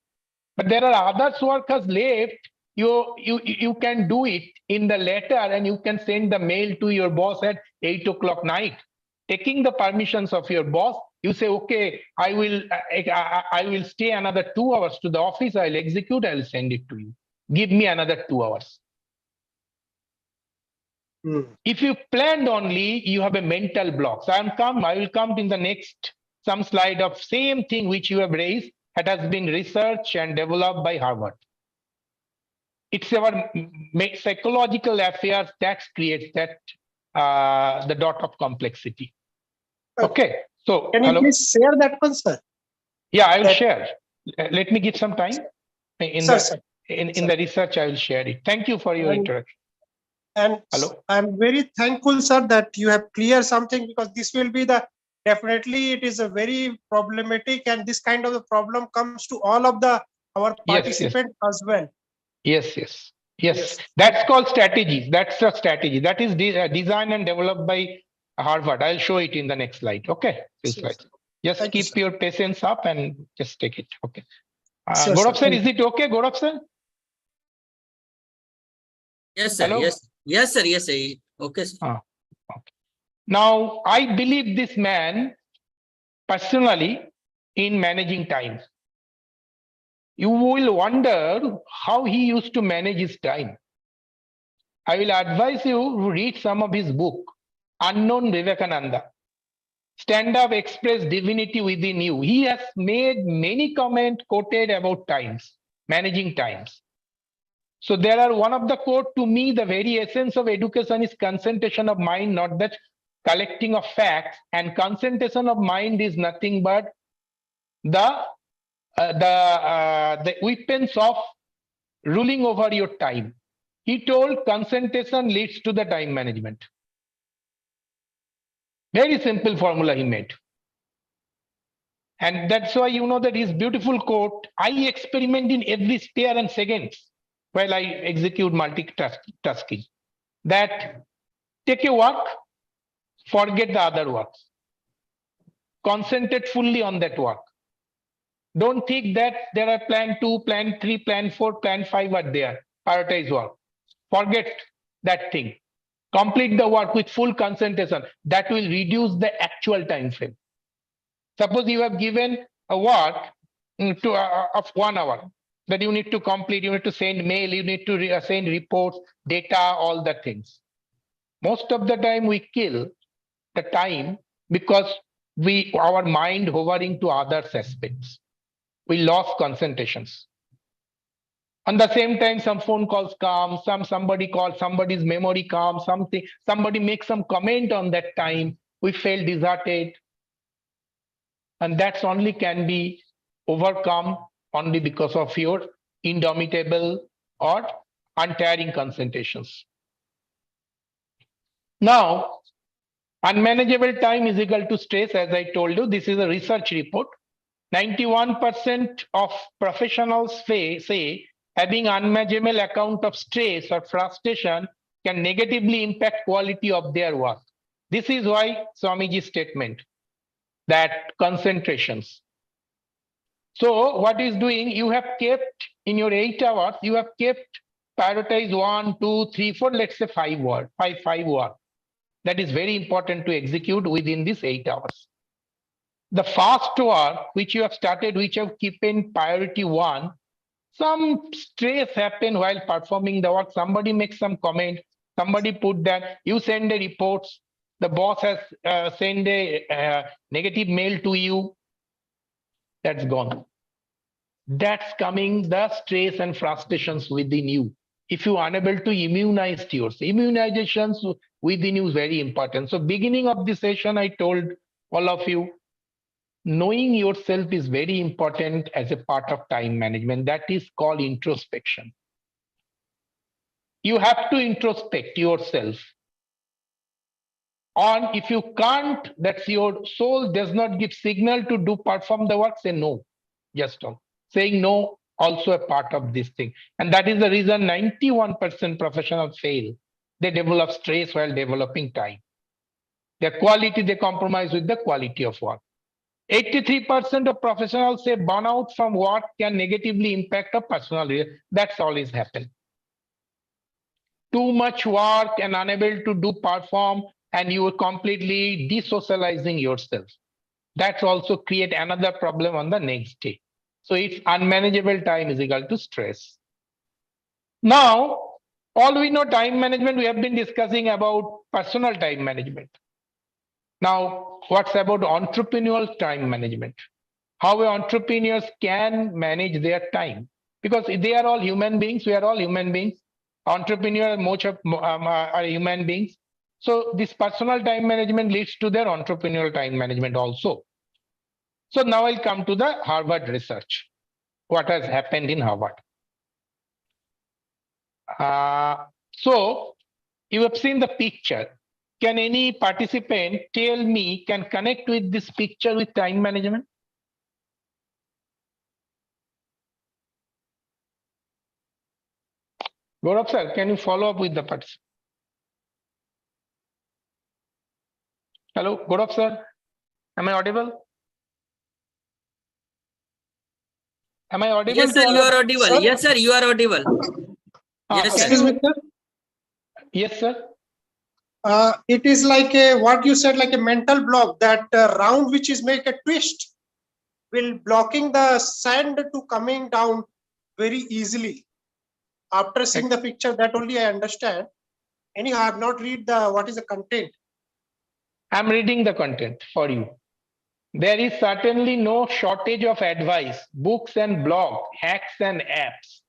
But there are others workers left, you can do it in the letter and you can send the mail to your boss at 8 o'clock night. Taking the permissions of your boss, you say, okay, I will stay another 2 hours to the office, I'll execute, I'll send it to you. Give me another 2 hours. If you planned only, you have a mental block. So I will come in the next some slide of same thing which you have raised. That has been researched and developed by Harvard. It's our psychological affairs that creates that the dot of complexity. Okay, so can you please share that one, sir? Yeah, I will share. Let me give some time in Sir, the research. I will share it. Thank you for your interaction. And hello, I'm very thankful, sir, that you have cleared something, because this will be definitely it is a very problematic, and this kind of a problem comes to all of our participants as well. Yes. That's called strategies. That's a strategy. That is designed and developed by Harvard. I'll show it in the next slide. Okay. Just keep your patience up and just take it. Okay. Gaurav sir, is it okay, Gaurav sir? Yes, sir. Hello? Yes, sir. Okay, sir. Okay. Now, I believe this man personally in managing time. You will wonder how he used to manage his time. I will advise you to read some of his book, Unknown Vivekananda. Stand up, express divinity within you. He has made many comments quoted about times, managing times. So there are one of the quote, to me, the very essence of education is concentration of mind, not that collecting of facts. And concentration of mind is nothing but the weapons of ruling over your time. He told concentration leads to the time management. Very simple formula he made. And that's why you know that his beautiful quote, I experiment in every spare and seconds while I execute multitasking. That take a work, forget the other works. Concentrate fully on that work. Don't think that there are plan 2, plan 3, plan 4, plan 5 are there. Prioritize work. Forget that thing. Complete the work with full concentration. That will reduce the actual time frame. Suppose you have given a work of 1 hour that you need to complete, you need to send mail, you need to send reports, data, all the things. Most of the time we kill the time because our mind hovering to other aspects. We lost concentrations. On the same time, some phone calls come, somebody calls, somebody's memory comes, somebody makes some comment on that time. We feel deserted. And that's only can be overcome only because of your indomitable or untiring concentrations. Now, unmanageable time is equal to stress, as I told you. This is a research report. 91% of professionals say having unmanageable account of stress or frustration can negatively impact quality of their work. This is why Swamiji's statement that concentrations. So what is doing, you have kept in your 8 hours, you have kept prioritize 1, 2, 3, 4, let's say 5 work. That is very important to execute within these 8 hours. The fast work which you have started, which you have kept priority 1, some stress happen while performing the work. Somebody makes some comment, somebody put that, you send the reports, the boss has sent a negative mail to you, that's gone. That's coming the stress and frustrations within you. If you are unable to immunize yourself, immunizations within you is very important. So beginning of the session, I told all of you, knowing yourself is very important as a part of time management. That is called introspection. You have to introspect yourself. On if you can't, that's your soul does not give signal to perform the work, say no. Just don't. Saying no also a part of this thing. And that is the reason 91% professionals fail. They develop stress while developing time. Their quality, they compromise with the quality of work. 83% of professionals say burnout from work can negatively impact a personal relationship. That's always happened. Too much work and unable to perform, and you are completely desocializing yourself. That also create another problem on the next day. So it's unmanageable time is equal to stress. Now, all we know time management, we have been discussing about personal time management. Now, what's about entrepreneurial time management? How entrepreneurs can manage their time? Because they are all human beings, we are all human beings. Entrepreneurs are human beings. So this personal time management leads to their entrepreneurial time management also. So now I'll come to the Harvard research. What has happened in Harvard? So you have seen the picture. Can any participant tell me, can connect with this picture with time management? Gaurav sir, can you follow up with the participant? Hello, Gaurav sir, am I audible? Am I audible? Yes, sir, you are audible. Sir? Yes, sir, you are audible. Yes, sir. Excuse me, sir. Yes, sir. It is like a, what you said, like a mental block, that round which is make a twist will blocking the sand to coming down very easily. After seeing the picture, that only I understand. Anyhow, I have not read the what is the content. I'm reading the content for you. There is certainly no shortage of advice, books and blog, hacks and apps,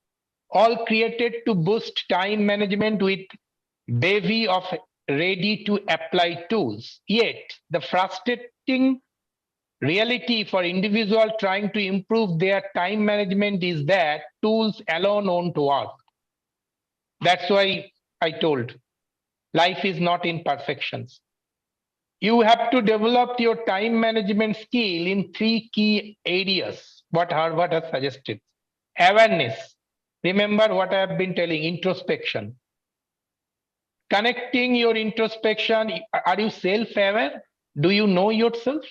all created to boost time management with bevy of ready to apply tools. Yet the frustrating reality for individual trying to improve their time management is that tools alone won't work. That's why I told life is not in perfections. You have to develop your time management skill in 3 key areas, what Harvard has suggested. Awareness. Remember what I have been telling, introspection. Connecting your introspection, are you self-aware? Do you know yourself?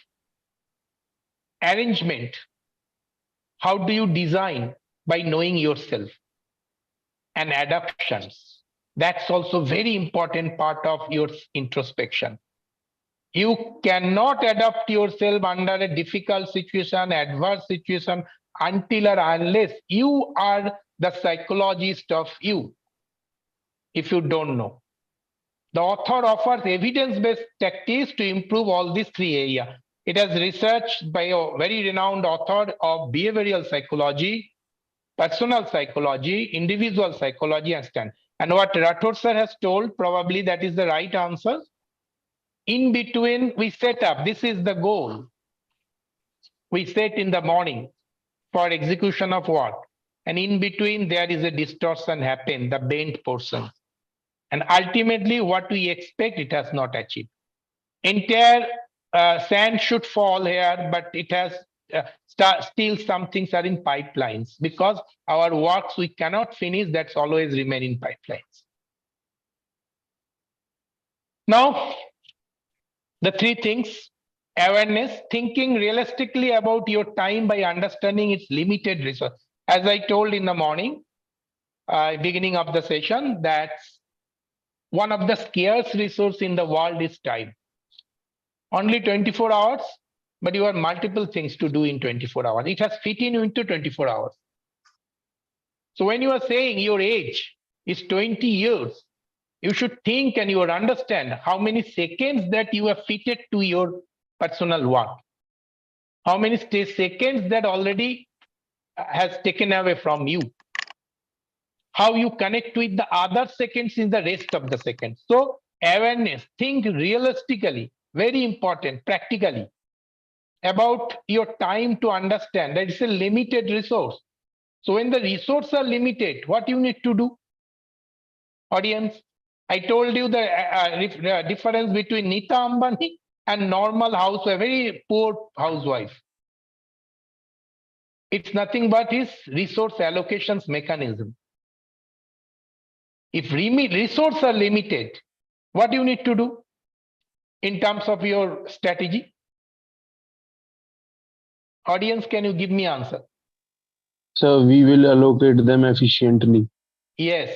Arrangement. How do you design? By knowing yourself. And adaptations. That's also very important part of your introspection. You cannot adapt yourself under a difficult situation, adverse situation, until or unless you are the psychologist of you. If you don't know. The author offers evidence-based tactics to improve all these 3 areas. It has researched by a very renowned author of behavioral psychology, personal psychology, individual psychology, and stand. And what Rathod sir has told, probably that is the right answer. In between, we set up, this is the goal. We set in the morning for execution of work. And in between, there is a distortion happen, the bent portion. And ultimately, what we expect, it has not achieved. Entire sand should fall here, but it has still some things are in pipelines because our works we cannot finish, that's always remain in pipelines. Now, the 3 things, awareness, thinking realistically about your time by understanding its limited resource. As I told in the morning, beginning of the session, that one of the scarce resources in the world is time. Only 24 hours, but you have multiple things to do in 24 hours. It has fit in into 24 hours. So when you are saying your age is 20 years, you should think and you will understand how many seconds that you have fitted to your personal work. How many seconds that already has taken away from you. How you connect with the other seconds in the rest of the seconds. So awareness, think realistically, very important, practically, about your time to understand that it's a limited resource. So when the resources are limited, what you need to do? Audience, I told you the difference between Nita Ambani and normal housewife, very poor housewife. It's nothing but his resource allocations mechanism. If resources are limited, what do you need to do in terms of your strategy? Audience, can you give me answer? So we will allocate them efficiently. Yes.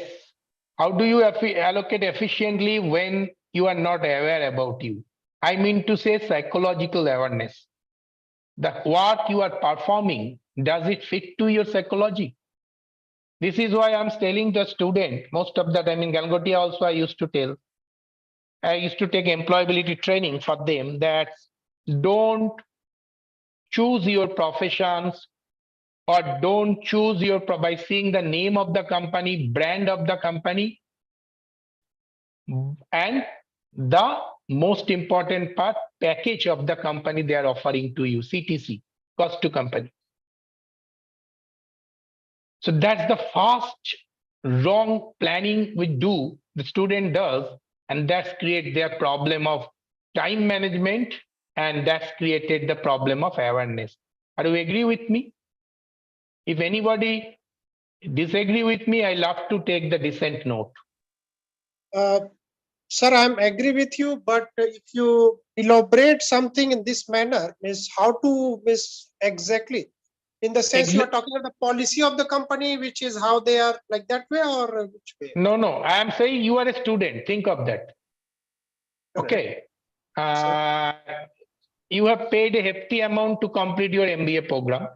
How do you allocate efficiently when you are not aware about you? I mean to say psychological awareness. The what you are performing, does it fit to your psychology? This is why I'm telling the student, most of the time in Galgotia also I used to tell, I used to take employability training for them that don't choose your professions or don't choose your by seeing the name of the company, brand of the company, and the most important part, package of the company they are offering to you, CTC, cost to company. So that's the first wrong planning we do, the student does, and that's create their problem of time management, and that's created the problem of awareness. Do you agree with me? If anybody disagree with me, I love to take the dissent note. Sir, I'm agree with you, but if you elaborate something in this manner, means how to miss exactly, in the sense you are talking about the policy of the company, which is how they are like that way, or which way? No, I am saying you are a student. Think of that. Okay. You have paid a hefty amount to complete your MBA program.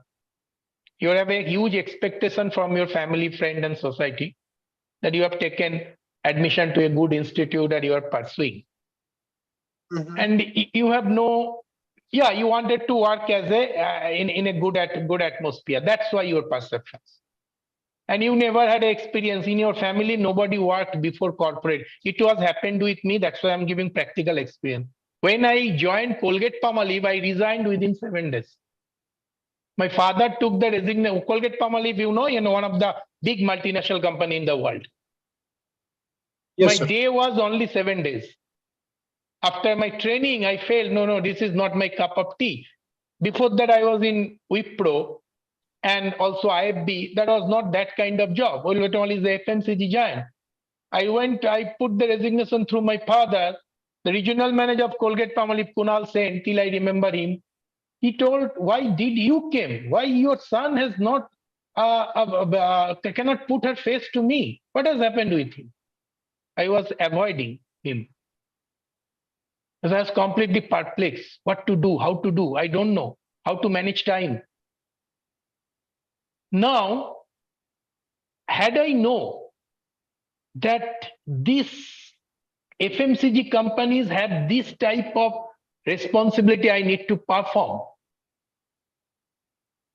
You have a huge expectation from your family, friend, and society that you have taken admission to a good institute that you are pursuing. And you have no, you wanted to work as a in a good atmosphere. That's why your perceptions. And you never had an experience in your family. Nobody worked before corporate. It was happened with me. That's why I'm giving practical experience. When I joined Colgate-Palmolive, I resigned within 7 days. My father took the resignation. Colgate-Palmolive, you know, one of the big multinational company in the world. Yes, My sir. day was only 7 days. After my training, I felt, no, this is not my cup of tea. Before that, I was in Wipro and also IFB. That was not that kind of job. Only is the FMCG giant. I put the resignation through my father. The regional manager of Colgate-Palmolive, Kunal Sen, till I remember him. He told, why did you came? Why your son has not, cannot put her face to me? What has happened with him? I was avoiding him. Because I was completely perplexed. What to do, how to do, I don't know. How to manage time. Now, had I known that these FMCG companies have this type of responsibility I need to perform,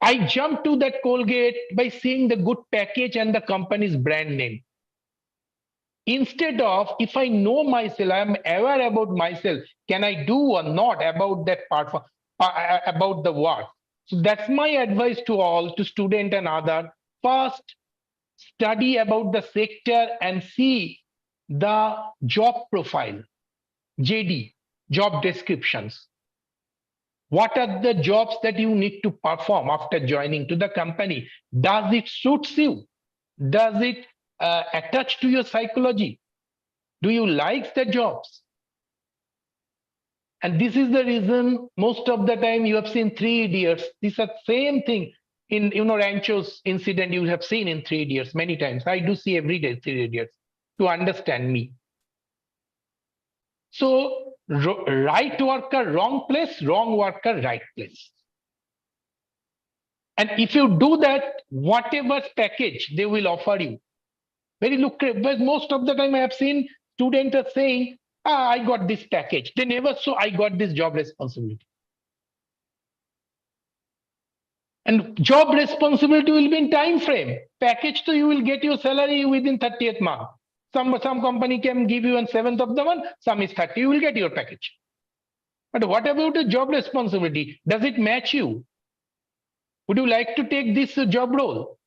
I jumped to that Colgate by seeing the good package and the company's brand name. Instead of, if I know myself, I am aware about myself, can I do or not about that part, about the work? So that's my advice to all, to student and other. First, study about the sector and see the job profile, JD, job descriptions. What are the jobs that you need to perform after joining to the company? Does it suits you? Does it attach to your psychology? Do you like the jobs? And this is the reason most of the time you have seen 3 Idiots. These are same thing in Rancho's incident you have seen in 3 Idiots many times. I do see every day 3 Idiots to understand me. So right worker, wrong place, wrong worker, right place. And if you do that, whatever package they will offer you, very lucrative. But most of the time I have seen students are saying, I got this package. They never saw I got this job responsibility. And job responsibility will be in time frame. Package, so you will get your salary within 30th month. Some company can give you on 7th of the month, some is 30, you will get your package. But what about the job responsibility? Does it match you? Would you like to take this job role?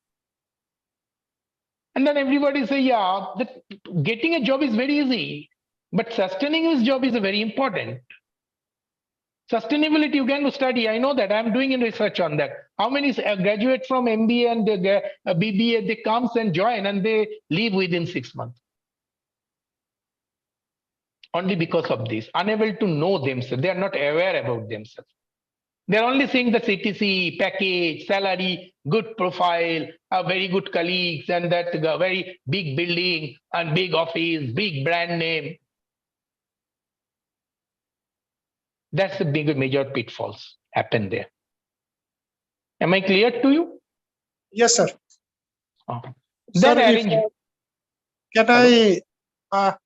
And then everybody say, yeah, getting a job is very easy, but sustaining this job is very important. Sustainability, you can study. I know that. I'm doing research on that. How many graduate from MBA and BBA, they comes and join and they leave within 6 months? Only because of this, unable to know themselves. They are not aware about themselves. They're only seeing the CTC, package, salary, good profile, very good colleagues, and that very big building and big office, big brand name. That's the big major pitfalls happen there. Am I clear to you? Yes, sir. Then Sir, arrange. can I?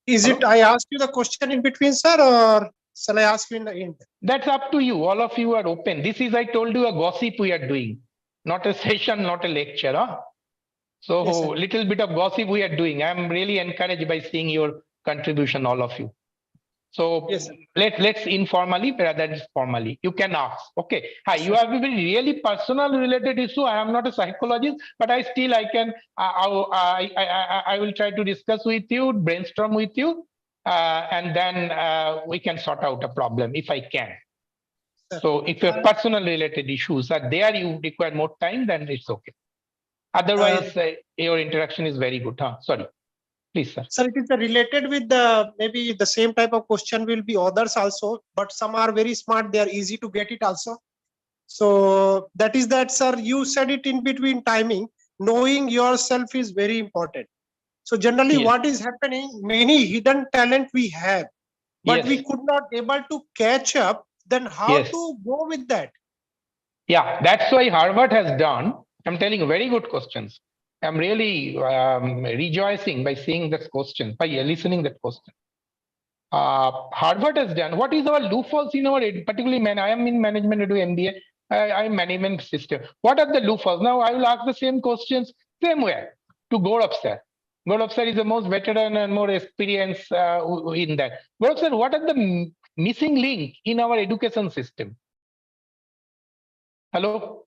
Is it I ask you the question in between, sir, or shall I ask you in the end? That's up to you. All of you are open. This is, I told you, a gossip we are doing, not a session, not a lecture. Huh? So Yes, little bit of gossip we are doing. I'm really encouraged by seeing your contribution, all of you. So yes, let's informally rather than formally. You can ask. Okay. Hi, you have a really personal related issue. I am not a psychologist, but I can. I will try to discuss with you, brainstorm with you, and then we can sort out a problem if I can. sir. So if your personal related issues are there, you require more time, then it's okay. Otherwise, your interaction is very good. Huh? Sorry. Please, sir. Sir, it is related with maybe the same type of question will be others also, but some are very smart. They are easy to get it also. So that is that, sir. You said it in between timing. Knowing yourself is very important. So generally, Yes. what is happening? Many hidden talent we have, but Yes. we could not able to catch up. Then how Yes. to go with that? Yeah, that's why Harvard has done. I'm telling you, very good questions. I'm really rejoicing by seeing that question, by listening that question. Harvard has done. What is our loopholes in our, particularly I am in management, I do MBA. I am management system. What are the loopholes? Now I will ask the same questions, same way to Gaurav sir. Gaurav sir is the most veteran and more experienced in that. Gaurav sir, what are the missing link in our education system? Hello?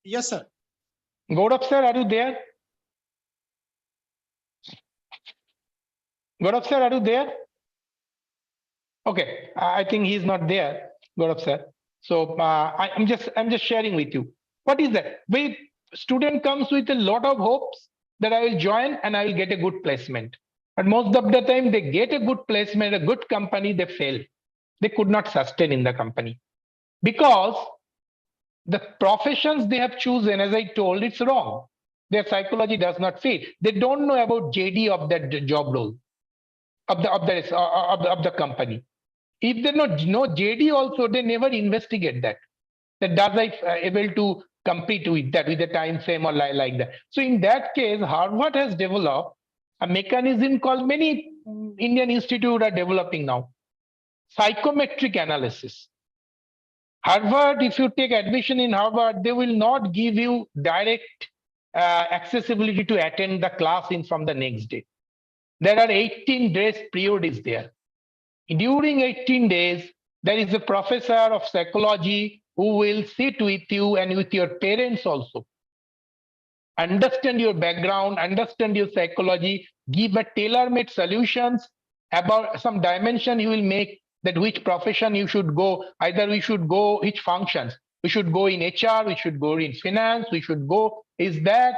Yes, sir. Gaurav sir, are you there? Gaurav sir, are you there? Okay, I think he's not there, Gaurav sir. So I'm just sharing with you. What is that? Student comes with a lot of hopes that I will join and I will get a good placement. But most of the time they get a good placement, a good company, they fail. They could not sustain in the company because the professions they have chosen, as I told, it's wrong. Their psychology does not fit. They don't know about JD of that job role of the company. If they know JD also, they never investigate that. That does I able to compete with that with a time frame or like that. So in that case, Harvard has developed a mechanism called many Indian institutes are developing now. Psychometric analysis. Harvard, if you take admission in Harvard, they will not give you direct accessibility to attend the class in from the next day. There are 18 days period is there. During 18 days, there is a professor of psychology who will sit with you and with your parents also. Understand your background, understand your psychology, give a tailor-made solutions about some dimension you will make that which profession you should go. Either we should go which functions. We should go in HR, we should go in finance, we should go is that.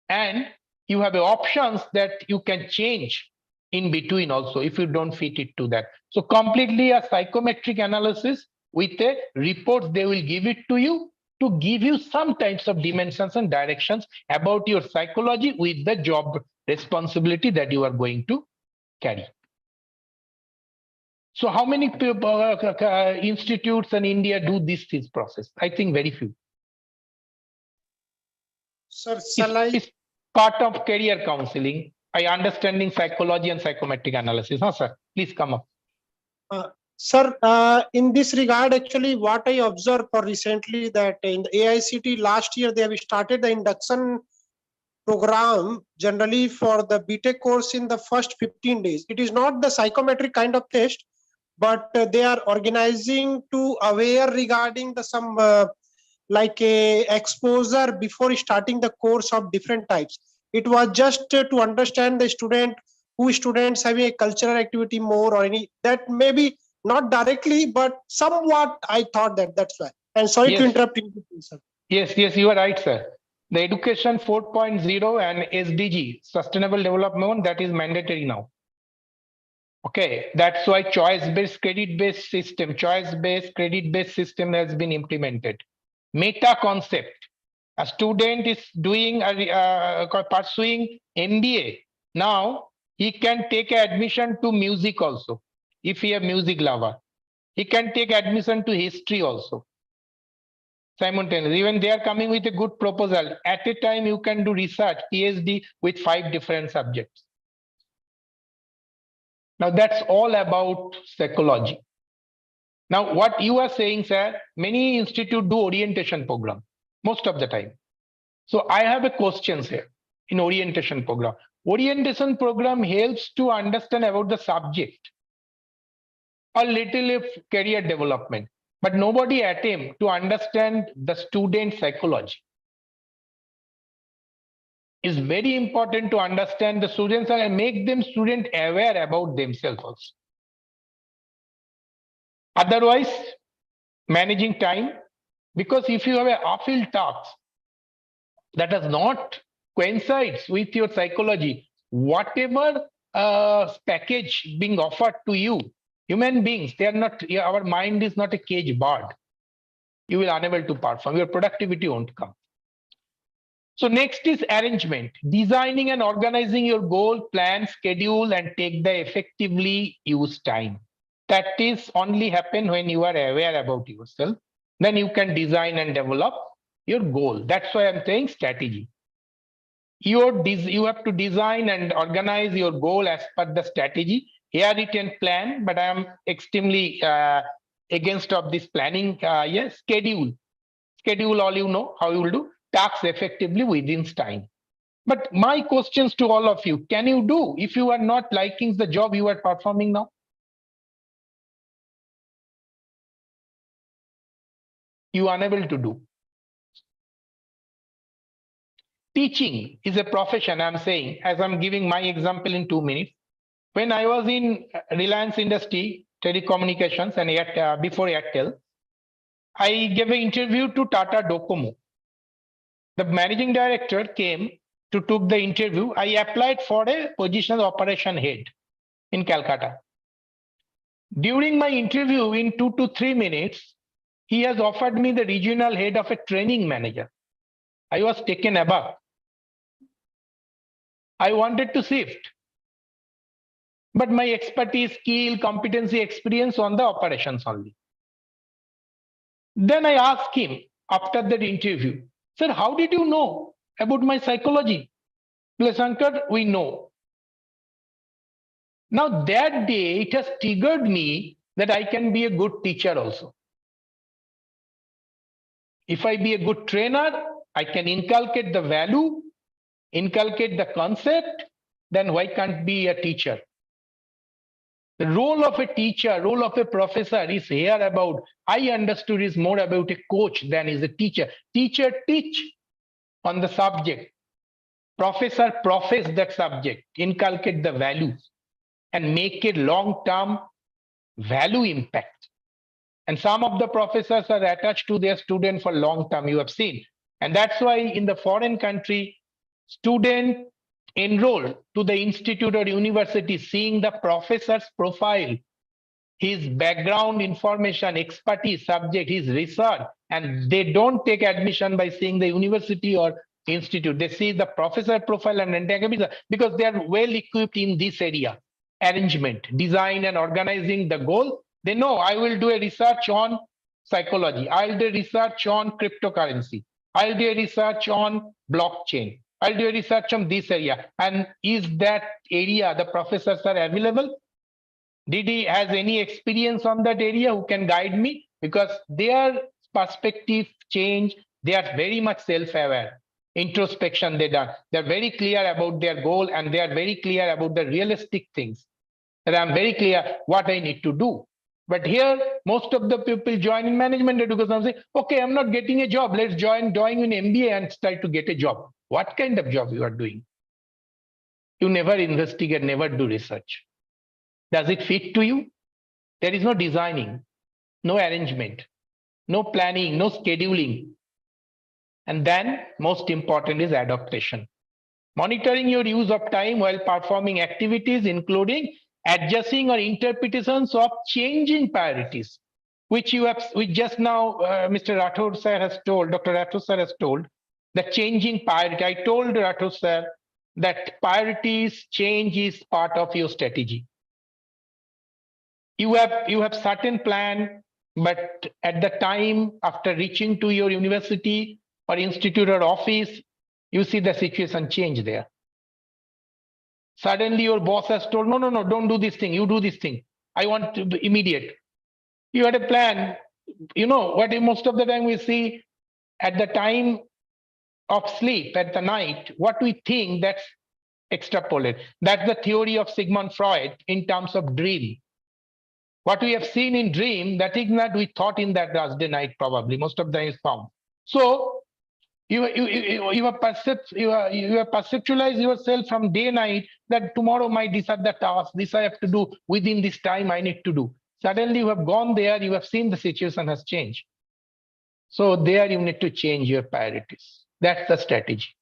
And you have options that you can change in between also if you don't fit it to that. So completely a psychometric analysis with a report they will give it to you to give you some types of dimensions and directions about your psychology with the job responsibility that you are going to carry. So how many institutes in India do this process? I think very few. Sir, It's part of career counseling. I understanding psychology and psychometric analysis. No, sir, please come up. Sir, in this regard, actually, what I observed for recently that in the AICT last year, they have started the induction program generally for the BTech course in the first 15 days. It is not the psychometric kind of test, but they are organizing to aware regarding the some like a exposure before starting the course of different types. It was just to understand the student, who students having a cultural activity more or any that maybe not directly, but somewhat I thought that's why. And sorry to interrupt you, sir. Yes, you are right, sir. The education 4.0 and SDG, Sustainable Development, that is mandatory now. Okay, that's why choice-based, credit-based system, choice-based, credit-based system has been implemented. Meta concept. A student is doing pursuing MBA. Now he can take admission to music also. If he a music lover, he can take admission to history also. Simultaneously, even they are coming with a good proposal. At a time, you can do research, PhD with 5 different subjects. Now that's all about psychology. Now what you are saying, sir, many institutes do orientation program most of the time. So I have a question here in orientation program. Orientation program helps to understand about the subject, a little of career development, but nobody attempt to understand the student psychology. It's very important to understand the students and make them student aware about themselves also. Otherwise, managing time, because if you have a uphill task that does not coincides with your psychology, whatever package being offered to you, human beings, they are not, our mind is not a cage bird. You will unable to perform, your productivity won't come. So next is arrangement, designing and organizing your goal, plan, schedule, and take the effectively use time. That is only happen when you are aware about yourself. Then you can design and develop your goal. That's why I'm saying strategy. You have to design and organize your goal as per the strategy. Here it can plan, but I am extremely against of this planning. Yes, schedule all you know how you will do. Tasks effectively within time. But my questions to all of you, can you do if you are not liking the job you are performing now? You are unable to do. Teaching is a profession, I'm saying, as I'm giving my example in 2 minutes. When I was in Reliance Industry, telecommunications, and before Airtel, I gave an interview to Tata Docomo. The managing director came to took the interview. I applied for a position of operation head in Calcutta. During my interview, in 2 to 3 minutes, he has offered me the regional head of a training manager. I was taken aback. I wanted to shift, but my expertise, skill, competency, experience on the operations only. Then I asked him after that interview, sir, how did you know about my psychology? Sanker, we know. Now that day, it has triggered me that I can be a good teacher also. If I be a good trainer, I can inculcate the value, inculcate the concept, then why can't be a teacher? The role of a teacher, role of a professor is here about, I understood is more about a coach than is a teacher. Teacher teach on the subject. Professor profess that subject, inculcate the values and make a long-term value impact. And some of the professors are attached to their student for long term, you have seen. And that's why in the foreign country, student enroll to the institute or university, seeing the professor's profile, his background information, expertise, subject, his research, and they don't take admission by seeing the university or institute. They see the professor profile and antagonism because they are well equipped in this area. Arrangement, design and organizing the goal. They know I will do a research on psychology. I'll do a research on cryptocurrency. I'll do a research on blockchain. I'll do a research on this area. And is that area the professors are available? Did he has any experience on that area who can guide me? Because their perspective change, they are very much self-aware. Introspection they done. They're very clear about their goal and they are very clear about the realistic things. That I'm very clear what I need to do. But here, most of the people join in management because I'm saying, okay, I'm not getting a job. Let's join in MBA and try to get a job. What kind of job you are doing? You never investigate, never do research. Does it fit to you? There is no designing, no arrangement, no planning, no scheduling. And then most important is adaptation. Monitoring your use of time while performing activities, including adjusting or interpretations of changing priorities, which just now Mr. Rathod sir has told, Dr. Rathod sir has told, the changing priority. I told Rathod sir that priorities change is part of your strategy. You have certain plan, but at the time after reaching to your university or institute or office, you see the situation change there. Suddenly your boss has told, no, don't do this thing. You do this thing. I want to be immediate. You had a plan. You know what most of the time we see at the time of sleep at the night, what we think that's extrapolated. That's the theory of Sigmund Freud in terms of dream. What we have seen in dream, that is not we thought in that Thursday night probably. Most of them is found. So you have perceptualized yourself from day night that tomorrow these are the tasks, this I have to do within this time I need to do. Suddenly you have gone there, you have seen the situation has changed. So there you need to change your priorities. That's the strategy.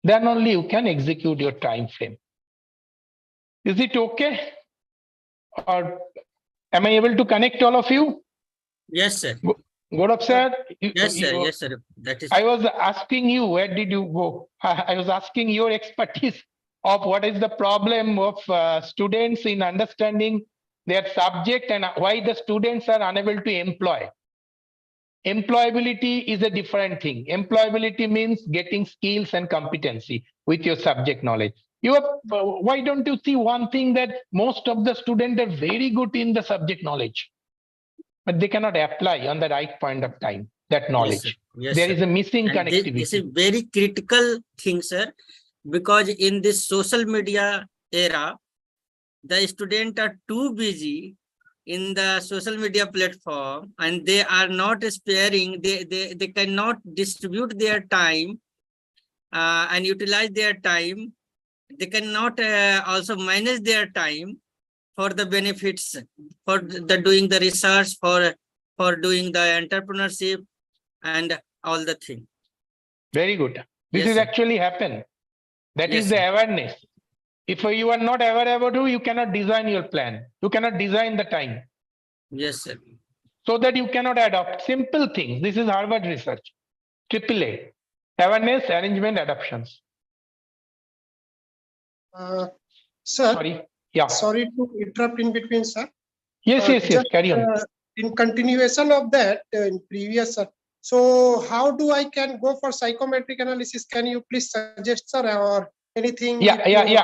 Then only you can execute your time frame. Is it okay? Or am I able to connect all of you? Yes, sir. Gaurav sir? Yes, sir. Yes, sir. That is. I was asking you, where did you go? I was asking your expertise of what is the problem of students in understanding their subject and why the students are unable to employ. Employability is a different thing. Employability means getting skills and competency with your subject knowledge. Why don't you see one thing that most of the students are very good in the subject knowledge, but they cannot apply on the right point of time, that knowledge. Yes, There sir. is a missing And this is connectivity. very critical thing, sir, because in this social media era, the students are too busy in the social media platform and they are not sparing, they cannot distribute their time and utilize their time. They cannot also manage their time for the benefits, for the doing the research, for doing the entrepreneurship and all the thing. Very good. This Yes, is sir. actually happen. That Yes, is the sir. awareness. If you are not aware about it, you cannot design your plan. You cannot design the time. Yes, sir. So that you cannot adopt simple things. This is Harvard research. AAA. Awareness, arrangement, adoptions. Sir, Sorry. Yeah. sorry to interrupt in between, sir. Yes, yes, yes. Just, Carry on. in continuation of that, in previous, so how do I can go for psychometric analysis? Can you please suggest, sir, or anything? Yeah. if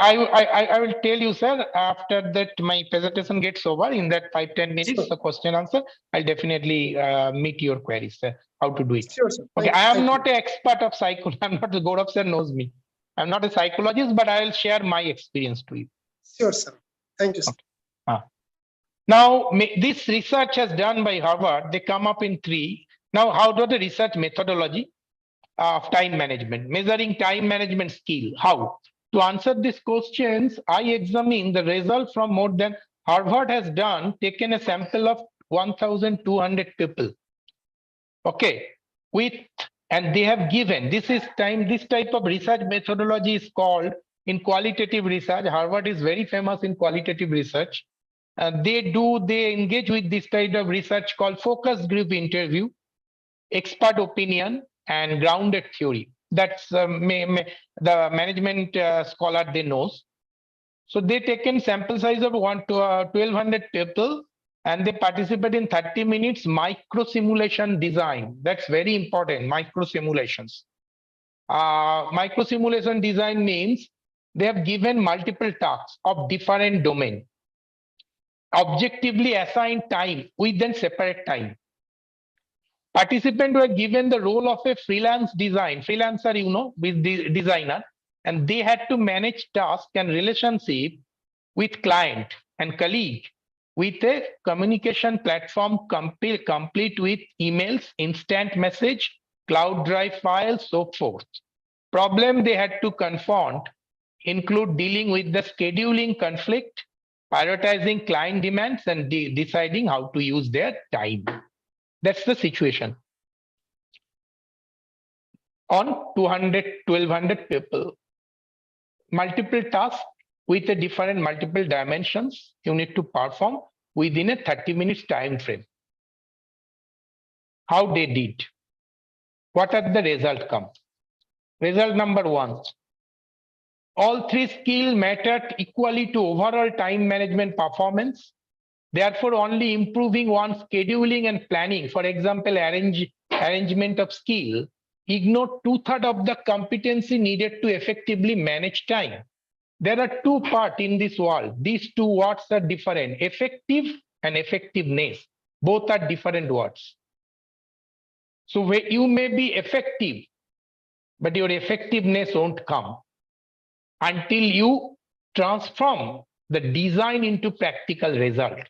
I will tell you, sir, after that my presentation gets over in that 5-10 minutes, Sure. the question answer, I'll definitely meet your queries, sir, how to do it. Sure, sir. Okay, Thank- I am thank not you. an expert of psychology. I'm not, the Gaurav sir knows me. I'm not a psychologist, but I will share my experience to you. Sure, sir. Thank you, sir. Now, this research has done by Harvard. They come up in 3. Now, how do the research methodology of time management, measuring time management skill? How? To answer these questions, I examine the result from more than Harvard has done, taken a sample of 1,200 people. Okay, and they have given, this type of research methodology is called in qualitative research. Harvard is very famous in qualitative research. They engage with this kind of research called focus group interview, expert opinion, and grounded theory. That's the management scholar they knows. So they taken sample size of 1,200 people, and they participate in 30 minutes micro simulation design. That's very important, micro simulations. Micro simulation design means they have given multiple tasks of different domain, objectively assigned time within separate time. Participants were given the role of a freelancer, with the designer, and they had to manage tasks and relationship with client and colleague with a communication platform complete with emails, instant message, cloud drive files, so forth. Problem they had to confront include dealing with the scheduling conflict, prioritizing client demands, and deciding how to use their time. That's the situation. On 1,200 people, multiple tasks with a different multiple dimensions you need to perform within a 30 minutes time frame. How they did? What are the result come? Result number 1. All 3 skills mattered equally to overall time management performance. Therefore, only improving one scheduling and planning, for example, arrangement of skill, ignored 2/3 of the competency needed to effectively manage time. There are 2 parts in this world. These 2 words are different, effective and effectiveness. Both are different words. So you may be effective, but your effectiveness won't come until you transform the design into practical result.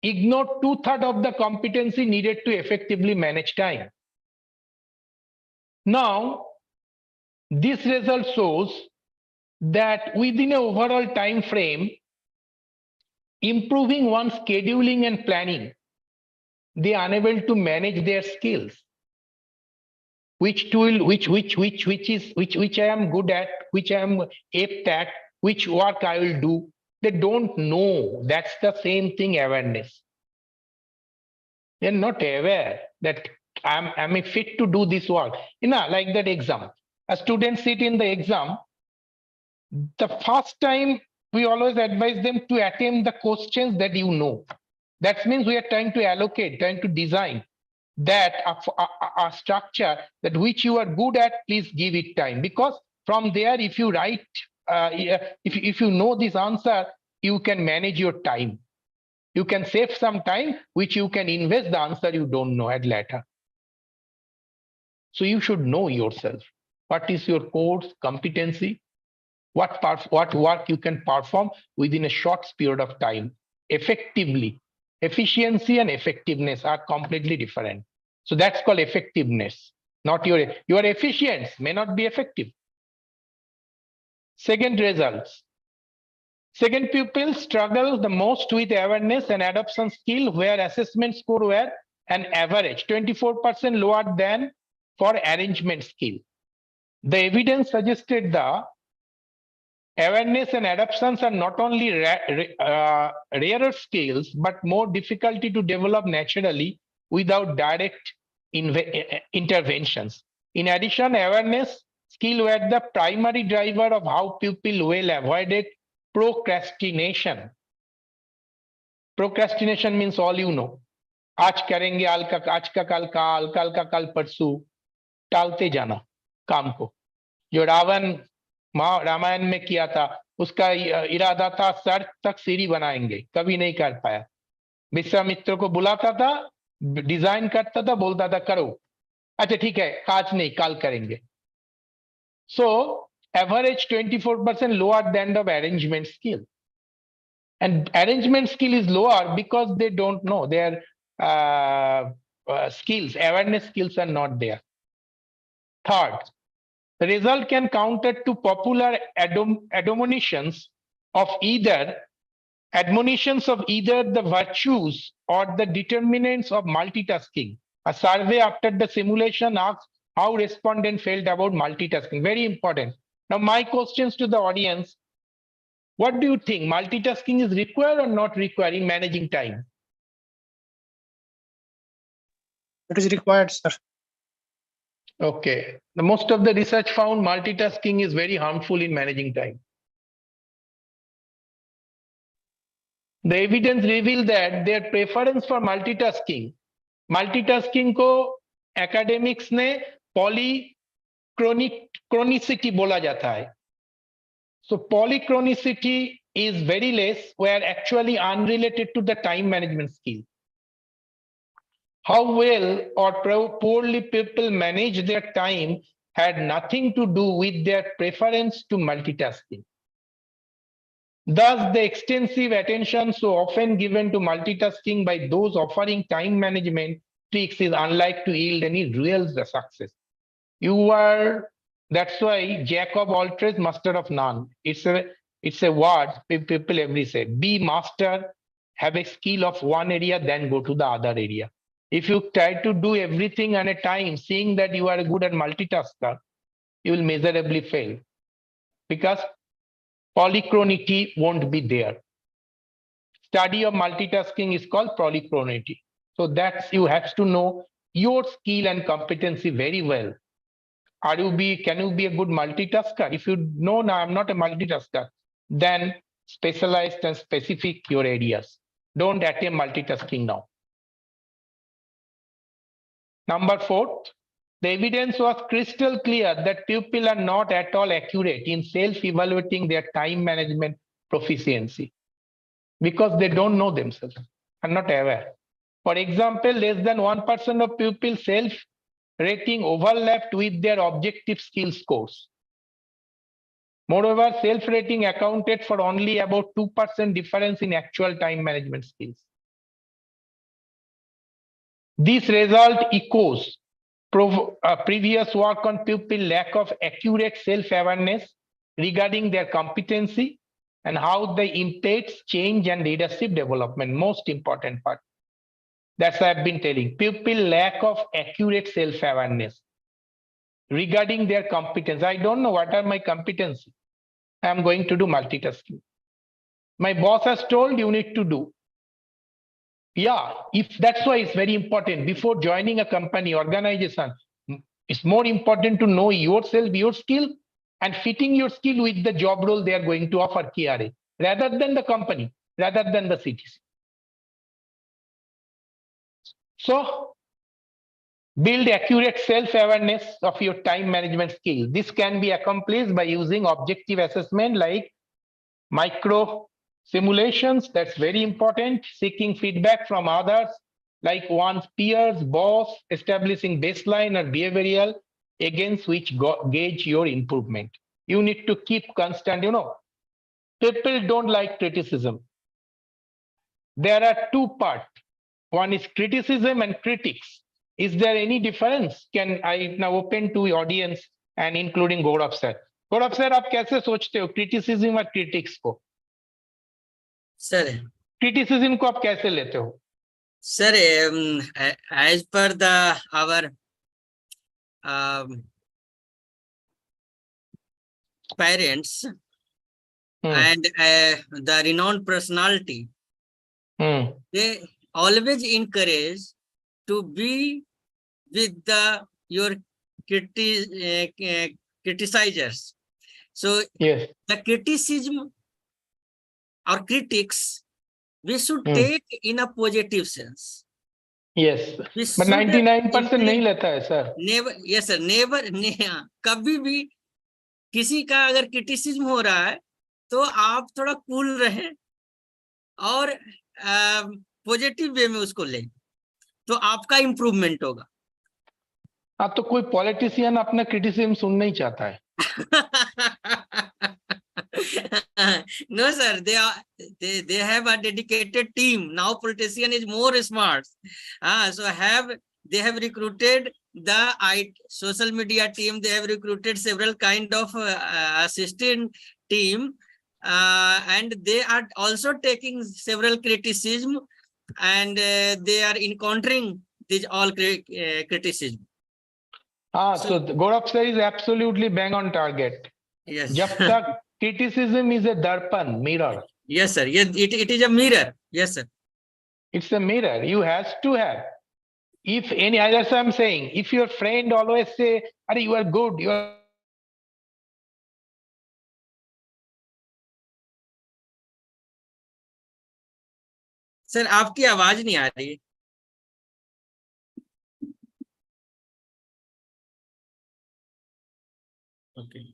Ignore 2/3 of the competency needed to effectively manage time. Now, this result shows that within an overall time frame, improving one's scheduling and planning, they are unable to manage their skills. Which tool, which I am good at, which I am apt at, which work I will do. They don't know. That's the same thing, awareness. They're not aware that I'm fit to do this work. Like that exam. A student sit in the exam. The first time we always advise them to attempt the questions that you know. That means we are trying to allocate, trying to design that a structure that which you are good at, please give it time. Because from there, if you write, if you know this answer, you can manage your time. You can save some time, which you can invest the answer you don't know at later. So you should know yourself. What is your core competency? What work you can perform within a short period of time effectively. Efficiency and effectiveness are completely different. So that's called effectiveness. Not your efficiency may not be effective. Second, results. Second, pupils struggle the most with awareness and adoption skill, where assessment score were an average 24% lower than for arrangement skill. The evidence suggested the awareness and adoptions are not only rarer skills, but more difficulty to develop naturally without direct interventions. In addition, awareness skill were the primary driver of how people well avoided procrastination. Procrastination means all you know. आज करेंगे आज का कल का कल परसों, टालते जाना काम को. जो रामायण में किया था, उसका इरादा था सर तक सीढ़ी बनाएंगे, कभी नहीं कर पाया. विश्वामित्र को बुलाता था, डिजाइन करता था, बोलता था करो, अच्छा ठीक है, आज नहीं कल करेंगे. So average 24% lower than the arrangement skill. And arrangement skill is lower because they don't know their skills, awareness skills are not there. Third, the result can counter to popular admonitions of either the virtues or the determinants of multitasking. A survey after the simulation asked how respondents felt about multitasking. Very important. Now, my questions to the audience: what do you think? Multitasking is required or not required in managing time? It is required, sir. Okay. The most of the research found multitasking is very harmful in managing time. The evidence revealed that their preference for multitasking को academics ने polychronicity बोला जाता है. So polychronicity is very less, where actually unrelated to the time management skill. How well or poorly people manage their time had nothing to do with their preference to multitasking. Thus, the extensive attention so often given to multitasking by those offering time management tricks is unlikely to yield any real success. That's why jack of all trades, master of none. It's a word people every say. Be master, have a skill of one area, then go to the other area. If you try to do everything at a time, seeing that you are good at multitasker, you will miserably fail, because polychronicity won't be there. Study of multitasking is called polychronicity. So that's, you have to know your skill and competency very well. Can you be a good multitasker? If you know, no, I'm not a multitasker, then specialized and specific your areas. Don't attempt multitasking now. Number 4, the evidence was crystal clear that people are not at all accurate in self-evaluating their time management proficiency, because they don't know themselves, are not aware. For example, less than 1% of pupils' self-rating overlapped with their objective skill scores. Moreover, self-rating accounted for only about 2% difference in actual time management skills. This result echoes previous work on pupil lack of accurate self-awareness regarding their competency and how they impacts change and leadership development. Most important part. That's what I've been telling. Pupil lack of accurate self-awareness regarding their competence. I don't know what are my competencies. I'm going to do multitasking. My boss has told you need to do. Yeah, if that's why it's very important before joining a company, organization, it's more important to know yourself, your skill, and fitting your skill with the job role they are going to offer KRA, rather than the company, rather than the CTC. So build accurate self-awareness of your time management skill. This can be accomplished by using objective assessment like micro simulations. That's very important. Seeking feedback from others like one's peers, boss, establishing baseline or behavioral against which gauge your improvement. You need to keep constant, people don't like criticism. There are two parts. One is criticism and critics. Is there any difference? Can I now open to the audience and including Gaurav sir? Gaurav sir, आप कैसे सोचते हो criticism और critics को? Sir, Criticism को आप कैसे लेते हो? sir, as per our parents and the renowned personality, they always encourage to be with your criticizers. So Yes. the criticism or critics, we should take in a positive sense. Yes. We But should 99% नहीं लेता है sir. never, yes sir, never, कभी भी किसी का अगर criticism हो रहा है तो आप थोड़ा कूल रहें और पॉजिटिव वे में उसको लें, तो आपका इम्प्रूवमेंट होगा. अब तो कोई पॉलिटिशियन अपना क्रिटिसिज्म सुनना ही चाहता है. No sir, they have a dedicated team. Now politician is more smart. So they have recruited the social media team. They have recruited several kind of assistant team, and they are also taking several criticism, and they are encountering these all criticism. So Gaurav sir is absolutely bang on target. Yes. जब तक criticism is a darpan, mirror. Yes sir, it is a mirror. Yes sir. It's a mirror. You has to have. If any, as I'm saying, if your friend always say, "Are you are good, you are." Sir आपकी आवाज नहीं आ रही. Okay.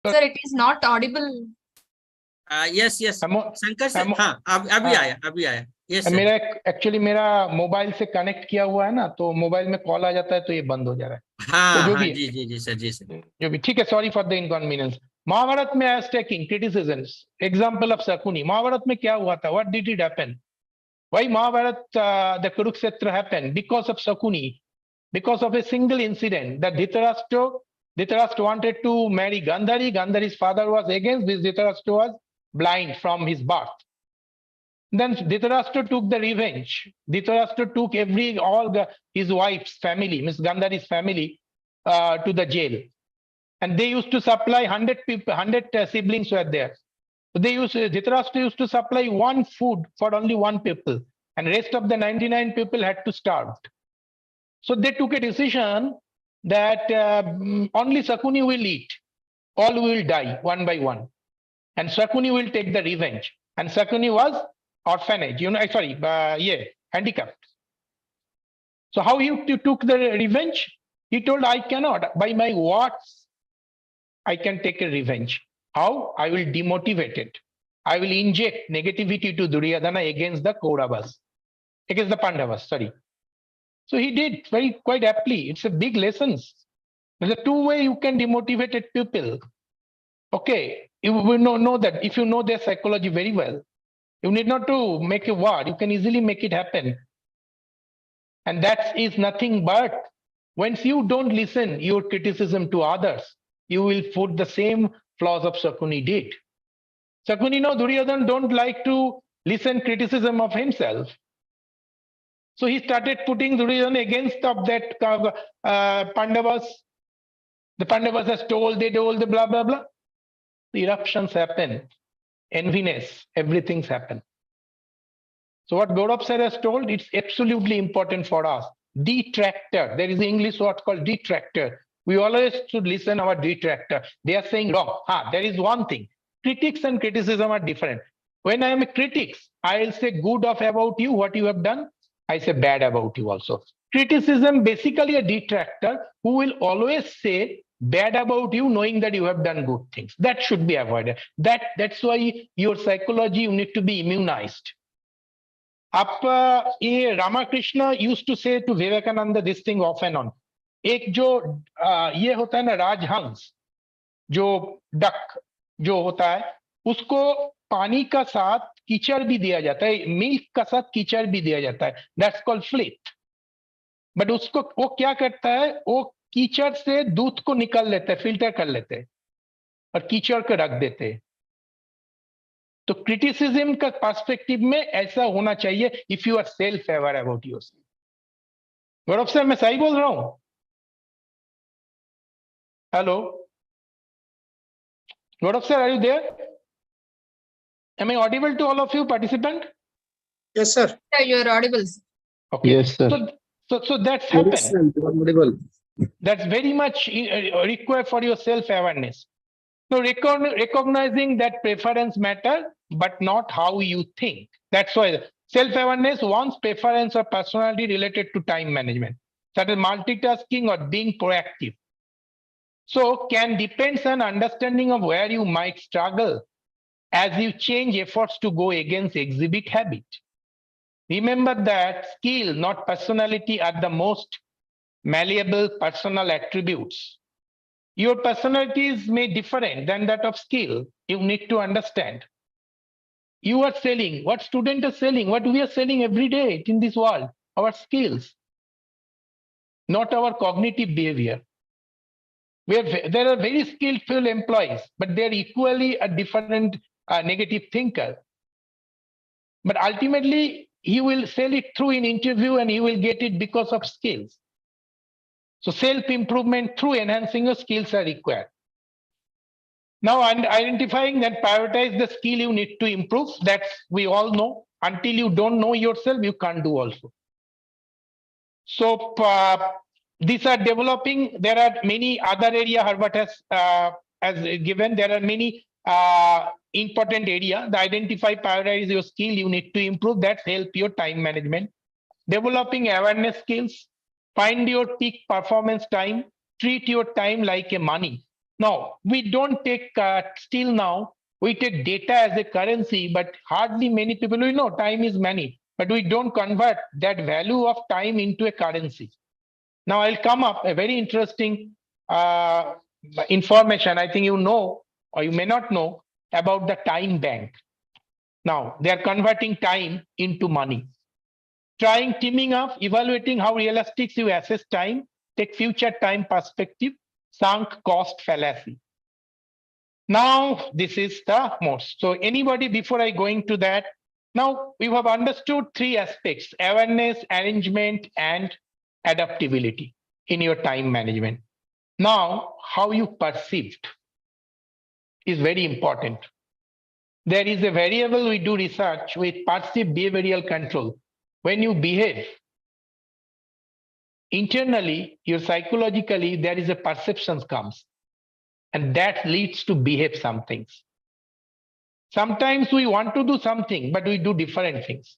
Sir, it is not audible. Yes, Shankar sir, हाँ अभी आया. Yes sir. मेरा actually मेरा mobile से कनेक्ट किया हुआ है ना, तो मोबाइल में कॉल आ जाता है तो ये बंद हो जा रहा है. हाँ, तो जो हाँ, भी जी सर, जो भी ठीक है. Sorry for the inconvenience. Mahabharata में I taking criticisms example of Shakuni. Mahabharata में क्या हुआ था? What did it happen? Why Mahabharata the Kurukshetra happen? Because of Shakuni, because of a single incident that Dhritarashtra wanted to marry Gandhari. Gandhari's father was against this. Dhritarashtra was blind from his birth. Then Dhritarashtra took the revenge. Dhritarashtra took his wife's family, Miss Gandhari's family, to the jail, and they used to supply 100 people. 100 siblings were there. So Dhritarashtra used to supply one food for only one people, and rest of the 99 people had to starve. So they took a decision that only Shakuni will eat. All will die one by one. And Shakuni will take the revenge. And Shakuni was orphanage, handicapped. So how he took the revenge? He told, I cannot. By my words, I can take a revenge. How? I will demotivate it. I will inject negativity to Duryodhana against the Kauravas. Against the Pandavas, sorry. So he did quite aptly. It's a big lesson. There's a two-way you can demotivate people. Okay, you will know that if you know their psychology very well, you need not to make a war. You can easily make it happen. And that is nothing but once you don't listen your criticism to others, you will put the same flaws of Shakuni did. Shakuni, Duryodhana don't like to listen criticism of himself. So he started putting Duryodhana against of that Pandavas. The Pandavas has told, they told, the blah, blah, blah. The eruptions happen. Enviness, everything's happen. So what Gaurav sir has told, it's absolutely important for us. Detractor. There is an English word called detractor. We always should listen our detractor. They are saying wrong. There is one thing. Critics and criticism are different. When I am a critic, I will say good about you, what you have done. I say bad about you also. Criticism, basically a detractor who will always say bad about you knowing that you have done good things. That should be avoided. That's why your psychology, you need to be immunized. Ramakrishna used to say to Vivekananda this thing off and on. एक जो ये होता है ना राजहंस, जो duck जो होता है, उसको पानी का साथ कीचड़ भी दिया जाता है, मिल्क का साथ कीचड़ भी दिया जाता है. That's called flip. बट उसको वो क्या करता है, वो कीचड़ से दूध को निकाल लेते हैं, फिल्टर कर लेते हैं और कीचड़ को रख देते हैं. तो क्रिटिसिज्म का पर्सपेक्टिव में ऐसा होना चाहिए if you are self aware about yourself. Gaurav sir, मैं सही बोल रहा हूं? Hello Gaurav sir, are you there? Am I audible to all of you participant? Yes, sir. Yeah, you're audible. Okay. Yes, sir. So that's happened. That's very much required for your self-awareness. So recognizing that preference matter, but not how you think. That's why self-awareness wants preference or personality related to time management, such as multitasking or being proactive. So can depends on understanding of where you might struggle as you change efforts to go against exhibit habit. Remember that skill, not personality, are the most malleable personal attributes. Your personalities may be different than that of skill. You need to understand. You are selling, what students are selling, what we are selling every day in this world, our skills, not our cognitive behavior. There are very skillful employees, but they're equally a different negative thinker. But ultimately, he will sell it through an interview and he will get it because of skills. So self-improvement through enhancing your skills are required. Now, identifying and prioritize the skill you need to improve, that's we all know. Until you don't know yourself, you can't do also. So these are developing. There are many other areas Harvard has given. There are many important areas. The identify, prioritize your skill you need to improve. That help your time management. Developing awareness skills. Find your peak performance time. Treat your time like a money. Now, we don't take still now. We take data as a currency, but hardly many people, we know time is money, but we don't convert that value of time into a currency. Now I'll come up a very interesting information. I think you know, or you may not know about the time bank. Now they are converting time into money. Trying teaming up, evaluating how realistic you assess time, take future time perspective, sunk cost fallacy. Now this is the most. So anybody before I go into that, now we have understood three aspects: awareness, arrangement, and adaptability in your time management. Now, how you perceived is very important. There is a variable we do research with perceived behavioral control. When you behave internally, your psychologically, there is a perception comes, and that leads to behave some things. Sometimes we want to do something, but we do different things.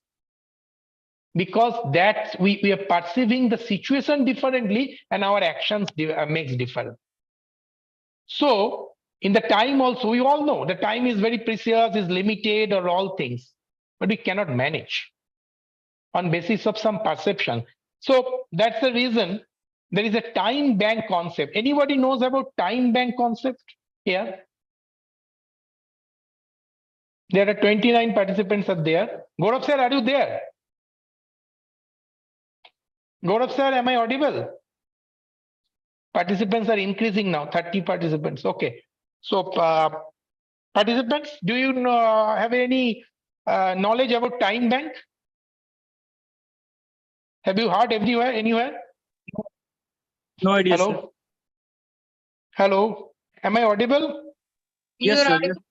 Because that we are perceiving the situation differently and our actions makes difference. So in the time also, we all know the time is very precious, is limited or all things, but we cannot manage on basis of some perception. So that's the reason there is a time bank concept. Anybody knows about time bank concept here? There are 29 participants are there. Gaurav sir, are you there? Gaurav sir, am I audible? Participants are increasing now, 30 participants. Okay. So participants, do you have any knowledge about time bank? Have you heard everywhere, anywhere? No idea, Hello? sir. Hello? Am I audible? Yes, You're sir, audible.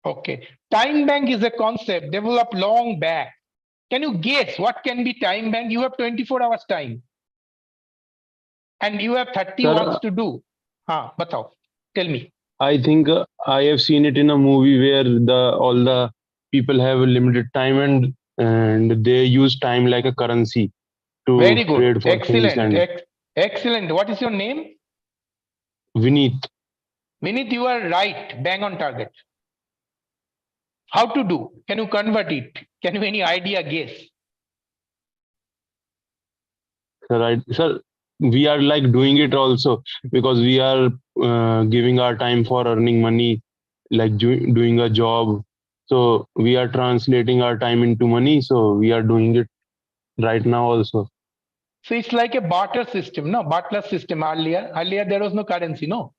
Okay. Time bank is a concept developed long back. Can you guess what can be time bank? You have 24 hours time. And you have 30 Sir, works to do. Batao. Tell me. I think I have seen it in a movie where all the people have a limited time and they use time like a currency to Very good. trade for things. Excellent. And Excellent. What is your name? Vineet. Vineet, you are right, bang on target. How to do? Can you convert it? Can you any idea, guess? Right, sir. We are like doing it also because we are giving our time for earning money, like doing a job. So we are translating our time into money. So we are doing it right now also. So it's like a barter system, no? Barter system earlier. Earlier there was no currency, no?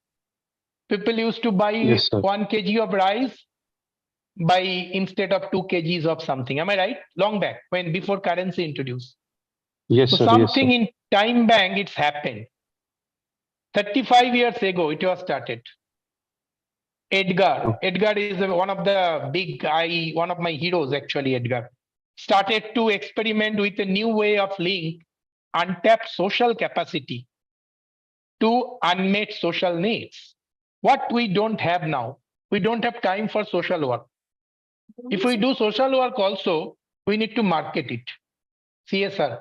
People used to buy Yes, sir. 1 kg of rice by instead of 2 kgs of something. Am I right? Long back, when before currency introduced. Yes, So sir. Yes, sir. something in time bank, it's happened. 35 years ago, it was started. Edgar is one of the big one of my heroes actually. Edgar started to experiment with a new way of link untapped social capacity to unmet social needs. What we don't have now, we don't have time for social work. If we do social work also, we need to market it. CSR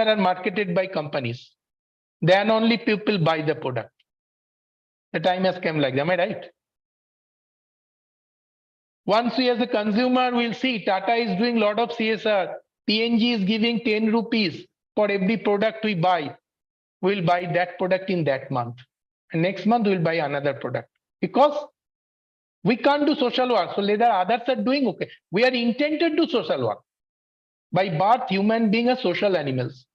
are marketed by companies. Then only people buy the product. The time has come like that, am I right? Once we as a consumer will see Tata is doing a lot of CSR, PNG is giving 10 rupees for every product we buy. We'll buy that product in that month. And next month we'll buy another product. Because we can't do social work. So later others are doing okay. We are intended to do social work. By birth, human beings are social animals.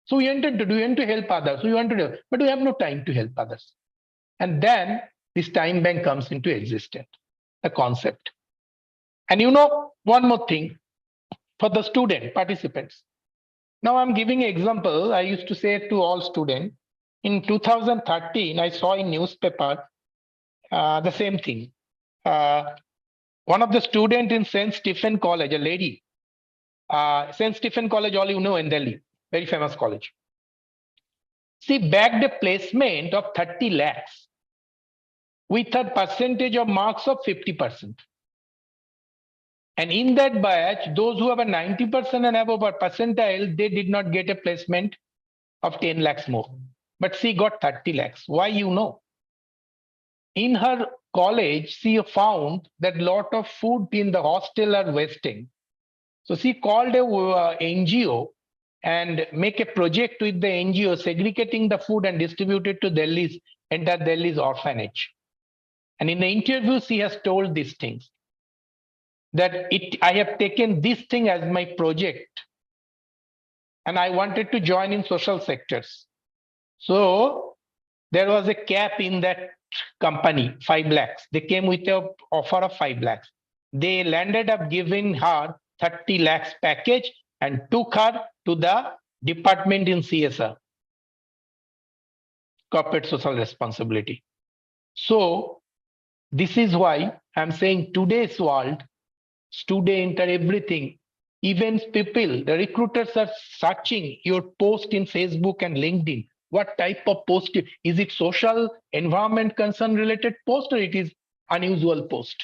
So we want to help others. We want to do, but we have no time to help others. And then this time bank comes into existence, the concept. And you know, one more thing for the student participants. Now I'm giving an example. I used to say to all students, in 2013, I saw in newspaper the same thing. One of the student in St. Stephen College, a lady, St. Stephen College, all you know in Delhi, very famous college. She bagged a placement of 30 lakhs with a percentage of marks of 50%. And in that batch, those who have a 90% and above percentile, they did not get a placement of 10 lakhs more. But she got 30 lakhs. Why, you know? In her college, she found that lot of food in the hostel are wasting. So she called a NGO and make a project with the NGO, segregating the food and distribute it to entire Delhi's orphanage. And in the interview, she has told these things. That I have taken this thing as my project. And I wanted to join in social sectors. So there was a cap in that company, 5 lakhs. They came with an offer of 5 lakhs. They landed up giving her 30 lakhs package and took her to the department in CSR, corporate social responsibility. So this is why I'm saying today's world, student and everything, even people, the recruiters are searching your post in Facebook and LinkedIn. What type of post? Is it social, environment concern related post, or it is unusual post?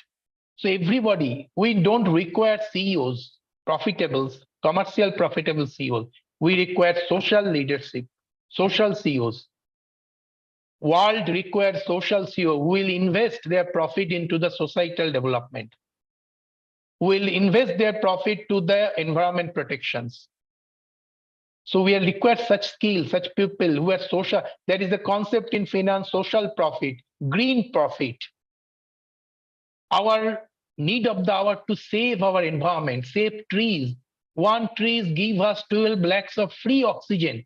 So everybody, we don't require CEOs, profitables, commercial profitable CEOs. We require social leadership, social CEOs. World requires social CEO who will invest their profit into the societal development, will invest their profit to the environment protections. So we require such skills, such people who are social. There is a concept in finance, social profit, green profit. Our need of the hour to save our environment, save trees. 1 tree give us 12 lakhs of free oxygen.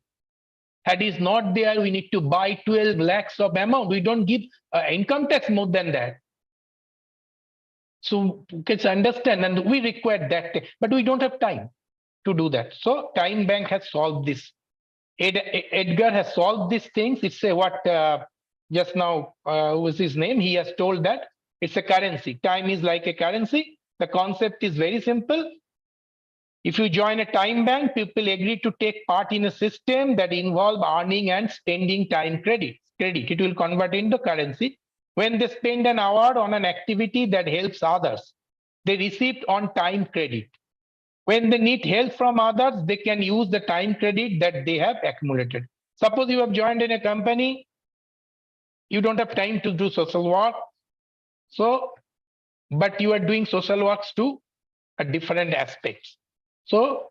That is not there, we need to buy 12 lakhs of amount. We don't give income tax more than that. So kids understand, and we require that, but we don't have time to do that. So time bank has solved this. Edgar has solved these things. It's a what just now was his name. He has told that it's a currency. Time is like a currency. The concept is very simple. If you join a time bank, people agree to take part in a system that involves earning and spending time credit. It will convert into currency. When they spend an hour on an activity that helps others, they receive on time credit. When they need help from others, they can use the time credit that they have accumulated. Suppose you have joined in a company, You don't have time to do social work. So, but you are doing social works to a different aspects. So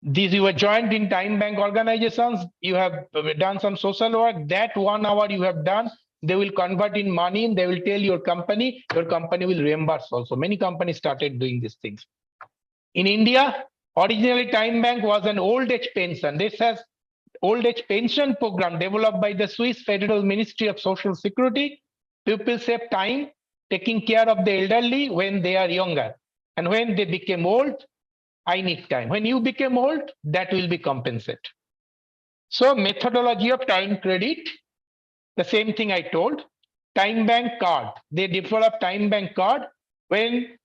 these you are joined in time bank organizations, you have done some social work, that 1 hour you have done, they will convert in money, they will tell your company will reimburse also. Many companies started doing these things. In India, originally time bank was an old age pension. This has old age pension program developed by the Swiss Federal Ministry of Social Security. People save time taking care of the elderly when they are younger. And when they became old, I need time. When you became old, that will be compensated. So methodology of time credit, the same thing I told. Time bank card. They develop time bank card when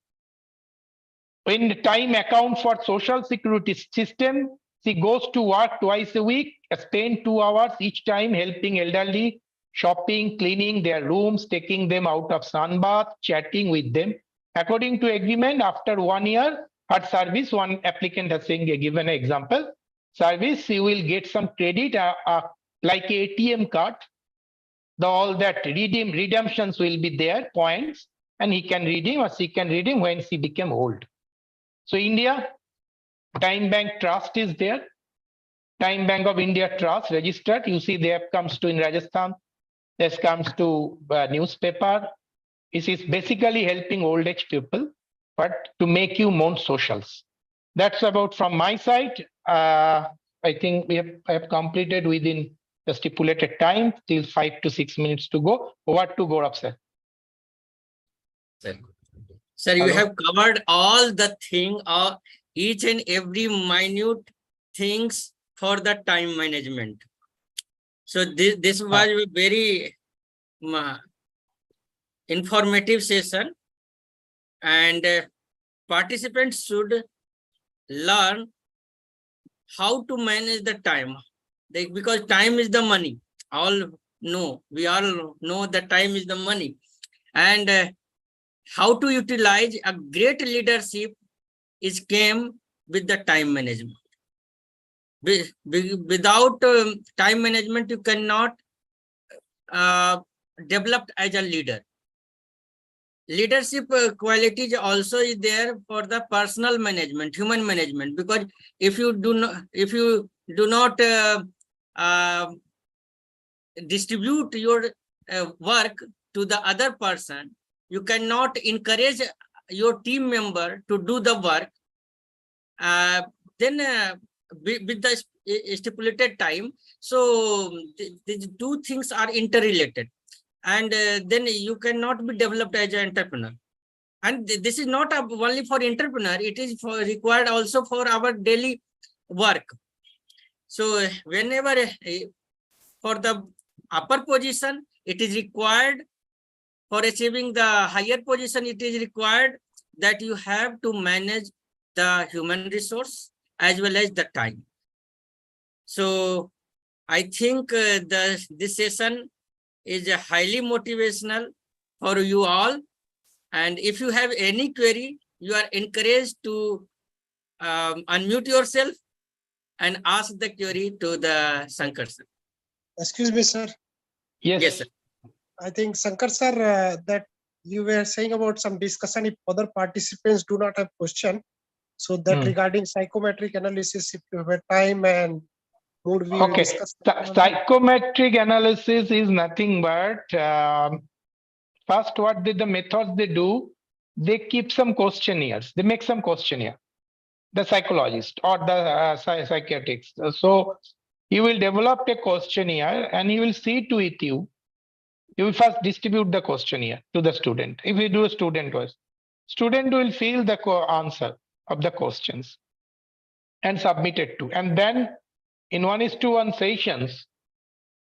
the time account for social security system, she goes to work twice a week, spend 2 hours each time helping elderly, shopping, cleaning their rooms, taking them out of sunbath, chatting with them. According to agreement, after 1 year, her service, one applicant has given an example, service, she will get some credit like ATM card. All that redemptions will be there, points, and he can redeem or she can redeem when she became old. So India, Time Bank Trust is there. Time Bank of India Trust registered. You see there comes to in Rajasthan, this comes to newspaper. This is basically helping old age people, but to make you more socials. That's about from my side. I think I have completed within the stipulated time, till 5 to 6 minutes to go. Over to Gaurav, sir. Sir, you Hello? have covered all the thing, each and every minute things for the time management. So this was a very informative session, and participants should learn how to manage the time, because time is the money. We all know that time is the money, and how to utilize a great leadership is came with the time management. Without time management, you cannot develop as a leader. Leadership qualities also is there for the personal management, human management, because if you do not distribute your work to the other person, you cannot encourage your team member to do the work. Then with the stipulated time, so these two things are interrelated, and then you cannot be developed as an entrepreneur. And this is not only for entrepreneur, it is required also for our daily work. So whenever for the upper position, it is required. For achieving the higher position, it is required that you have to manage the human resource as well as the time. So I think this session is highly motivational for you all. And if you have any query, you are encouraged to unmute yourself and ask the query to the Sanker sir. Excuse me, sir. Yes, sir. I think Sanker sir, that you were saying about some discussion if other participants do not have question. So that regarding psychometric analysis, if you have time and mood, we will discuss. Psychometric analysis is nothing but first what the methods they do, they keep some questionnaires. They make some questionnaire. The psychologist or the psychiatrist. So you will develop a questionnaire and he will see to it you. You will first distribute the questionnaire to the student. If you do a student voice, student will fill the answer of the questions and submit it to. And then in 1:1 sessions,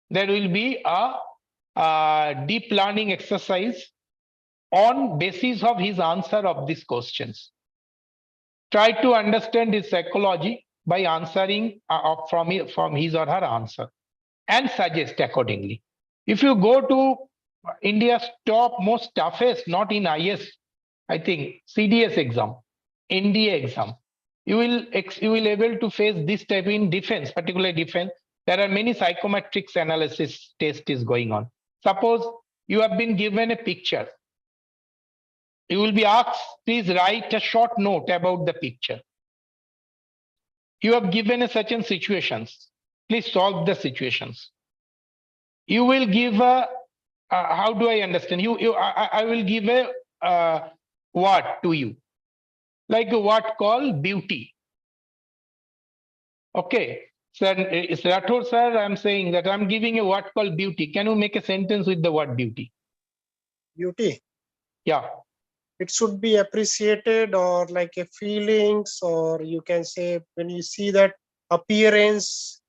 there will be a deep learning exercise on basis of his answer of these questions. Try to understand his psychology by answering from his or her answer and suggest accordingly. If you go to India's top most toughest, not in IS, I think CDS exam, NDA exam, you will able to face this type in defense, particularly defense. There are many psychometrics analysis test is going on. Suppose you have been given a picture. You will be asked, please write a short note about the picture. You have given a certain situations. Please solve the situations. You will give a, how do I understand? I will give a word to you, like a word called beauty. Okay, sir, it's Rathore sir, I'm saying that I'm giving a word called beauty. Can you make a sentence with the word beauty? Beauty. Yeah. It should be appreciated, or like a feelings, or you can say when you see that appearance,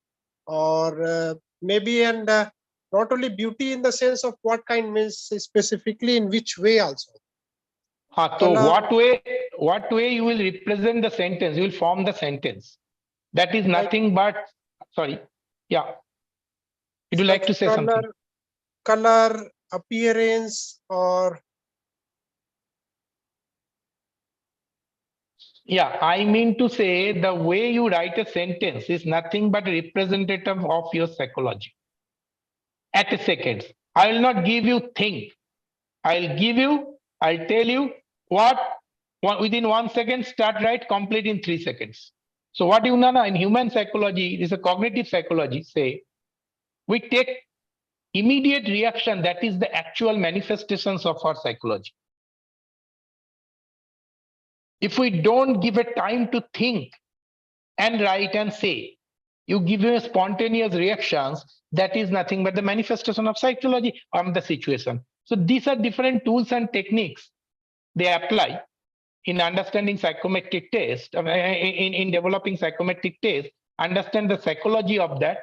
or maybe, and not only beauty in the sense of what kind, means specifically in which way also. So what way you will represent the sentence? You will form the sentence. That is nothing but, sorry. Yeah. Would you like to say something? Color, appearance, or yeah, I mean to say the way you write a sentence is nothing but representative of your psychology. At a second, I will not give you thing. I'll tell you what within 1 second, start right, complete in 3 seconds. So what you know in human psychology, it is a cognitive psychology, say, we take immediate reaction, that is the actual manifestations of our psychology. If we don't give a time to think and write and say, you give a spontaneous reactions, that is nothing but the manifestation of psychology on the situation. So these are different tools and techniques they apply in understanding psychometric test, in developing psychometric test, understand the psychology of that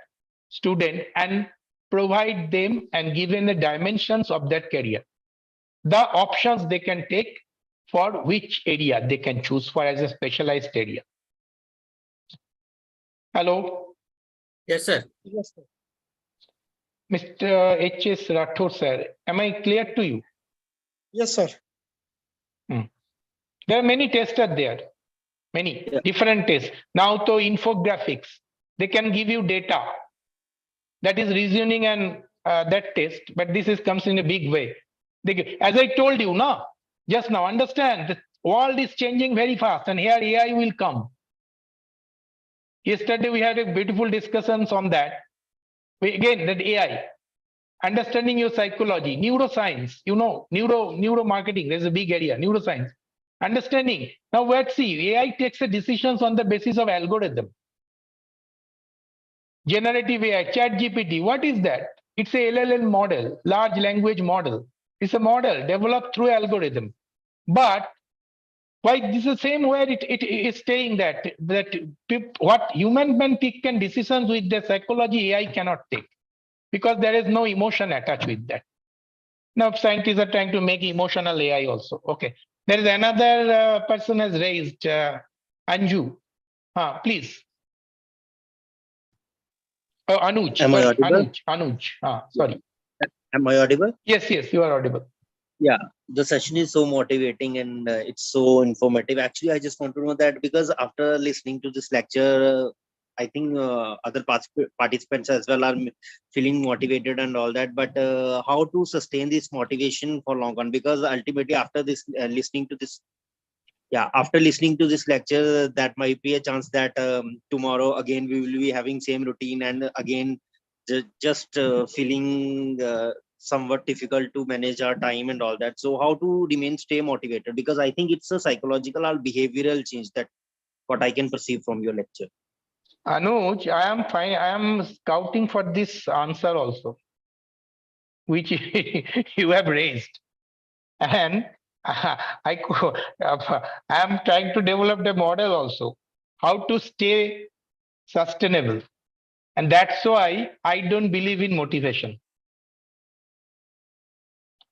student and provide them and give them the dimensions of that career. The options they can take for which area they can choose for as a specialized area. Hello? Yes, sir. yes, sir. Mr. H.S. Rathore, sir, am I clear to you? Yes, sir. There are many tests are there, many different tests. Now to infographics, they can give you data. That is reasoning and that test, but this comes in a big way. As I told you, no, just now understand the world is changing very fast and here AI will come. Yesterday we had a beautiful discussions on that. Again, that AI, understanding your psychology, neuroscience, neuromarketing, there's a big area, neuroscience. Understanding. Now let's see, AI takes the decisions on the basis of algorithm. Generative AI, ChatGPT, what is that? It's a LLM model, large language model. It's a model developed through algorithm. But why this is the same where it is saying that what human being take decisions with their psychology, AI cannot take, because there is no emotion attached with that. Now scientists are trying to make emotional AI also. Okay. There is another person has raised, Anju. Please. Oh, Anuj. Am I audible? Anuj. Sorry. Am I audible? Yes, you are audible. Yeah, the session is so motivating and it's so informative. Actually, I just want to know that because after listening to this lecture, I think other participants as well are feeling motivated and all that. But how to sustain this motivation for long run? Because ultimately, after this, listening to this lecture, that might be a chance that tomorrow again we will be having same routine and again just feeling somewhat difficult to manage our time and all that. So how to stay motivated? Because I think it's a psychological or behavioral change that what I can perceive from your lecture. Anuj, I am fine. I am scouting for this answer also, which you have raised. And I am trying to develop the model also, how to stay sustainable. And that's why I don't believe in motivation.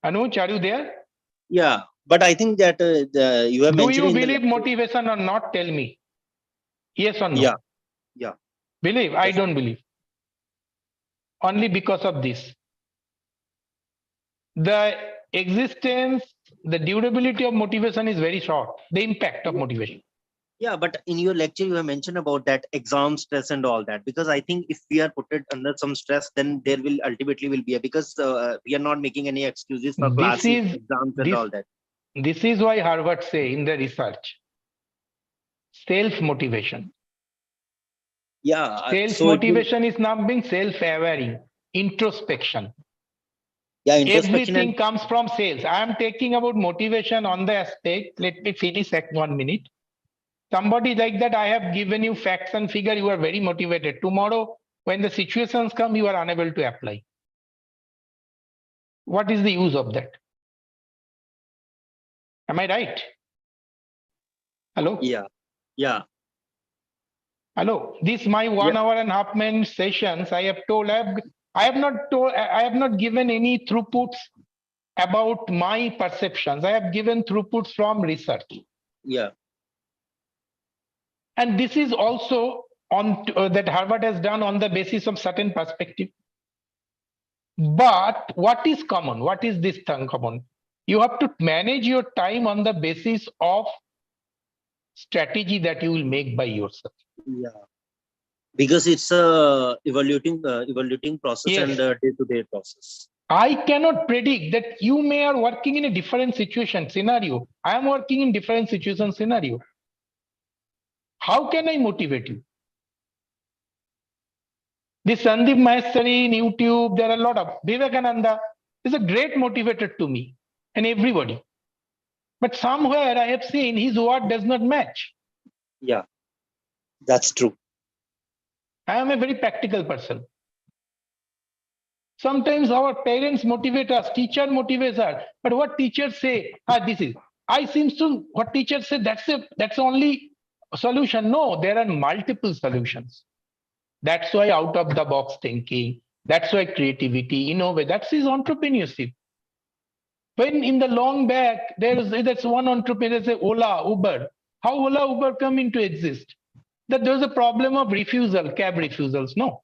Anuj, are you there? Yeah, but I think that you have mentioned. Do you believe motivation or not? Tell me. Yes or no? Yeah. Believe? I don't believe. Only because of this. The existence, the durability of motivation is very short. The impact of motivation. Yeah, but in your lecture, you have mentioned about that exam stress and all that, because I think if we are put it under some stress, then there will ultimately will be because we are not making any excuses for This classes, is exams and this all that. this is why Harvard say in the research, self-motivation. Yeah. So it will, Self-motivation is not being self-awareing, introspection. yeah, introspection Everything and comes from sales. I am taking about motivation on the aspect. Let me finish 1 minute. Somebody like that, I have given you facts and figure, you are very motivated. Tomorrow, when the situations come, you are unable to apply. What is the use of that? Am I right? Hello? yeah, yeah, Hello. This my 1 hour and a half minute sessions. I have told, I have not given any throughputs about my perceptions. I have given throughputs from research. yeah, And this is also on that Harvard has done on the basis of certain perspective. But what is common? What is this thing common? You have to manage your time on the basis of strategy that you will make by yourself. yeah. Because it's a evaluating process Yes. and day-to-day process. I cannot predict that you may are working in a different situation scenario. I am working in different situation scenario. How can I motivate you? This Sandeep Maheshwari in YouTube, there are a lot of Vivekananda is a great motivator to me and everybody. But somewhere I have seen his word does not match. Yeah, that's true. I am a very practical person. Sometimes our parents motivate us, teacher motivates us, but what teachers say, this is. I seems to what teachers say that's only a solution. No, there are multiple solutions. That's why out of the box thinking. That's why creativity, innovate. That's his entrepreneurship. When in the long back, that's one entrepreneur say Ola, Uber. How Ola, Uber come into exist? That there's a problem of refusal, cab refusals. No.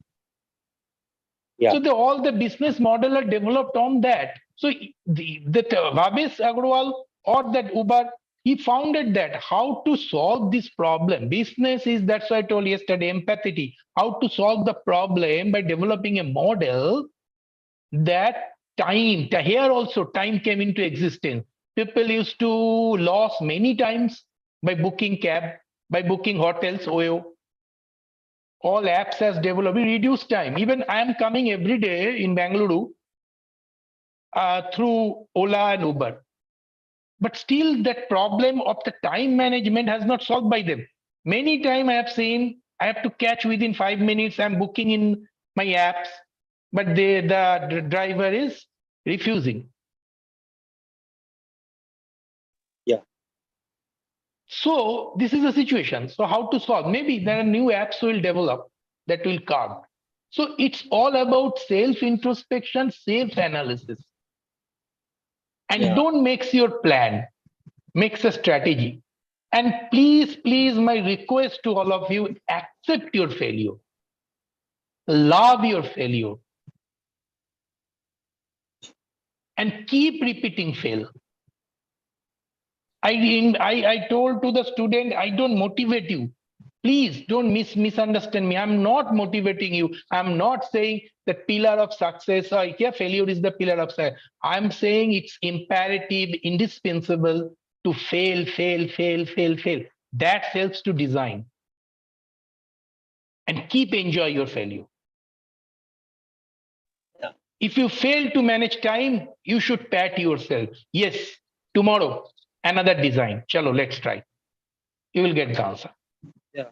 Yeah. So all the business model are developed on that. So Bhavesh Agrawal or that Uber, he founded that how to solve this problem. Business is, that's why I told yesterday, empathy. How to solve the problem by developing a model that here also time came into existence. People used to lose many times by booking cab, by booking hotels, OYO. All apps has developed, we reduce time. Even I am coming every day in Bangalore through Ola and Uber. But still that problem of the time management has not solved by them. Many times I have seen, I have to catch within 5 minutes, I'm booking in my apps, but the driver is refusing. Yeah. So this is the situation. So how to solve? Maybe there are new apps will develop that will come. So it's all about self-introspection, self-analysis. And don't mix your plan, mix a strategy. And please, please, my request to all of you, accept your failure. Love your failure. And keep repeating fail. I told to the student, I don't motivate you. Please don't misunderstand me. I'm not motivating you. I'm not saying the pillar of success or failure is the pillar of success. I'm saying it's imperative, indispensable to fail. That helps to design. And keep enjoy your failure. Yeah. If you fail to manage time, you should pat yourself. Yes, tomorrow, another design. Chalo, let's try. You will get the answer. Yeah.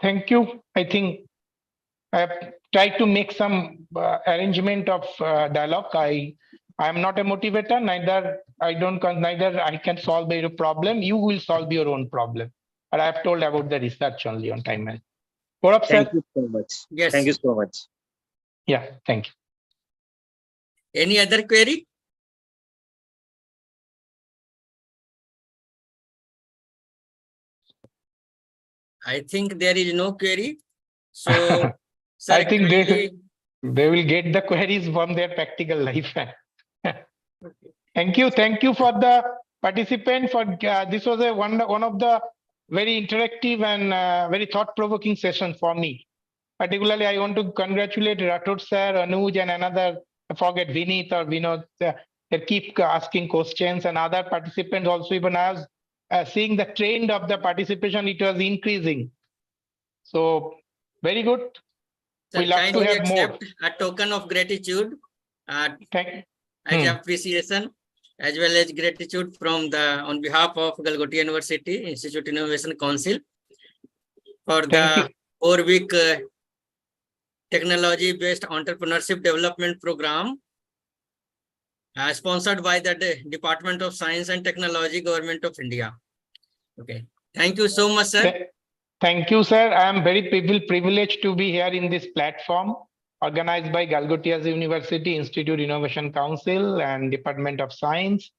Thank you. I think I have tried to make some arrangement of dialogue. I am not a motivator. Neither I can solve your problem. You will solve your own problem. But I have told about the research only on time management. Thank you so much. Yes. Thank you so much. Yeah, thank you. Any other query? I think there is no query. So, sir, I think kindly, they will get the queries from their practical life. Thank you for the participant for this was one of the very interactive and very thought-provoking sessions for me. Particularly, I want to congratulate Rathod sir, Anuj, and another, I forget, Vineet or Vinod, they keep asking questions, and other participants also. Even I was seeing the trend of the participation, it was increasing. So very good. Sir, We love to kindly have more. accept a token of gratitude Thank as appreciation, as well as gratitude from on behalf of Galgotia University Institute Innovation Council for the 4-week technology-based entrepreneurship development program sponsored by the Department of Science and Technology, Government of India. Okay. Thank you so much, sir. Thank you, sir. I am very privileged to be here in this platform organized by Galgotia University Institute Innovation Council and Department of Science.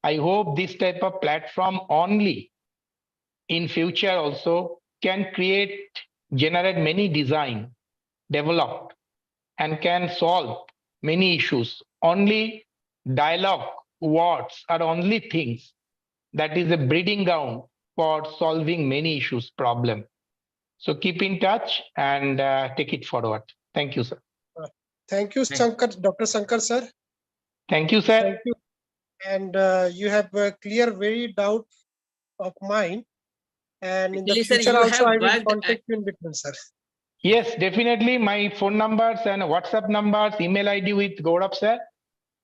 I hope this type of platform only in future also can generate many design, develop, and can solve many issues. Only dialogue, words are only things that is a breeding ground for solving many issues, problem. So keep in touch and take it forward. Thank you, sir. Thank you, Sanker, Dr. Sanker, sir. Thank you, sir. Thank you. And you have clear very doubt of mine. And in the Actually, sir, future you also, have I will worked contact you in between, sir. Yes, definitely. My phone numbers and WhatsApp numbers, email ID with Gaurav, sir.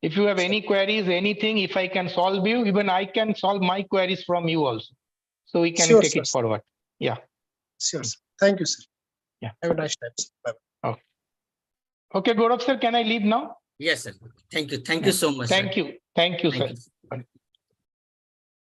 If you have any queries, anything, if I can solve you, even I can solve my queries from you also. So we can take it forward. Yeah. Sure, sir. Thank you, sir. Yeah. Have a nice time, sir. Bye. Okay. Okay, Gaurav, sir, can I leave now? Yes, sir. Thank you. Thank you so much. Thank sir. you. Thank you, Thank sir. you.